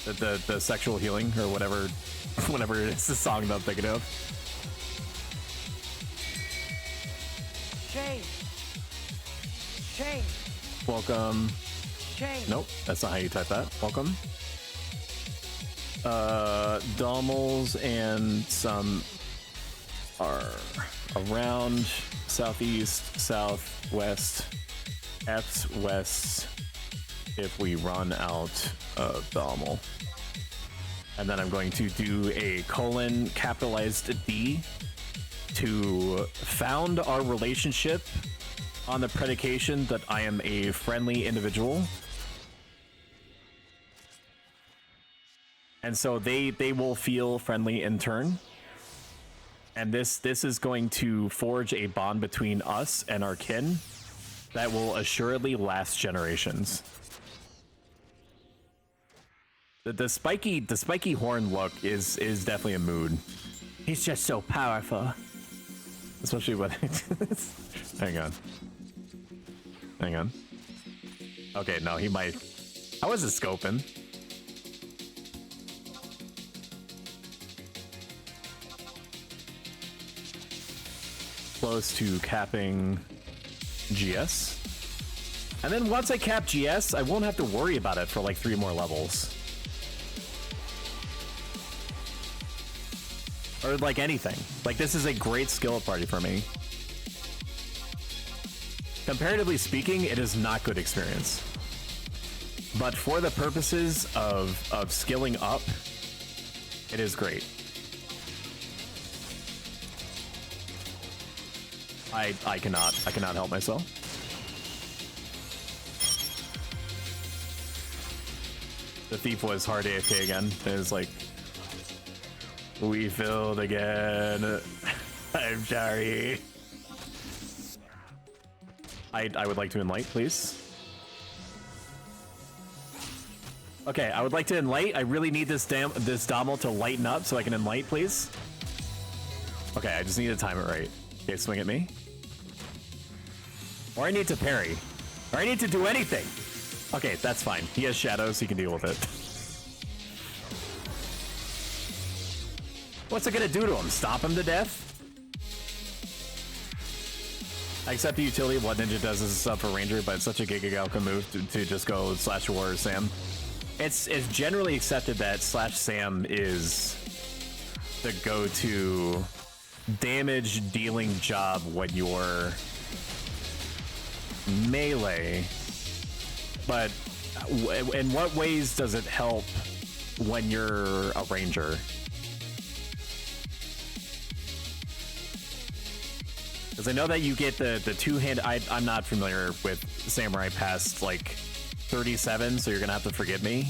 that the sexual healing or whatever it is, the song that I'm thinking of. Shane, Shane. Welcome. Shane. Nope, that's not how you type that. Welcome. Dommels and some are around southeast, southwest, F's west if we run out of Dommel. And then I'm going to do a colon capitalized D to found our relationship on the predication that I am a friendly individual. And so they will feel friendly in turn. And this is going to forge a bond between us and our kin that will assuredly last generations. The spiky horn look is definitely a mood. He's just so powerful. Especially when hang on. Okay, no, he might. How is it scoping? Close to capping GS. And then once I cap GS, I won't have to worry about it for like 3 more levels. Or like anything. Like this is a great skill party for me. Comparatively speaking, it is not good experience. But for the purposes of skilling up, it is great. I cannot help myself. The thief was hard AFK again. It was like, we filled again. I'm sorry. I would like to enlight, please. Okay, I would like to enlight. I really need this Dommel to lighten up so I can enlight, please. Okay, I just need to time it right. Okay, swing at me. Or I need to parry. Or I need to do anything. Okay, that's fine. He has shadows, he can deal with it. What's it gonna do to him? Stop him to death? I accept the utility of what Ninja does as a sub for Ranger, but it's such a Gigagalka move to just go slash Warrior Sam. It's generally accepted that slash Sam is the go-to damage dealing job when you're melee, but in what ways does it help when you're a ranger? Because I know that you get the two-hand. I'm not familiar with Samurai past like 37, so you're gonna have to forgive me.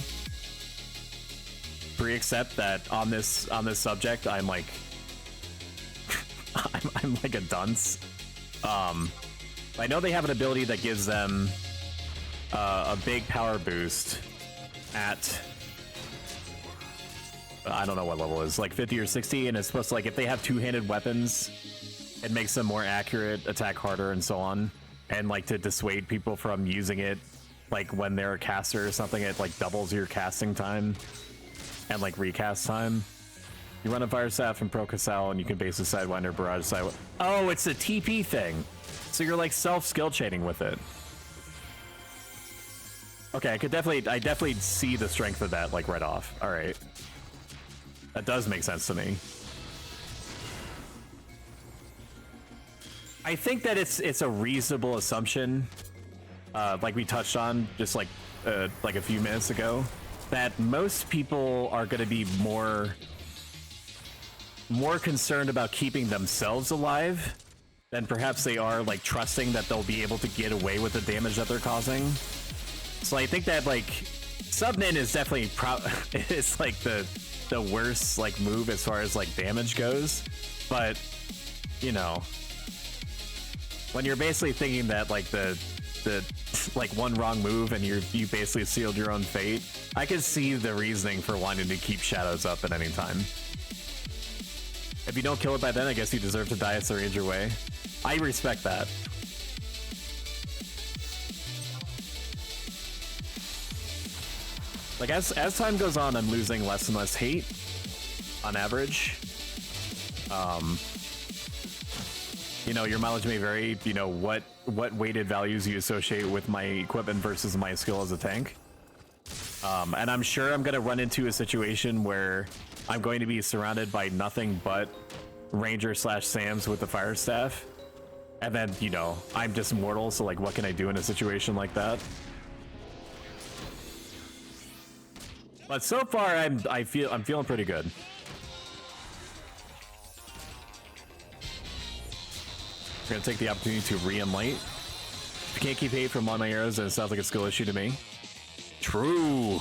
Pre-accept that on this subject, I'm like I'm like a dunce. I know they have an ability that gives them a big power boost at I don't know what level it is, like 50 or 60, and it's supposed to, like, if they have two-handed weapons, it makes them more accurate, attack harder, and so on, and like to dissuade people from using it, like when they're a caster or something. It like doubles your casting time and like recast time. You run a Fire Staff and Pro Casal, and you can basically Sidewinder, Barrage, Side. Oh, it's a TP thing. So you're like self-skill chaining with it. Okay, I definitely see the strength of that like right off. All right, that does make sense to me. I think that it's a reasonable assumption, like we touched on just like a few minutes ago, that most people are going to be more concerned about keeping themselves alive than perhaps they are like trusting that they'll be able to get away with the damage that they're causing. So I think that like Subnin is definitely it's like the worst like move as far as like damage goes, but you know, when you're basically thinking that like the like one wrong move and you basically sealed your own fate, I can see the reasoning for wanting to keep shadows up at any time. If you don't kill it by then, I guess you deserve to die. It's the Ranger way. I respect that. Like as time goes on, I'm losing less and less hate you know, your mileage may vary, you know, what weighted values you associate with my equipment versus my skill as a tank. And I'm sure I'm going to run into a situation where I'm going to be surrounded by nothing but Ranger / Sams with the fire staff. And then, you know, I'm just mortal, so like, what can I do in a situation like that? But so far, I'm feeling pretty good. We're gonna take the opportunity to re-enlight. If you can't keep hate from one of my arrows, then it sounds like a skill issue to me. True.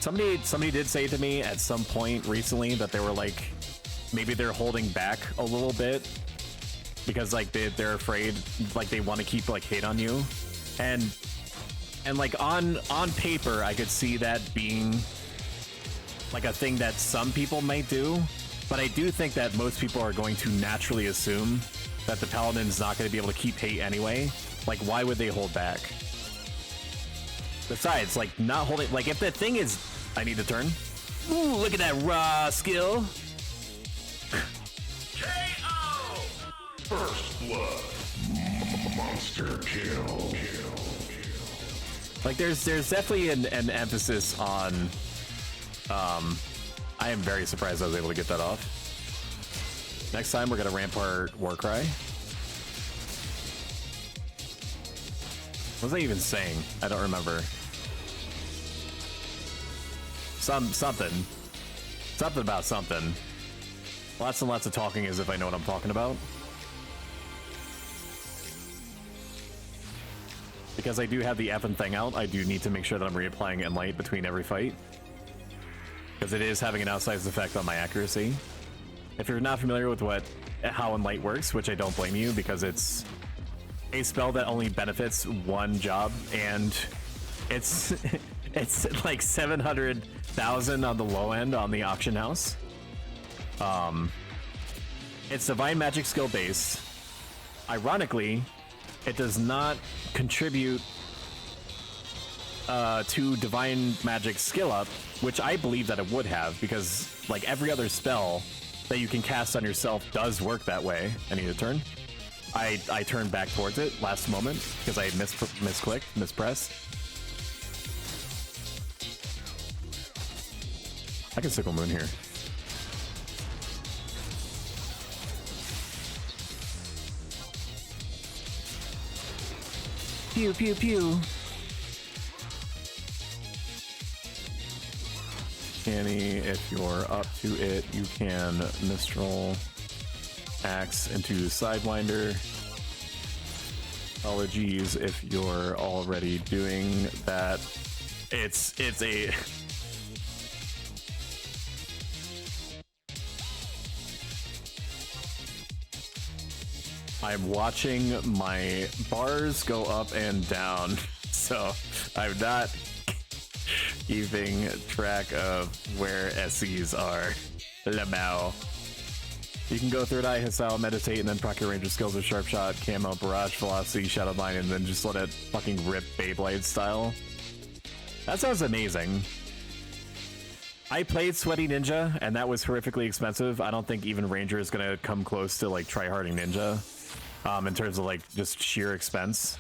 Somebody did say to me at some point recently that they were like, maybe they're holding back a little bit because like they're afraid, like they want to keep like hate on you, and like on paper I could see that being like a thing that some people might do, but I do think that most people are going to naturally assume that the Paladin's not going to be able to keep hate anyway. Like, why would they hold back? Besides, like, not holding, like, if the thing is, I need to turn. Ooh, look at that raw skill. KO! First blood. Monster kill. Like, there's definitely an emphasis on, I am very surprised I was able to get that off. Next time we're gonna ramp our Warcry. What was I even saying? I don't remember. Something about something. Lots and lots of talking as if I know what I'm talking about. Because I do have the effing thing out, I do need to make sure that I'm reapplying Enlight between every fight. Because it is having an outsized effect on my accuracy. If you're not familiar with how Enlight works, which I don't blame you, because it's a spell that only benefits one job, and it's it's like 700,000 on the low end on the auction house. It's divine magic skill based. Ironically, it does not contribute to divine magic skill up, which I believe that it would have, because like every other spell that you can cast on yourself does work that way. I need to turn. I turned back towards it last moment because I mispressed. I can sickle moon here. Pew pew pew. Annie, if you're up to it, you can Mistral Axe into Sidewinder. Apologies if you're already doing that. It's a... I'm watching my bars go up and down, so I'm not keeping track of where SCs are. Lamau. You can go Third Eye, Hassal, Meditate, and then proc your Ranger skills with Sharp Shot, Camo, Barrage, Velocity, Shadowline, and then just let it fucking rip Beyblade style. That sounds amazing. I played Sweaty Ninja, and that was horrifically expensive. I don't think even Ranger is gonna come close to like tryharding Ninja, in terms of like just sheer expense.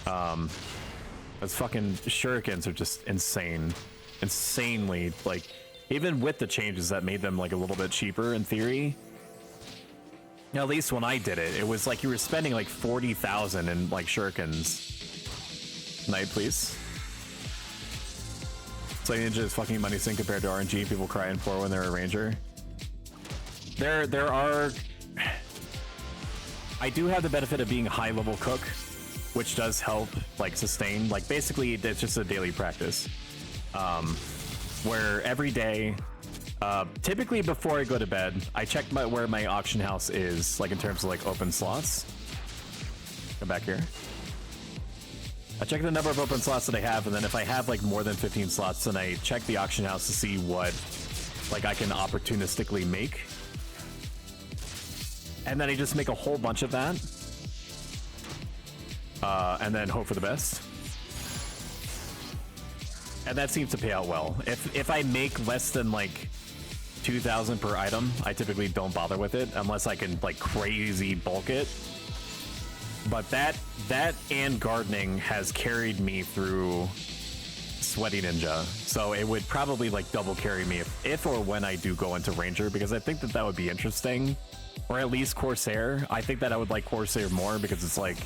Those fucking shurikens are just insane. Insanely, like, even with the changes that made them like a little bit cheaper in theory. At least when I did it, it was like you were spending like 40,000 in like shurikens. Night, please. So Ninja is fucking money sink compared to RNG. People crying for when they're a Ranger. There are... I do have the benefit of being a high level cook, which does help like sustain. Like basically it's just a daily practice. Where every day, typically before I go to bed, I check where my auction house is, like in terms of like open slots. Come back here. I check the number of open slots that I have, and then if I have like more than 15 slots, then I check the auction house to see what like I can opportunistically make. And then I just make a whole bunch of that. And then hope for the best. And that seems to pay out well. If I make less than like 2,000 per item, I typically don't bother with it unless I can like crazy bulk it. But that and gardening has carried me through Sweaty Ninja, so it would probably like double carry me if or when I do go into Ranger, because I think that would be interesting, or at least Corsair. I think that I would like Corsair more because it's like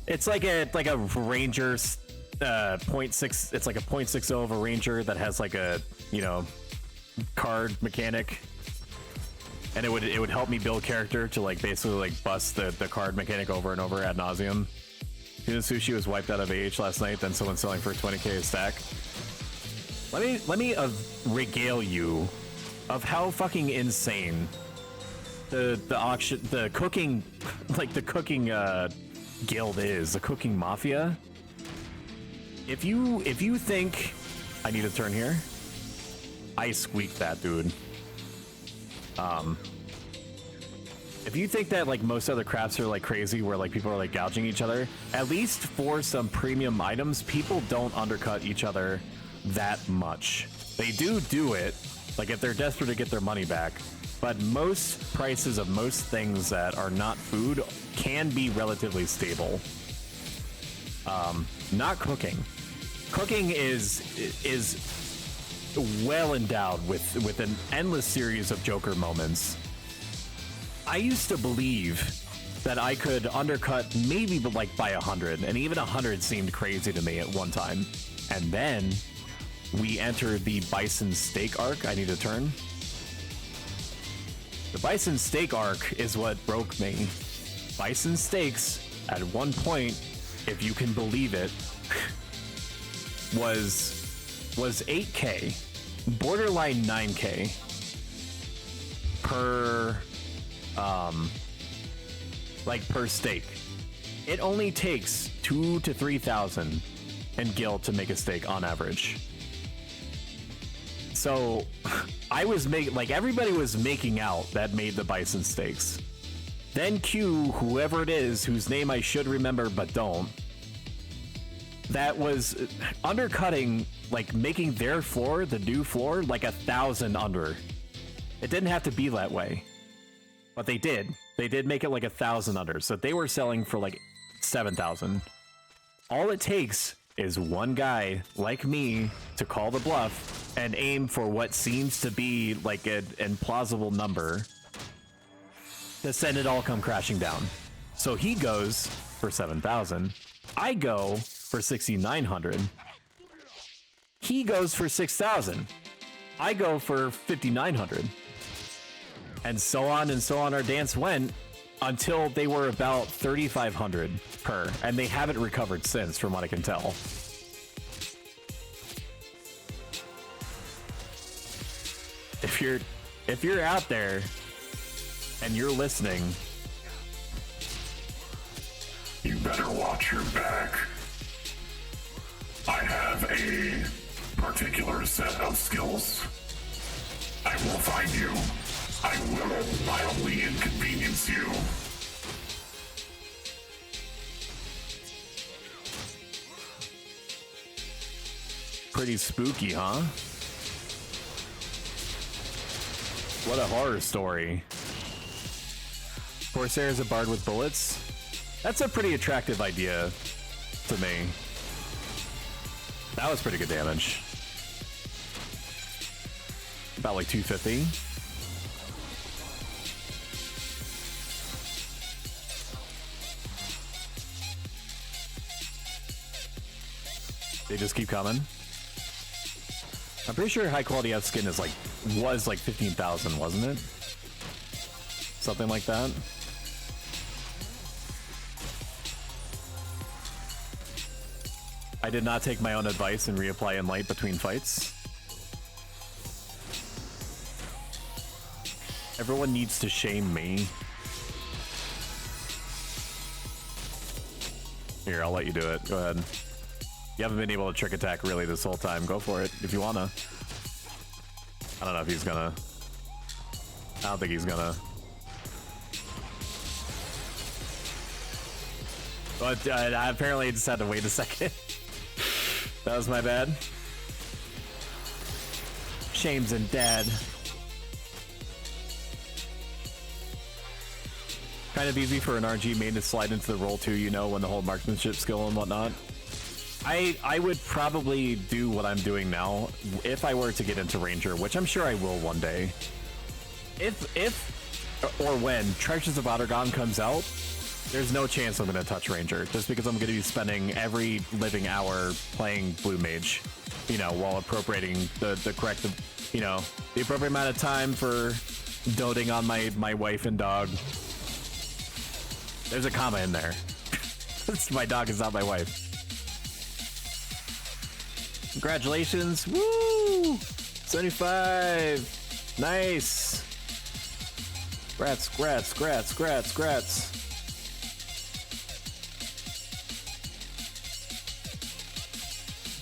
a Ranger 0.6. It's like a 0.60 of a Ranger that has like a, you know, card mechanic, and it would help me build character to like basically like bust the card mechanic over and over ad nauseum. Tuna Sushi was wiped out of AH last night, then someone selling for 20k a stack. Let me regale you of how fucking insane the auction, the cooking guild is, the cooking mafia. If you think I need a turn here, I squeaked that, dude. If you think that like most other crafts are like crazy where like people are like gouging each other, at least for some premium items, people don't undercut each other that much. They do it, like if they're desperate to get their money back, but most prices of most things that are not food can be relatively stable. Not cooking. Cooking is well endowed with an endless series of Joker moments. I used to believe that I could undercut maybe like by 100, and even 100 seemed crazy to me at one time. And then we entered the Bison Steak arc. I need a turn. The Bison Steak arc is what broke me. Bison Steaks, at one point, if you can believe it, was 8k, borderline 9k per per steak. It only takes 2,000 to 3,000 in guild to make a steak on average. So I was everybody was making out that made the Bison Steaks. Then Q, whoever it is, whose name I should remember but don't, that was undercutting, like making their floor, the new floor, like 1,000 under. It didn't have to be that way, but they did. They did make it like 1,000 under, so they were selling for like 7,000. All it takes is one guy like me to call the bluff and aim for what seems to be like an implausible number to send it all come crashing down. So he goes for 7,000. I go for 6,900. He goes for 6,000. I go for 5,900. And so on our dance went until they were about 3,500 per, and they haven't recovered since, from what I can tell. If you're out there and you're listening, you better watch your back. I have a particular set of skills. I will find you. I will mildly inconvenience you. Pretty spooky, huh? What a horror story. Corsair is a bard with bullets? That's a pretty attractive idea to me. That was pretty good damage. About like 250. They just keep coming. I'm pretty sure high quality F skin is was like 15,000, wasn't it? Something like that. I did not take my own advice and reapply in light between fights. Everyone needs to shame me. Here, I'll let you do it. Go ahead. You haven't been able to trick attack really this whole time. Go for it if you wanna. I don't know if he's gonna. I don't think he's gonna. But apparently I just had to wait a second. That was my bad. Shames and dead. Kind of easy for an RG main to slide into the role too, you know, when the whole marksmanship skill and whatnot. I would probably do what I'm doing now if I were to get into Ranger, which I'm sure I will one day. If or when Treasures of Ottergon comes out, there's no chance I'm going to touch Ranger, just because I'm going to be spending every living hour playing Blue Mage, you know, while appropriating the correct, you know, the appropriate amount of time for doting on my wife and dog. There's a comma in there. My dog is not my wife. Congratulations. Woo! 75. Nice. Grats.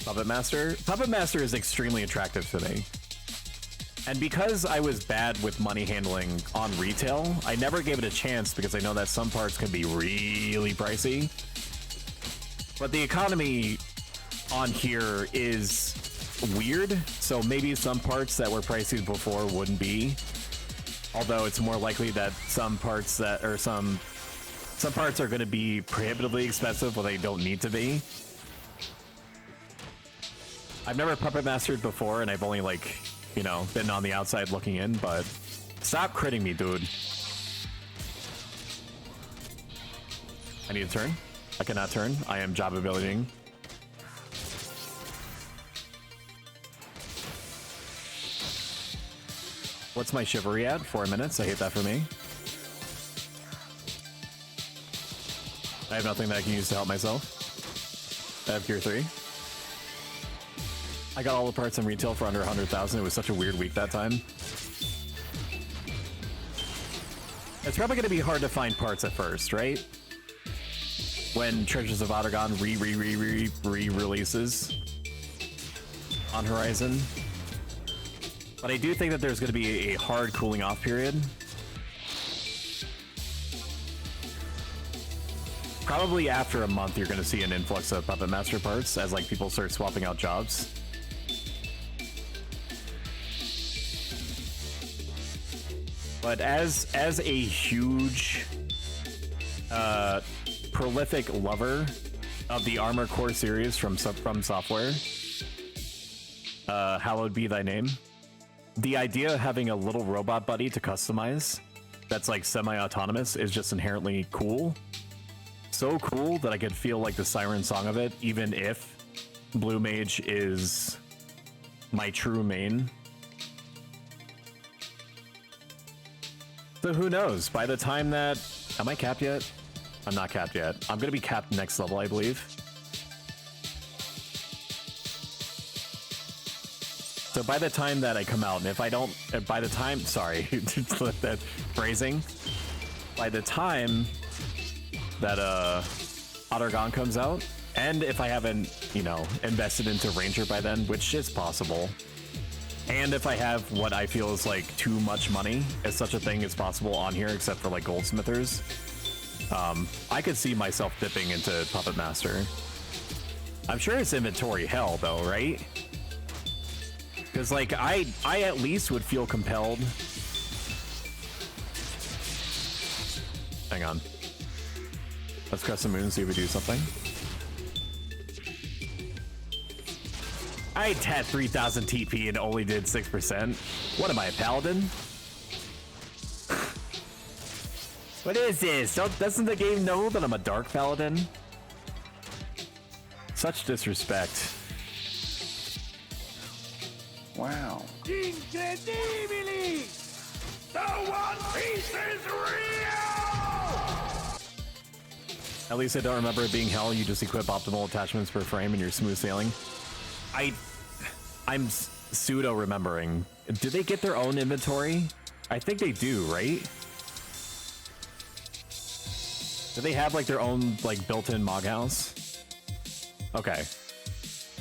Puppet Master is extremely attractive to me. And because I was bad with money handling on retail, I never gave it a chance because I know that some parts can be really pricey. But the economy on here is weird, so maybe some parts that were pricey before wouldn't be. Although it's more likely that some parts that or some parts are going to be prohibitively expensive when they don't need to be. I've never puppet mastered before, and I've only, like, you know, been on the outside looking in, but stop critting me, dude. I need to turn. I cannot turn. I am job abilitying. What's my chivalry at? 4 minutes. I hate that for me. I have nothing that I can use to help myself. I have Gear 3. I got all the parts in retail for under 100,000. It was such a weird week that time. It's probably going to be hard to find parts at first, right? When Treasures of Ottergon re-releases on Horizon. But I do think that there's going to be a hard cooling off period. Probably after a month, you're going to see an influx of Puppet Master parts as, like, people start swapping out jobs. But as a huge, prolific lover of the Armor Core series from Software, hallowed be thy name. The idea of having a little robot buddy to customize that's like semi-autonomous is just inherently cool. So cool that I could feel like the siren song of it, even if Blue Mage is my true main. So who knows? By the time that... Am I capped yet? I'm not capped yet. I'm going to be capped next level, I believe. So by the time that I come out, and if I don't... By the time... Sorry, that phrasing. By the time that Ottergon comes out, and if I haven't, you know, invested into Ranger by then, which is possible, and if I have what I feel is like too much money, as such a thing is possible on here, except for like goldsmithers, I could see myself dipping into Puppet Master. I'm sure it's inventory hell though, right? Because like I at least would feel compelled. Hang on. Let's cross the moon and see if we do something. I had 3,000 TP and only did 6%. What am I, a paladin? What is this? Doesn't the game know that I'm a dark paladin? Such disrespect. Wow. Incredibili! The One Piece is real! At least I don't remember it being hell. You just equip optimal attachments per frame and you're smooth sailing. I'm pseudo remembering. Do they get their own inventory? I think they do, right? Do they have like their own like built-in Mog House? Okay.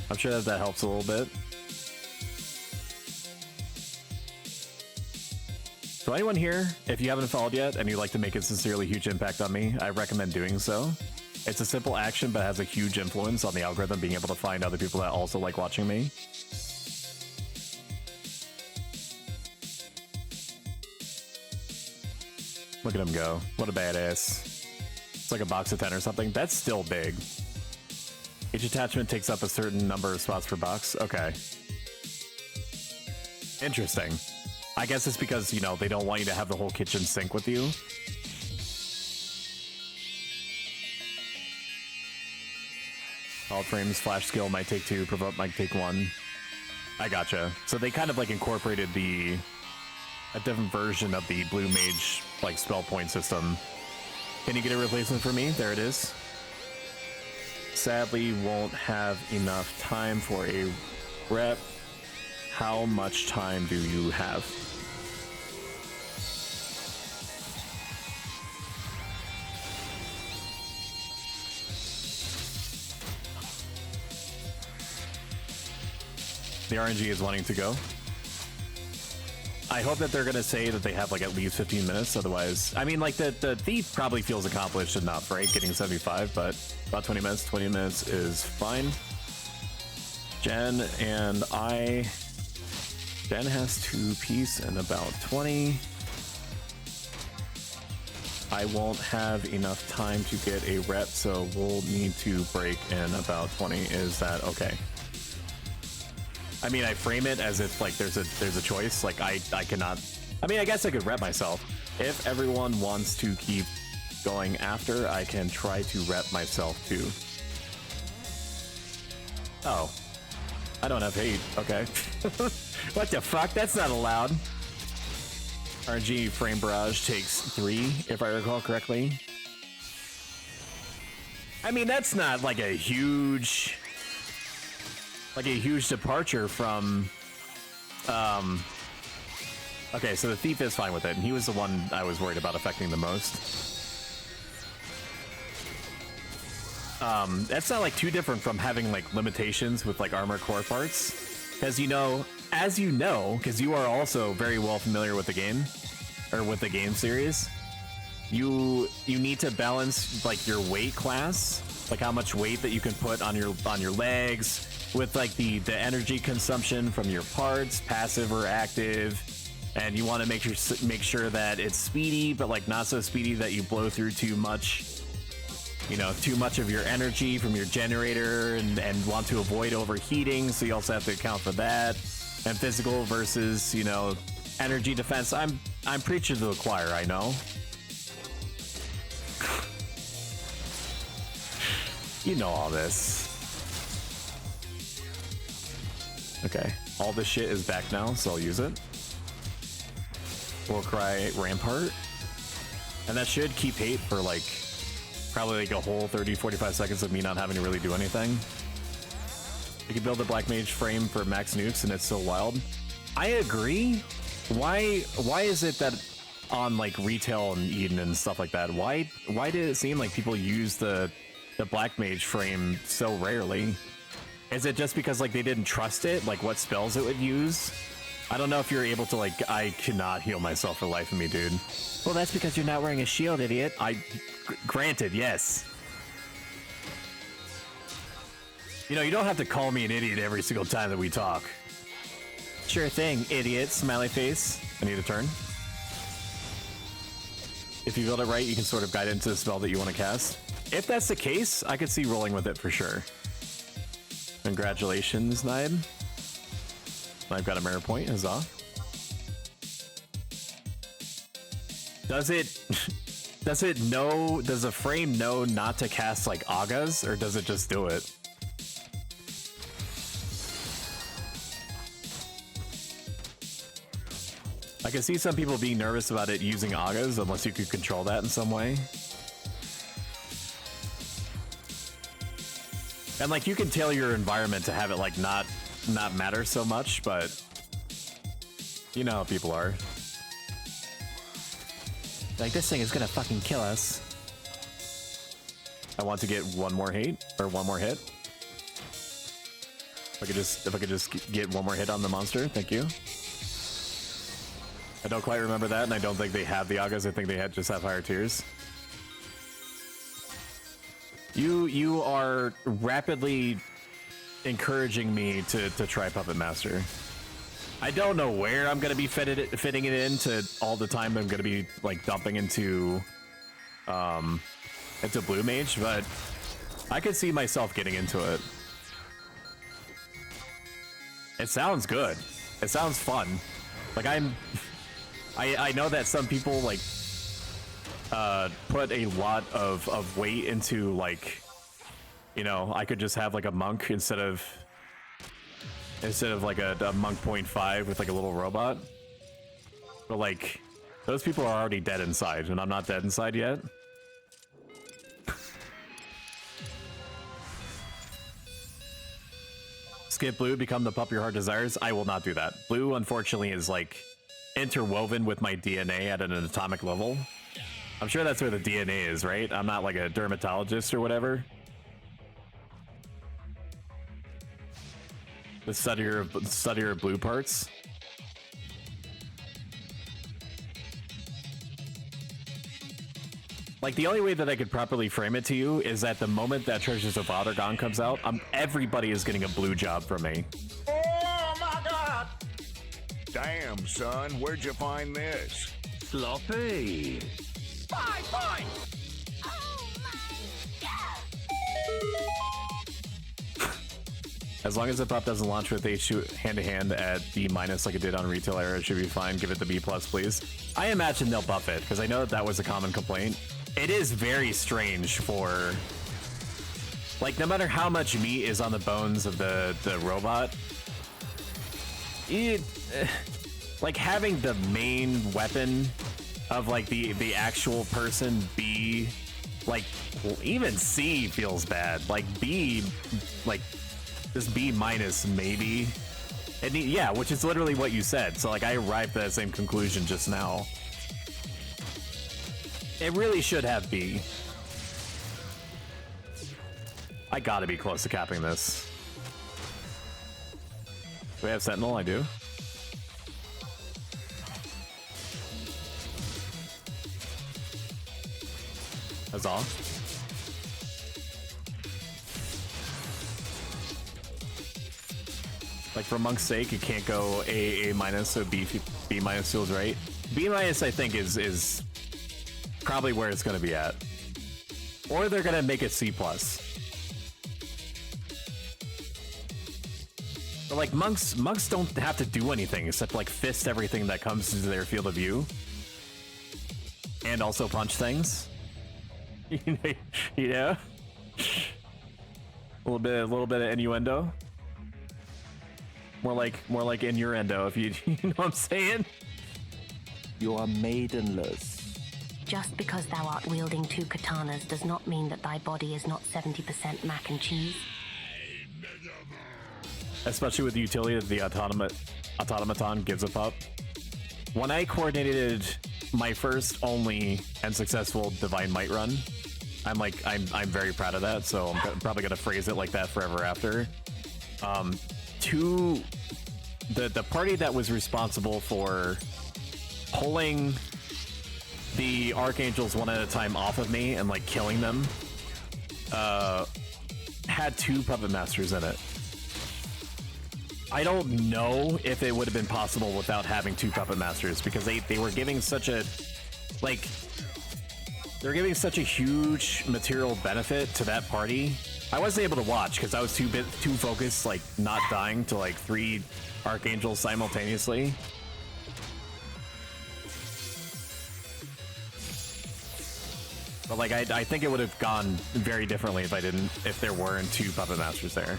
I'm sure that helps a little bit. So anyone here, if you haven't followed yet and you'd like to make a sincerely huge impact on me, I recommend doing so. It's a simple action, but has a huge influence on the algorithm being able to find other people that also like watching me. Look at him go. What a badass. It's like a box of 10 or something. That's still big. Each attachment takes up a certain number of spots per box. Okay. Interesting. I guess it's because, you know, they don't want you to have the whole kitchen sink with you. All frames, flash skill might take 2, provoke might take 1. I gotcha. So they kind of like incorporated a different version of the blue mage like spell point system. Can you get a replacement for me? There it is. Sadly, won't have enough time for a rep. How much time do you have? The RNG is wanting to go. I hope that they're gonna say that they have like at least 15 minutes. Otherwise, I mean, like the thief probably feels accomplished enough, right? Getting 75, but about 20 minutes. 20 minutes is fine. Jen and I. Jen has 2 piece and about 20. I won't have enough time to get a rep, so we'll need to break in about 20. Is that okay? I mean, I frame it as if like there's a choice. Like I cannot. I mean, I guess I could rep myself. If everyone wants to keep going after, I can try to rep myself too. Oh, I don't have hate. Okay. What the fuck? That's not allowed. RNG frame barrage takes 3, if I recall correctly. I mean, that's not like a huge departure from, okay, so the thief is fine with it, and he was the one I was worried about affecting the most. That's not like too different from having like limitations with like armor core parts, because as you know, because you are also very well familiar with the game, or with the game series, you need to balance like your weight class, like how much weight that you can put on your legs, with like the energy consumption from your parts, passive or active, and you want to make sure that it's speedy, but like not so speedy that you blow through too much, too much of your energy from your generator, and want to avoid overheating. So you also have to account for that. And physical versus energy defense. I'm preaching to the choir, I know. You know all this. Okay, all this shit is back now, so I'll use it. Warcry Rampart. And that should keep hate for like, probably like a whole 30-45 seconds of me not having to really do anything. You can build a Black Mage frame for max nukes and it's still wild. I agree. Why is it that on like retail and Eden and stuff like that, why did it seem like people use the Black Mage frame so rarely? Is it just because like they didn't trust it, like what spells it would use? I don't know if you're able to like, I cannot heal myself for the life of me, dude. Well, that's because you're not wearing a shield, idiot. Granted, yes. You don't have to call me an idiot every single time that we talk. Sure thing, idiot, smiley face. I need a turn. If you build it right, you can sort of guide into the spell that you want to cast. If that's the case, I could see rolling with it for sure. Congratulations, Naib. I've got a mirror point, huzzah. Does the frame know not to cast like Agas, or does it just do it? I can see some people being nervous about it using Agas unless you could control that in some way. And like you can tailor your environment to have it like not matter so much, but you know how people are. Like, this thing is gonna fucking kill us. I want to get one more hate, or one more hit. If I could just get one more hit on the monster, thank you. I don't quite remember that, and I don't think they have the Agas. I think they just have higher tiers. You are rapidly encouraging me to try Puppet Master. I don't know where I'm gonna be fitting it into all the time. I'm gonna be like dumping into blue mage, but I could see myself getting into it. It sounds good. It sounds fun. Like I know that some people like put a lot of weight into, like, you know, I could just have like a monk instead of like a monk 0.5 with like a little robot. But like, those people are already dead inside, and I'm not dead inside yet. Skip blue, become the pup your heart desires. I will not do that. Blue, unfortunately, is like interwoven with my DNA at an atomic level. I'm sure that's where the DNA is, right? I'm not like a dermatologist or whatever. The studier of blue parts. Like, the only way that I could properly frame it to you is that the moment that Treasures of Ottergon comes out, everybody is getting a blue job from me. Oh my god! Damn, son, where'd you find this? Sloppy. Fine! As long as the pup doesn't launch with H2 hand-to-hand at B- like it did on Retail Era, it should be fine. Give it the B+, please. I imagine they'll buff it, because I know that was a common complaint. It is very strange for... Like, no matter how much meat is on the bones of the robot, like, having the main weapon of, like, the actual person be... Like, even C feels bad. Like, B... Like... Just B- maybe. And yeah, which is literally what you said. So like I arrived at that same conclusion just now. It really should have B. I gotta be close to capping this. Do we have Sentinel? I do. That's all. Like, for Monk's sake, it can't go A-, so B- feels right. B-, I think, is probably where it's going to be at. Or they're going to make it C+. But, like, monks don't have to do anything except, like, fist everything that comes into their field of view. And also punch things. You know? A little bit of innuendo. More like innuendo, if you know what I'm saying? You are maidenless. Just because thou art wielding 2 katanas does not mean that thy body is not 70% mac and cheese. Especially with the utility that the automaton gives a pup. When I coordinated my first, only, and successful Divine Might run, I'm very proud of that, so I'm probably gonna phrase it like that forever after. The party that was responsible for pulling the archangels one at a time off of me and like killing them had 2 puppet masters in it. I don't know if it would have been possible without having 2 puppet masters, because they were giving such a they're giving such a huge material benefit to that party. I wasn't able to watch because I was too focused, like, not dying to like 3 archangels simultaneously. But like, I think it would have gone very differently if there weren't 2 puppet masters there.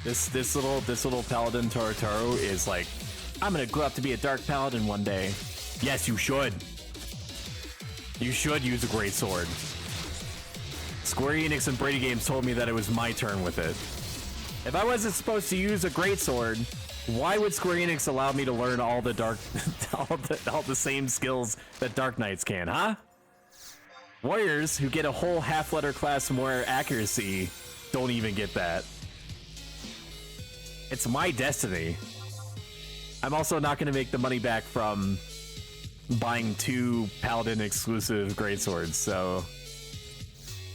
This little paladin Torotoro is like, I'm gonna grow up to be a dark paladin one day. Yes, you should. You should use a great sword. Square Enix and Brady Games told me that it was my turn with it. If I wasn't supposed to use a great sword, why would Square Enix allow me to learn all the all the same skills that Dark Knights can, huh? Warriors who get a whole half-letter class more accuracy don't even get that. It's my destiny. I'm also not going to make the money back from buying 2 Paladin exclusive greatswords, so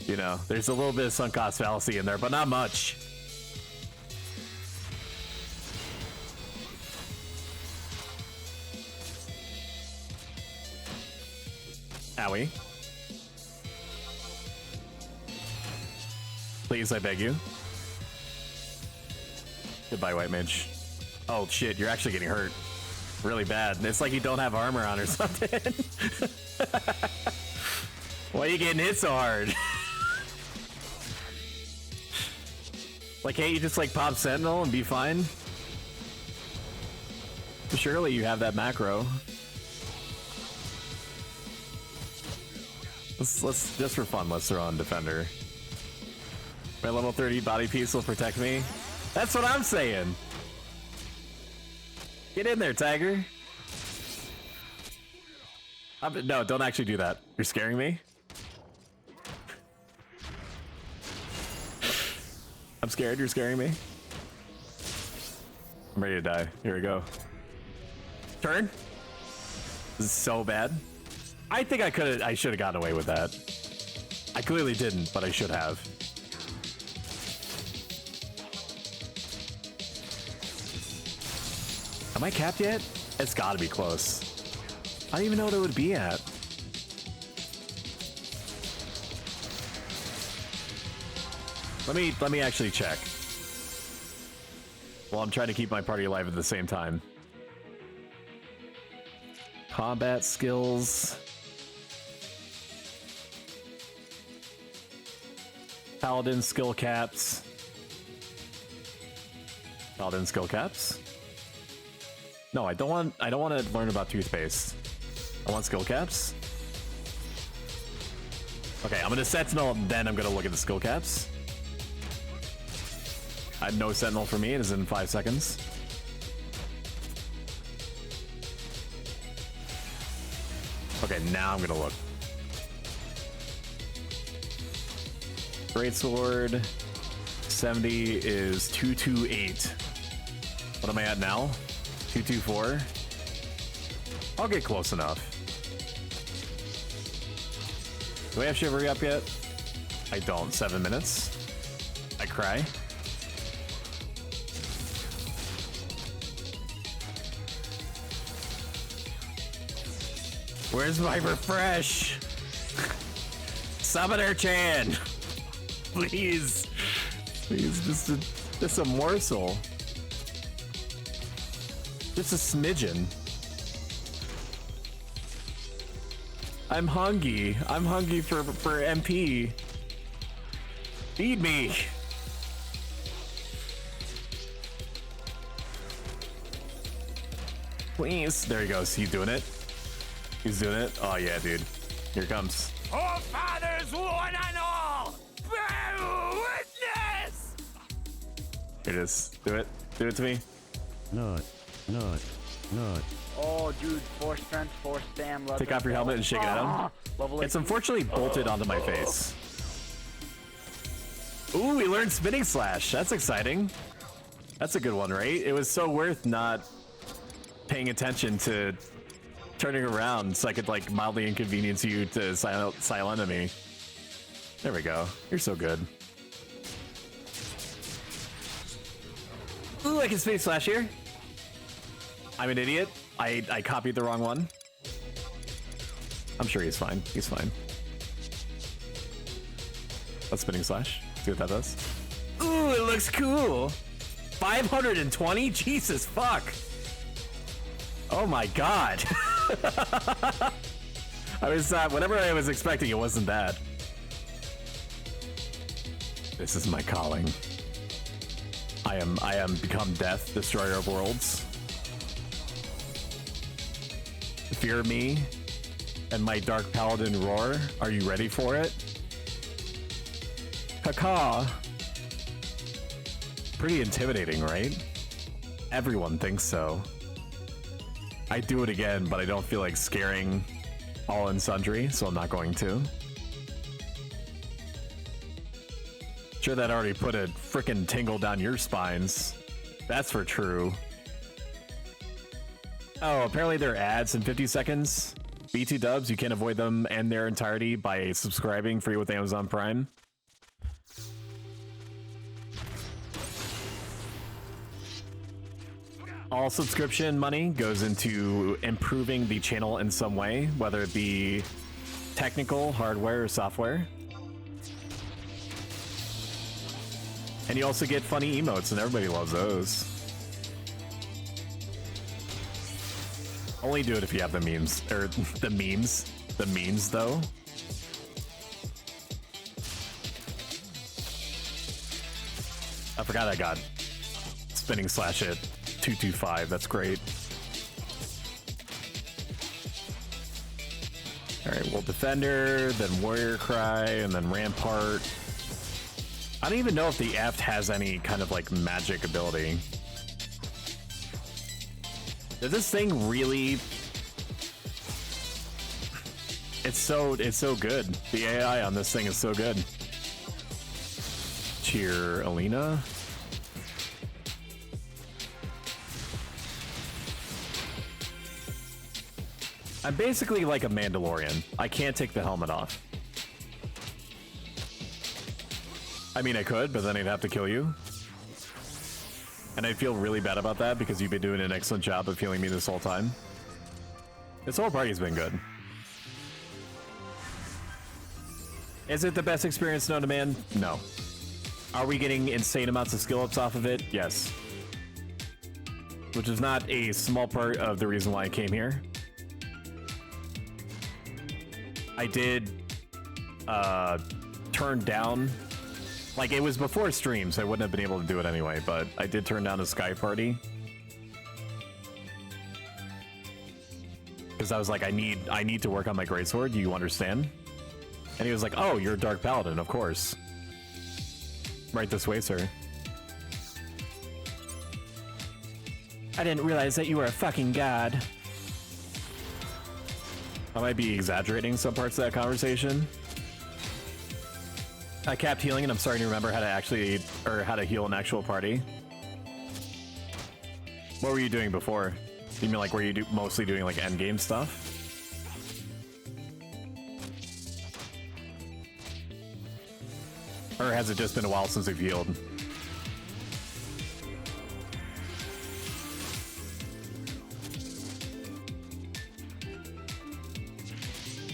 you know, there's a little bit of sunk cost fallacy in there, but not much. Owie. Please, I beg you. Goodbye, White Mage. Oh shit, you're actually getting hurt. Really bad. It's like you don't have armor on or something. Why are you getting hit so hard? Like, can't you just like pop Sentinel and be fine? Surely you have that macro. Let's just for fun, let's throw on Defender. My level 30 body piece will protect me. That's what I'm saying. Get in there, Tiger. No, don't actually do that. You're scaring me. I'm scared, you're scaring me. I'm ready to die. Here we go. Turn. This is so bad. I think I should have gotten away with that. I clearly didn't, but I should have. Am I capped yet? It's gotta be close. I don't even know what it would be at. Let me actually check. Well, I'm trying to keep my party alive at the same time. Combat skills. Paladin skill caps. Paladin skill caps. No, I don't want to learn about toothpaste. I want skill caps. Okay, I'm gonna Sentinel, then I'm gonna look at the skill caps. I had no Sentinel for me, it is in 5 seconds. Okay, now I'm gonna look. Greatsword 70 is 228. What am I at now? 224. I'll get close enough. Do I have Chivalry up yet? I don't. 7 minutes. I cry. Where's my refresh? Summoner Chan! Please. Please, just a morsel. Just a smidgen. I'm hungry. I'm hungry for MP. Feed me. Please. There he goes. He's doing it. He's doing it. Oh yeah, dude. Here it comes. Oh, fathers, one and all, bear witness. Here it is. Do it. Do it to me. Not. Oh, dude, force strength, force stam. Take off your helmet and shake it at him. It's unfortunately bolted onto my face. Ooh, we learned Spinning Slash. That's exciting. That's a good one, right? It was so worth not paying attention to turning around so I could like mildly inconvenience you to silent me. There we go. You're so good. Ooh, I can Spinning Slash here. I'm an idiot. I copied the wrong one. I'm sure he's fine. He's fine. Let's Spinning Slash. See what that does. Ooh, it looks cool. 520? Jesus fuck. Oh my god. I was whatever I was expecting, it wasn't that. This is my calling. I am become death, destroyer of worlds. Fear me and my Dark Paladin roar. Are you ready for it? Caw. Pretty intimidating, right? Everyone thinks so. I'd do it again, but I don't feel like scaring all and sundry, so I'm not going to. Sure, that already put a frickin' tingle down your spines. That's for true. Oh, apparently there are ads in 50 seconds. BT dubs, you can't avoid them and their entirety by subscribing free with Amazon Prime. All subscription money goes into improving the channel in some way, whether it be technical, hardware, or software. And you also get funny emotes, and everybody loves those. Only do it if you have the memes, or the memes. The memes, though. I forgot I got spinning slash hit 225. That's great. All right, well, Defender, then Warrior Cry, and then Rampart. I don't even know if the Eft has any kind of like magic ability. Does this thing really? It's so good. The AI on this thing is so good. Cheer Alina. I'm basically like a Mandalorian. I can't take the helmet off. I mean, I could, but then I'd have to kill you. And I'd feel really bad about that because you've been doing an excellent job of healing me this whole time. This whole party's been good. Is it the best experience known to man? No. Are we getting insane amounts of skill ups off of it? Yes. Which is not a small part of the reason why I came here. I did turn down, like it was before stream, so I wouldn't have been able to do it anyway, but I did turn down a Sky Party. Because I was like, I need to work on my greatsword, do you understand? And he was like, oh, you're a Dark Paladin, of course. Right this way, sir. I didn't realize that you were a fucking god. I might be exaggerating some parts of that conversation. I capped healing and I'm starting to remember how to actually, or how to heal an actual party. What were you doing before? You mean like, were you mostly doing like endgame stuff? Or has it just been a while since we've healed?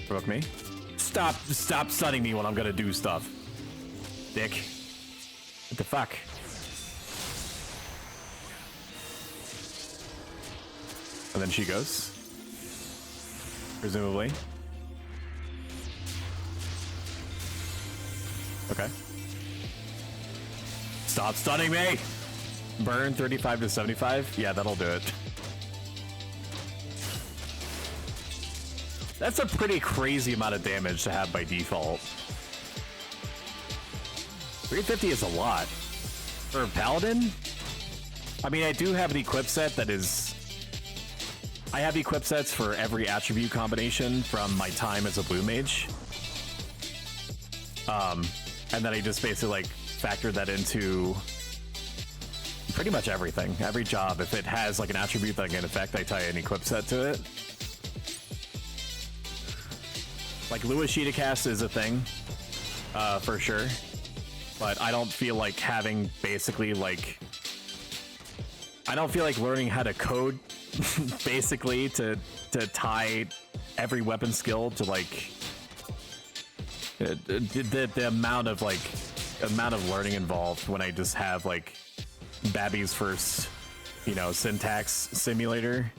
Provoke me? Stop stunning me when I'm gonna do stuff. Dick. What the fuck? And then she goes. Presumably. Okay. Stop stunning me! Burn 35 to 75? Yeah, that'll do it. That's a pretty crazy amount of damage to have by default. 350 is a lot. For a Paladin? I mean, I do have an equip set that is... I have equip sets for every attribute combination from my time as a blue mage. And then I just basically like factor that into pretty much everything. Every job, if it has like an attribute that I can affect, I tie an equip set to it. Like Lua Sheeta Cast is a thing, for sure. But I don't feel like having basically like... I don't feel like learning how to code basically to tie every weapon skill to like... The amount of learning involved when I just have like Babby's first, you know, syntax simulator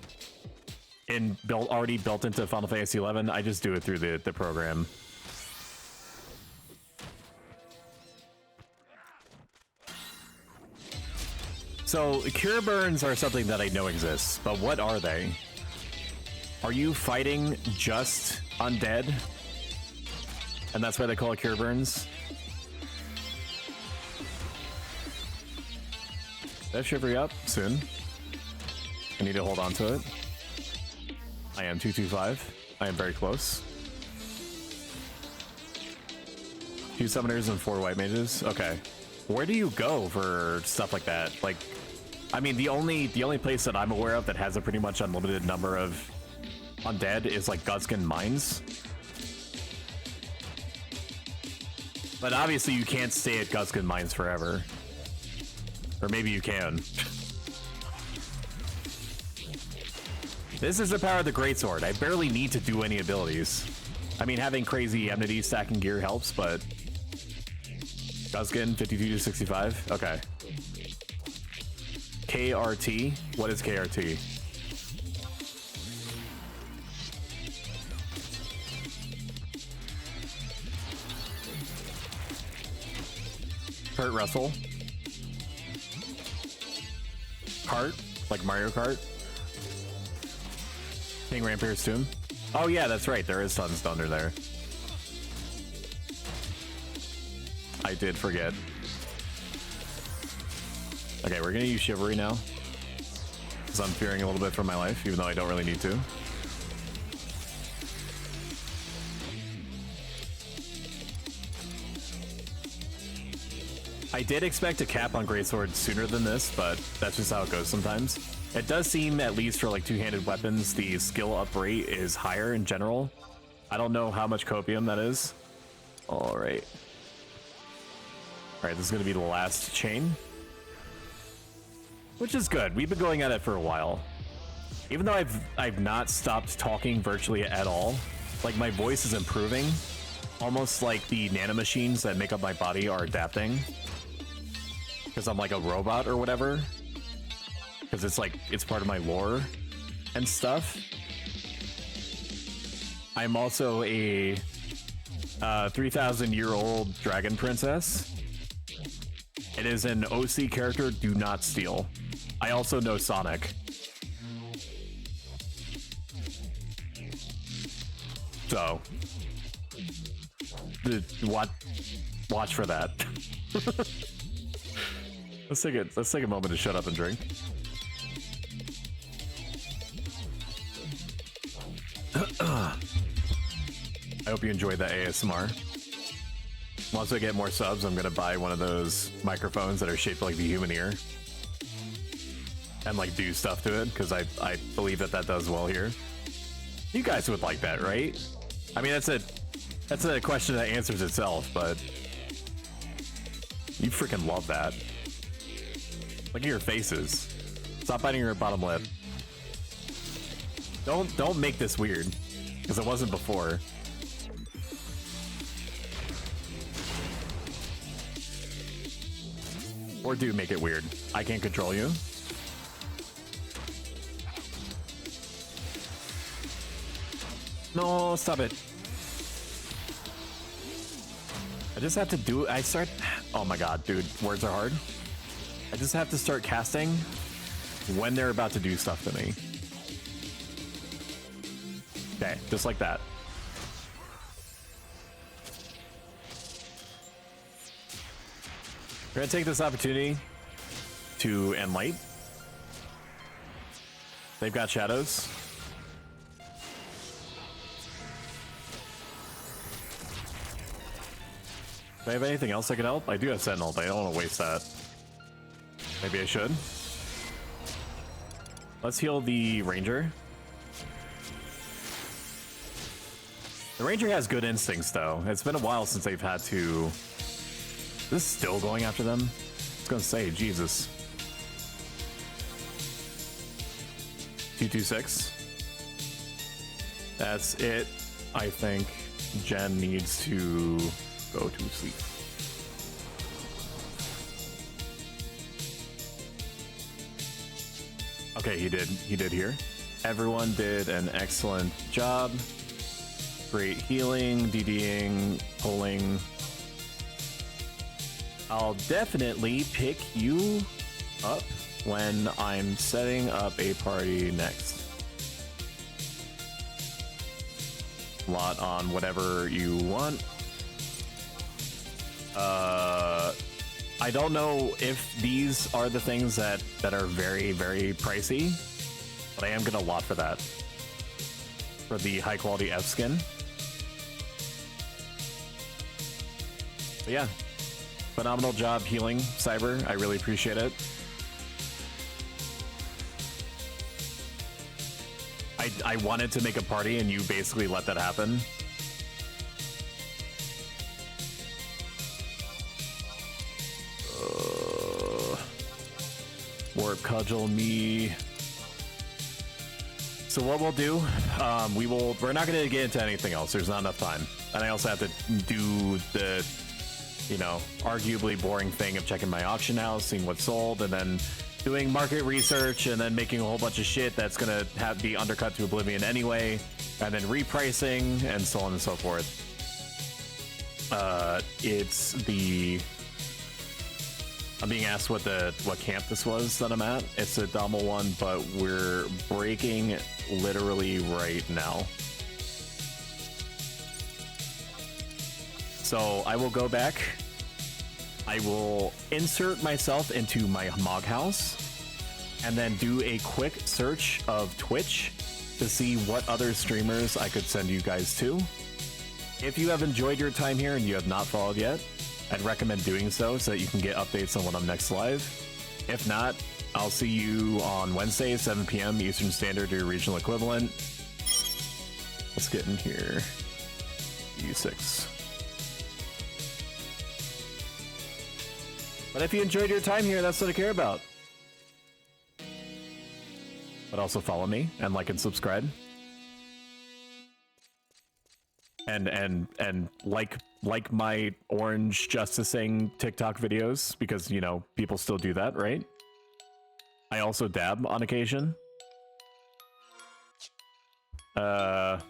already built into Final Fantasy 11. I just do it through the program. So cure burns are something that I know exists, but what are they? Are you fighting just undead? And that's why they call it cure burns? That shiver you up soon. I need to hold on to it. I am 225. I am very close. 2 summoners and 4 white mages. Okay. Where do you go for stuff like that? Like, I mean, the only place that I'm aware of that has a pretty much unlimited number of undead is like Gutskin Mines. But obviously you can't stay at Gutskin Mines forever. Or maybe you can. This is the power of the Greatsword. I barely need to do any abilities. I mean, having crazy enmity stacking gear helps, but... Gutskin, 52 to 65? Okay. KRT? What is KRT? Kurt Russell. Kart, like Mario Kart. King Rampier's Tomb. Oh yeah, that's right. There is Sun's Thunder there. I did forget. Okay, we're gonna use Chivalry now. Because I'm fearing a little bit for my life, even though I don't really need to. I did expect a cap on Greatsword sooner than this, but that's just how it goes sometimes. It does seem, at least for like two-handed weapons, the skill up rate is higher in general. I don't know how much copium that is. Alright. Alright, this is going to be the last chain. Which is good. We've been going at it for a while. Even though I've not stopped talking virtually at all, like my voice is improving. Almost like the nanomachines that make up my body are adapting. Because I'm like a robot or whatever. Because it's like, it's part of my lore and stuff. I'm also a 3,000-year-old dragon princess. It is an OC character, do not steal. I also know Sonic. So, watch for that. Let's take a moment to shut up and drink. I hope you enjoyed that ASMR. Once I get more subs, I'm gonna buy one of those microphones that are shaped like the human ear and like do stuff to it, because I believe that does well here. You guys would like that, right? I mean, that's a question that answers itself, but you freaking love that. Look at your faces. Stop biting your bottom lip. Don't make this weird, because it wasn't before. Or do make it weird. I can't control you. No, stop it. I just have to do it. Oh my god, dude, words are hard. I just have to start casting when they're about to do stuff to me. Okay, just like that. We're gonna take this opportunity to end light. They've got shadows. Do I have anything else that can help? I do have Sentinel, but I don't want to waste that. Maybe I should. Let's heal the Ranger. The Ranger has good instincts, though. It's been a while since they've had to... Is this still going after them? I was gonna say, Jesus. 226. That's it. I think Jen needs to go to sleep. Okay, he did here. Everyone did an excellent job. Great healing, DDing, pulling. I'll definitely pick you up when I'm setting up a party next. Lot on whatever you want. I don't know if these are the things that are very, very pricey, but I am gonna lot for that. For the high quality F skin. But yeah, phenomenal job healing, Cyber. I really appreciate it. I I wanted to make a party and you basically let that happen. Warp cudgel me. So what we'll do, we're not gonna get into anything else. There's not enough time. And I also have to do the, you know, arguably boring thing of checking my auction house, seeing what's sold, and then doing market research, and then making a whole bunch of shit that's gonna be undercut to oblivion anyway, and then repricing, and so on and so forth. I'm being asked what camp this was that I'm at. It's a Dommel one, but we're breaking literally right now. So I will go back. I will insert myself into my Mog house and then do a quick search of Twitch to see what other streamers I could send you guys to. If you have enjoyed your time here and you have not followed yet, I'd recommend doing so that you can get updates on when I'm next live. If not, I'll see you on Wednesday, 7 p.m. Eastern Standard, your regional equivalent. Let's get in here. U6. But if you enjoyed your time here, that's what I care about. But also follow me and like and subscribe. And like my orange justicing TikTok videos, because, you know, people still do that, right? I also dab on occasion. Alright,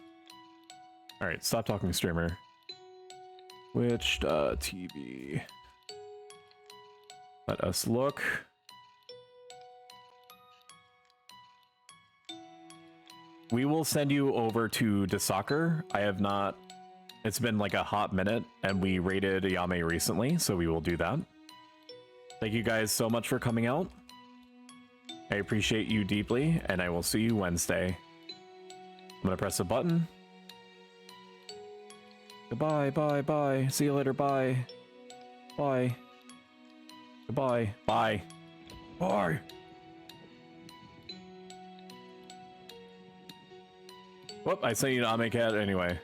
stop talking streamer. Twitch TV. Let us look. We will send you over to Desoccer. I have not... It's been like a hot minute, and we raided Yame recently, so we will do that. Thank you guys so much for coming out. I appreciate you deeply, and I will see you Wednesday. I'm gonna press a button. Goodbye, bye, bye. See you later, bye. Bye. Goodbye. Bye. Bye. Whoop, I sent you to Amecat anyway.